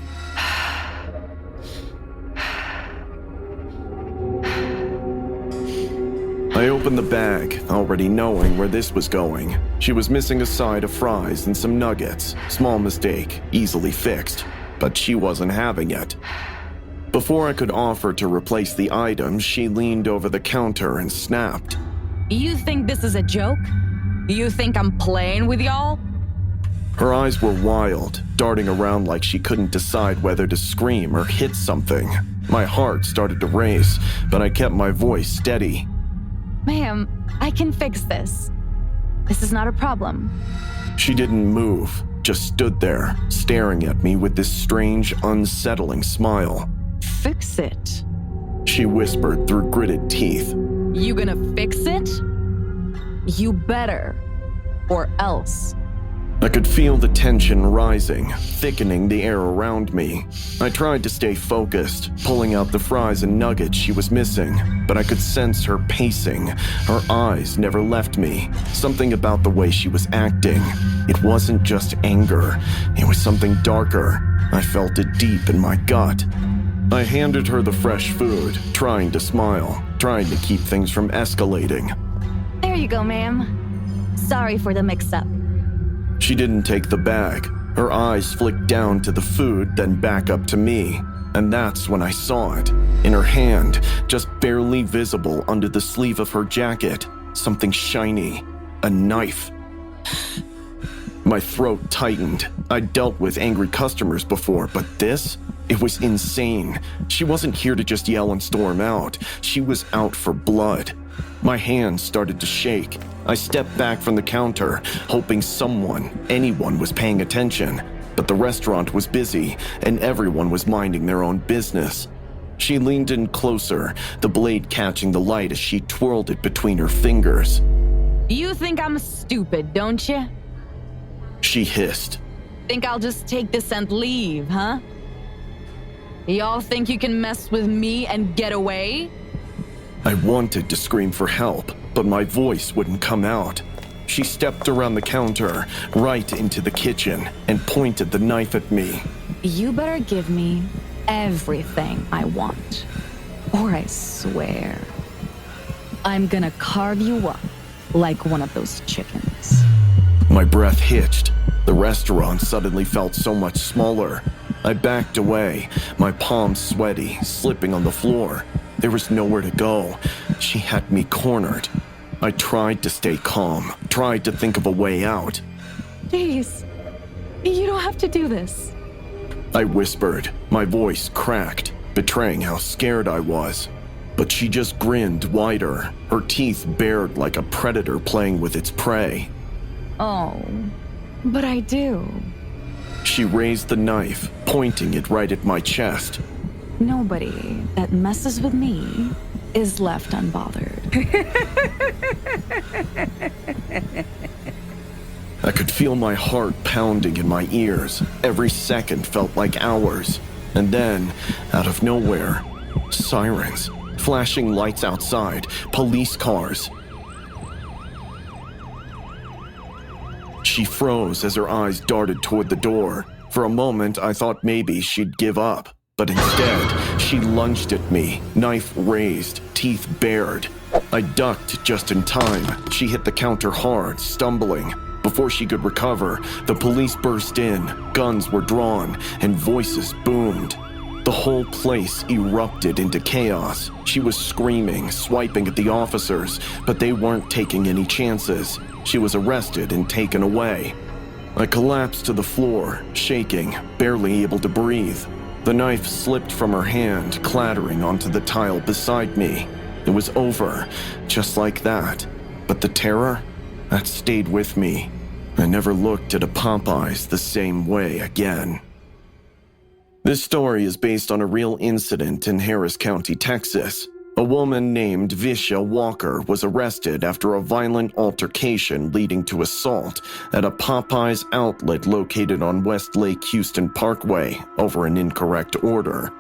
I opened the bag, already knowing where this was going. She was missing a side of fries and some nuggets. Small mistake, easily fixed. But she wasn't having it. Before I could offer to replace the items, she leaned over the counter and snapped. You think this is a joke? You think I'm playing with y'all? Her eyes were wild, darting around like she couldn't decide whether to scream or hit something. My heart started to race, but I kept my voice steady. Ma'am, I can fix this. This is not a problem. She didn't move, just stood there, staring at me with this strange, unsettling smile. Fix it? She whispered through gritted teeth. You gonna fix it? You better, or else. I could feel the tension rising, thickening the air around me. I tried to stay focused, pulling out the fries and nuggets she was missing, but I could sense her pacing. Her eyes never left me. Something about the way she was acting. It wasn't just anger. It was something darker. I felt it deep in my gut. I handed her the fresh food, trying to smile, trying to keep things from escalating. There you go, ma'am. Sorry for the mix-up. She didn't take the bag. Her eyes flicked down to the food, then back up to me. And that's when I saw it. In her hand, just barely visible under the sleeve of her jacket, something shiny. A knife. My throat tightened. I'd dealt with angry customers before, but this? It was insane. She wasn't here to just yell and storm out. She was out for blood. My hands started to shake. I stepped back from the counter, hoping anyone was paying attention. But the restaurant was busy, and everyone was minding their own business. She leaned in closer, the blade catching the light as she twirled it between her fingers. You think I'm stupid, don't you? She hissed. Think I'll just take this and leave, huh? Y'all think you can mess with me and get away? I wanted to scream for help, but my voice wouldn't come out. She stepped around the counter, right into the kitchen, and pointed the knife at me. You better give me everything I want, or I swear, I'm gonna carve you up like one of those chickens. My breath hitched. The restaurant suddenly felt so much smaller. I backed away, my palms sweaty, slipping on the floor. There was nowhere to go. She had me cornered. I tried to stay calm, tried to think of a way out. Please, you don't have to do this. I whispered, my voice cracked, betraying how scared I was. But she just grinned wider, her teeth bared like a predator playing with its prey. Oh, but I do. She raised the knife, pointing it right at my chest. Nobody that messes with me is left unbothered. I could feel my heart pounding in my ears. Every second felt like hours. And then, out of nowhere, sirens, flashing lights outside, police cars. She froze as her eyes darted toward the door. For a moment, I thought maybe she'd give up. But instead, she lunged at me, knife raised, teeth bared. I ducked just in time. She hit the counter hard, stumbling. Before she could recover, the police burst in, guns were drawn, and voices boomed. The whole place erupted into chaos. She was screaming, swiping at the officers, but they weren't taking any chances. She was arrested and taken away. I collapsed to the floor, shaking, barely able to breathe. The knife slipped from her hand, clattering onto the tile beside me. It was over, just like that. But the terror? That stayed with me. I never looked at a Popeyes the same way again. This story is based on a real incident in Harris County, Texas. A woman named Visha Walker was arrested after a violent altercation leading to assault at a Popeyes outlet located on West Lake Houston Parkway over an incorrect order.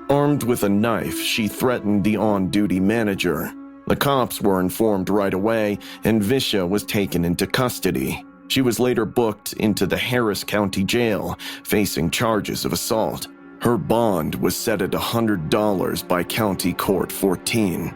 Armed with a knife, she threatened the on-duty manager. The cops were informed right away, and Visha was taken into custody. She was later booked into the Harris County Jail, facing charges of assault. Her bond was set at $100 by County Court 14.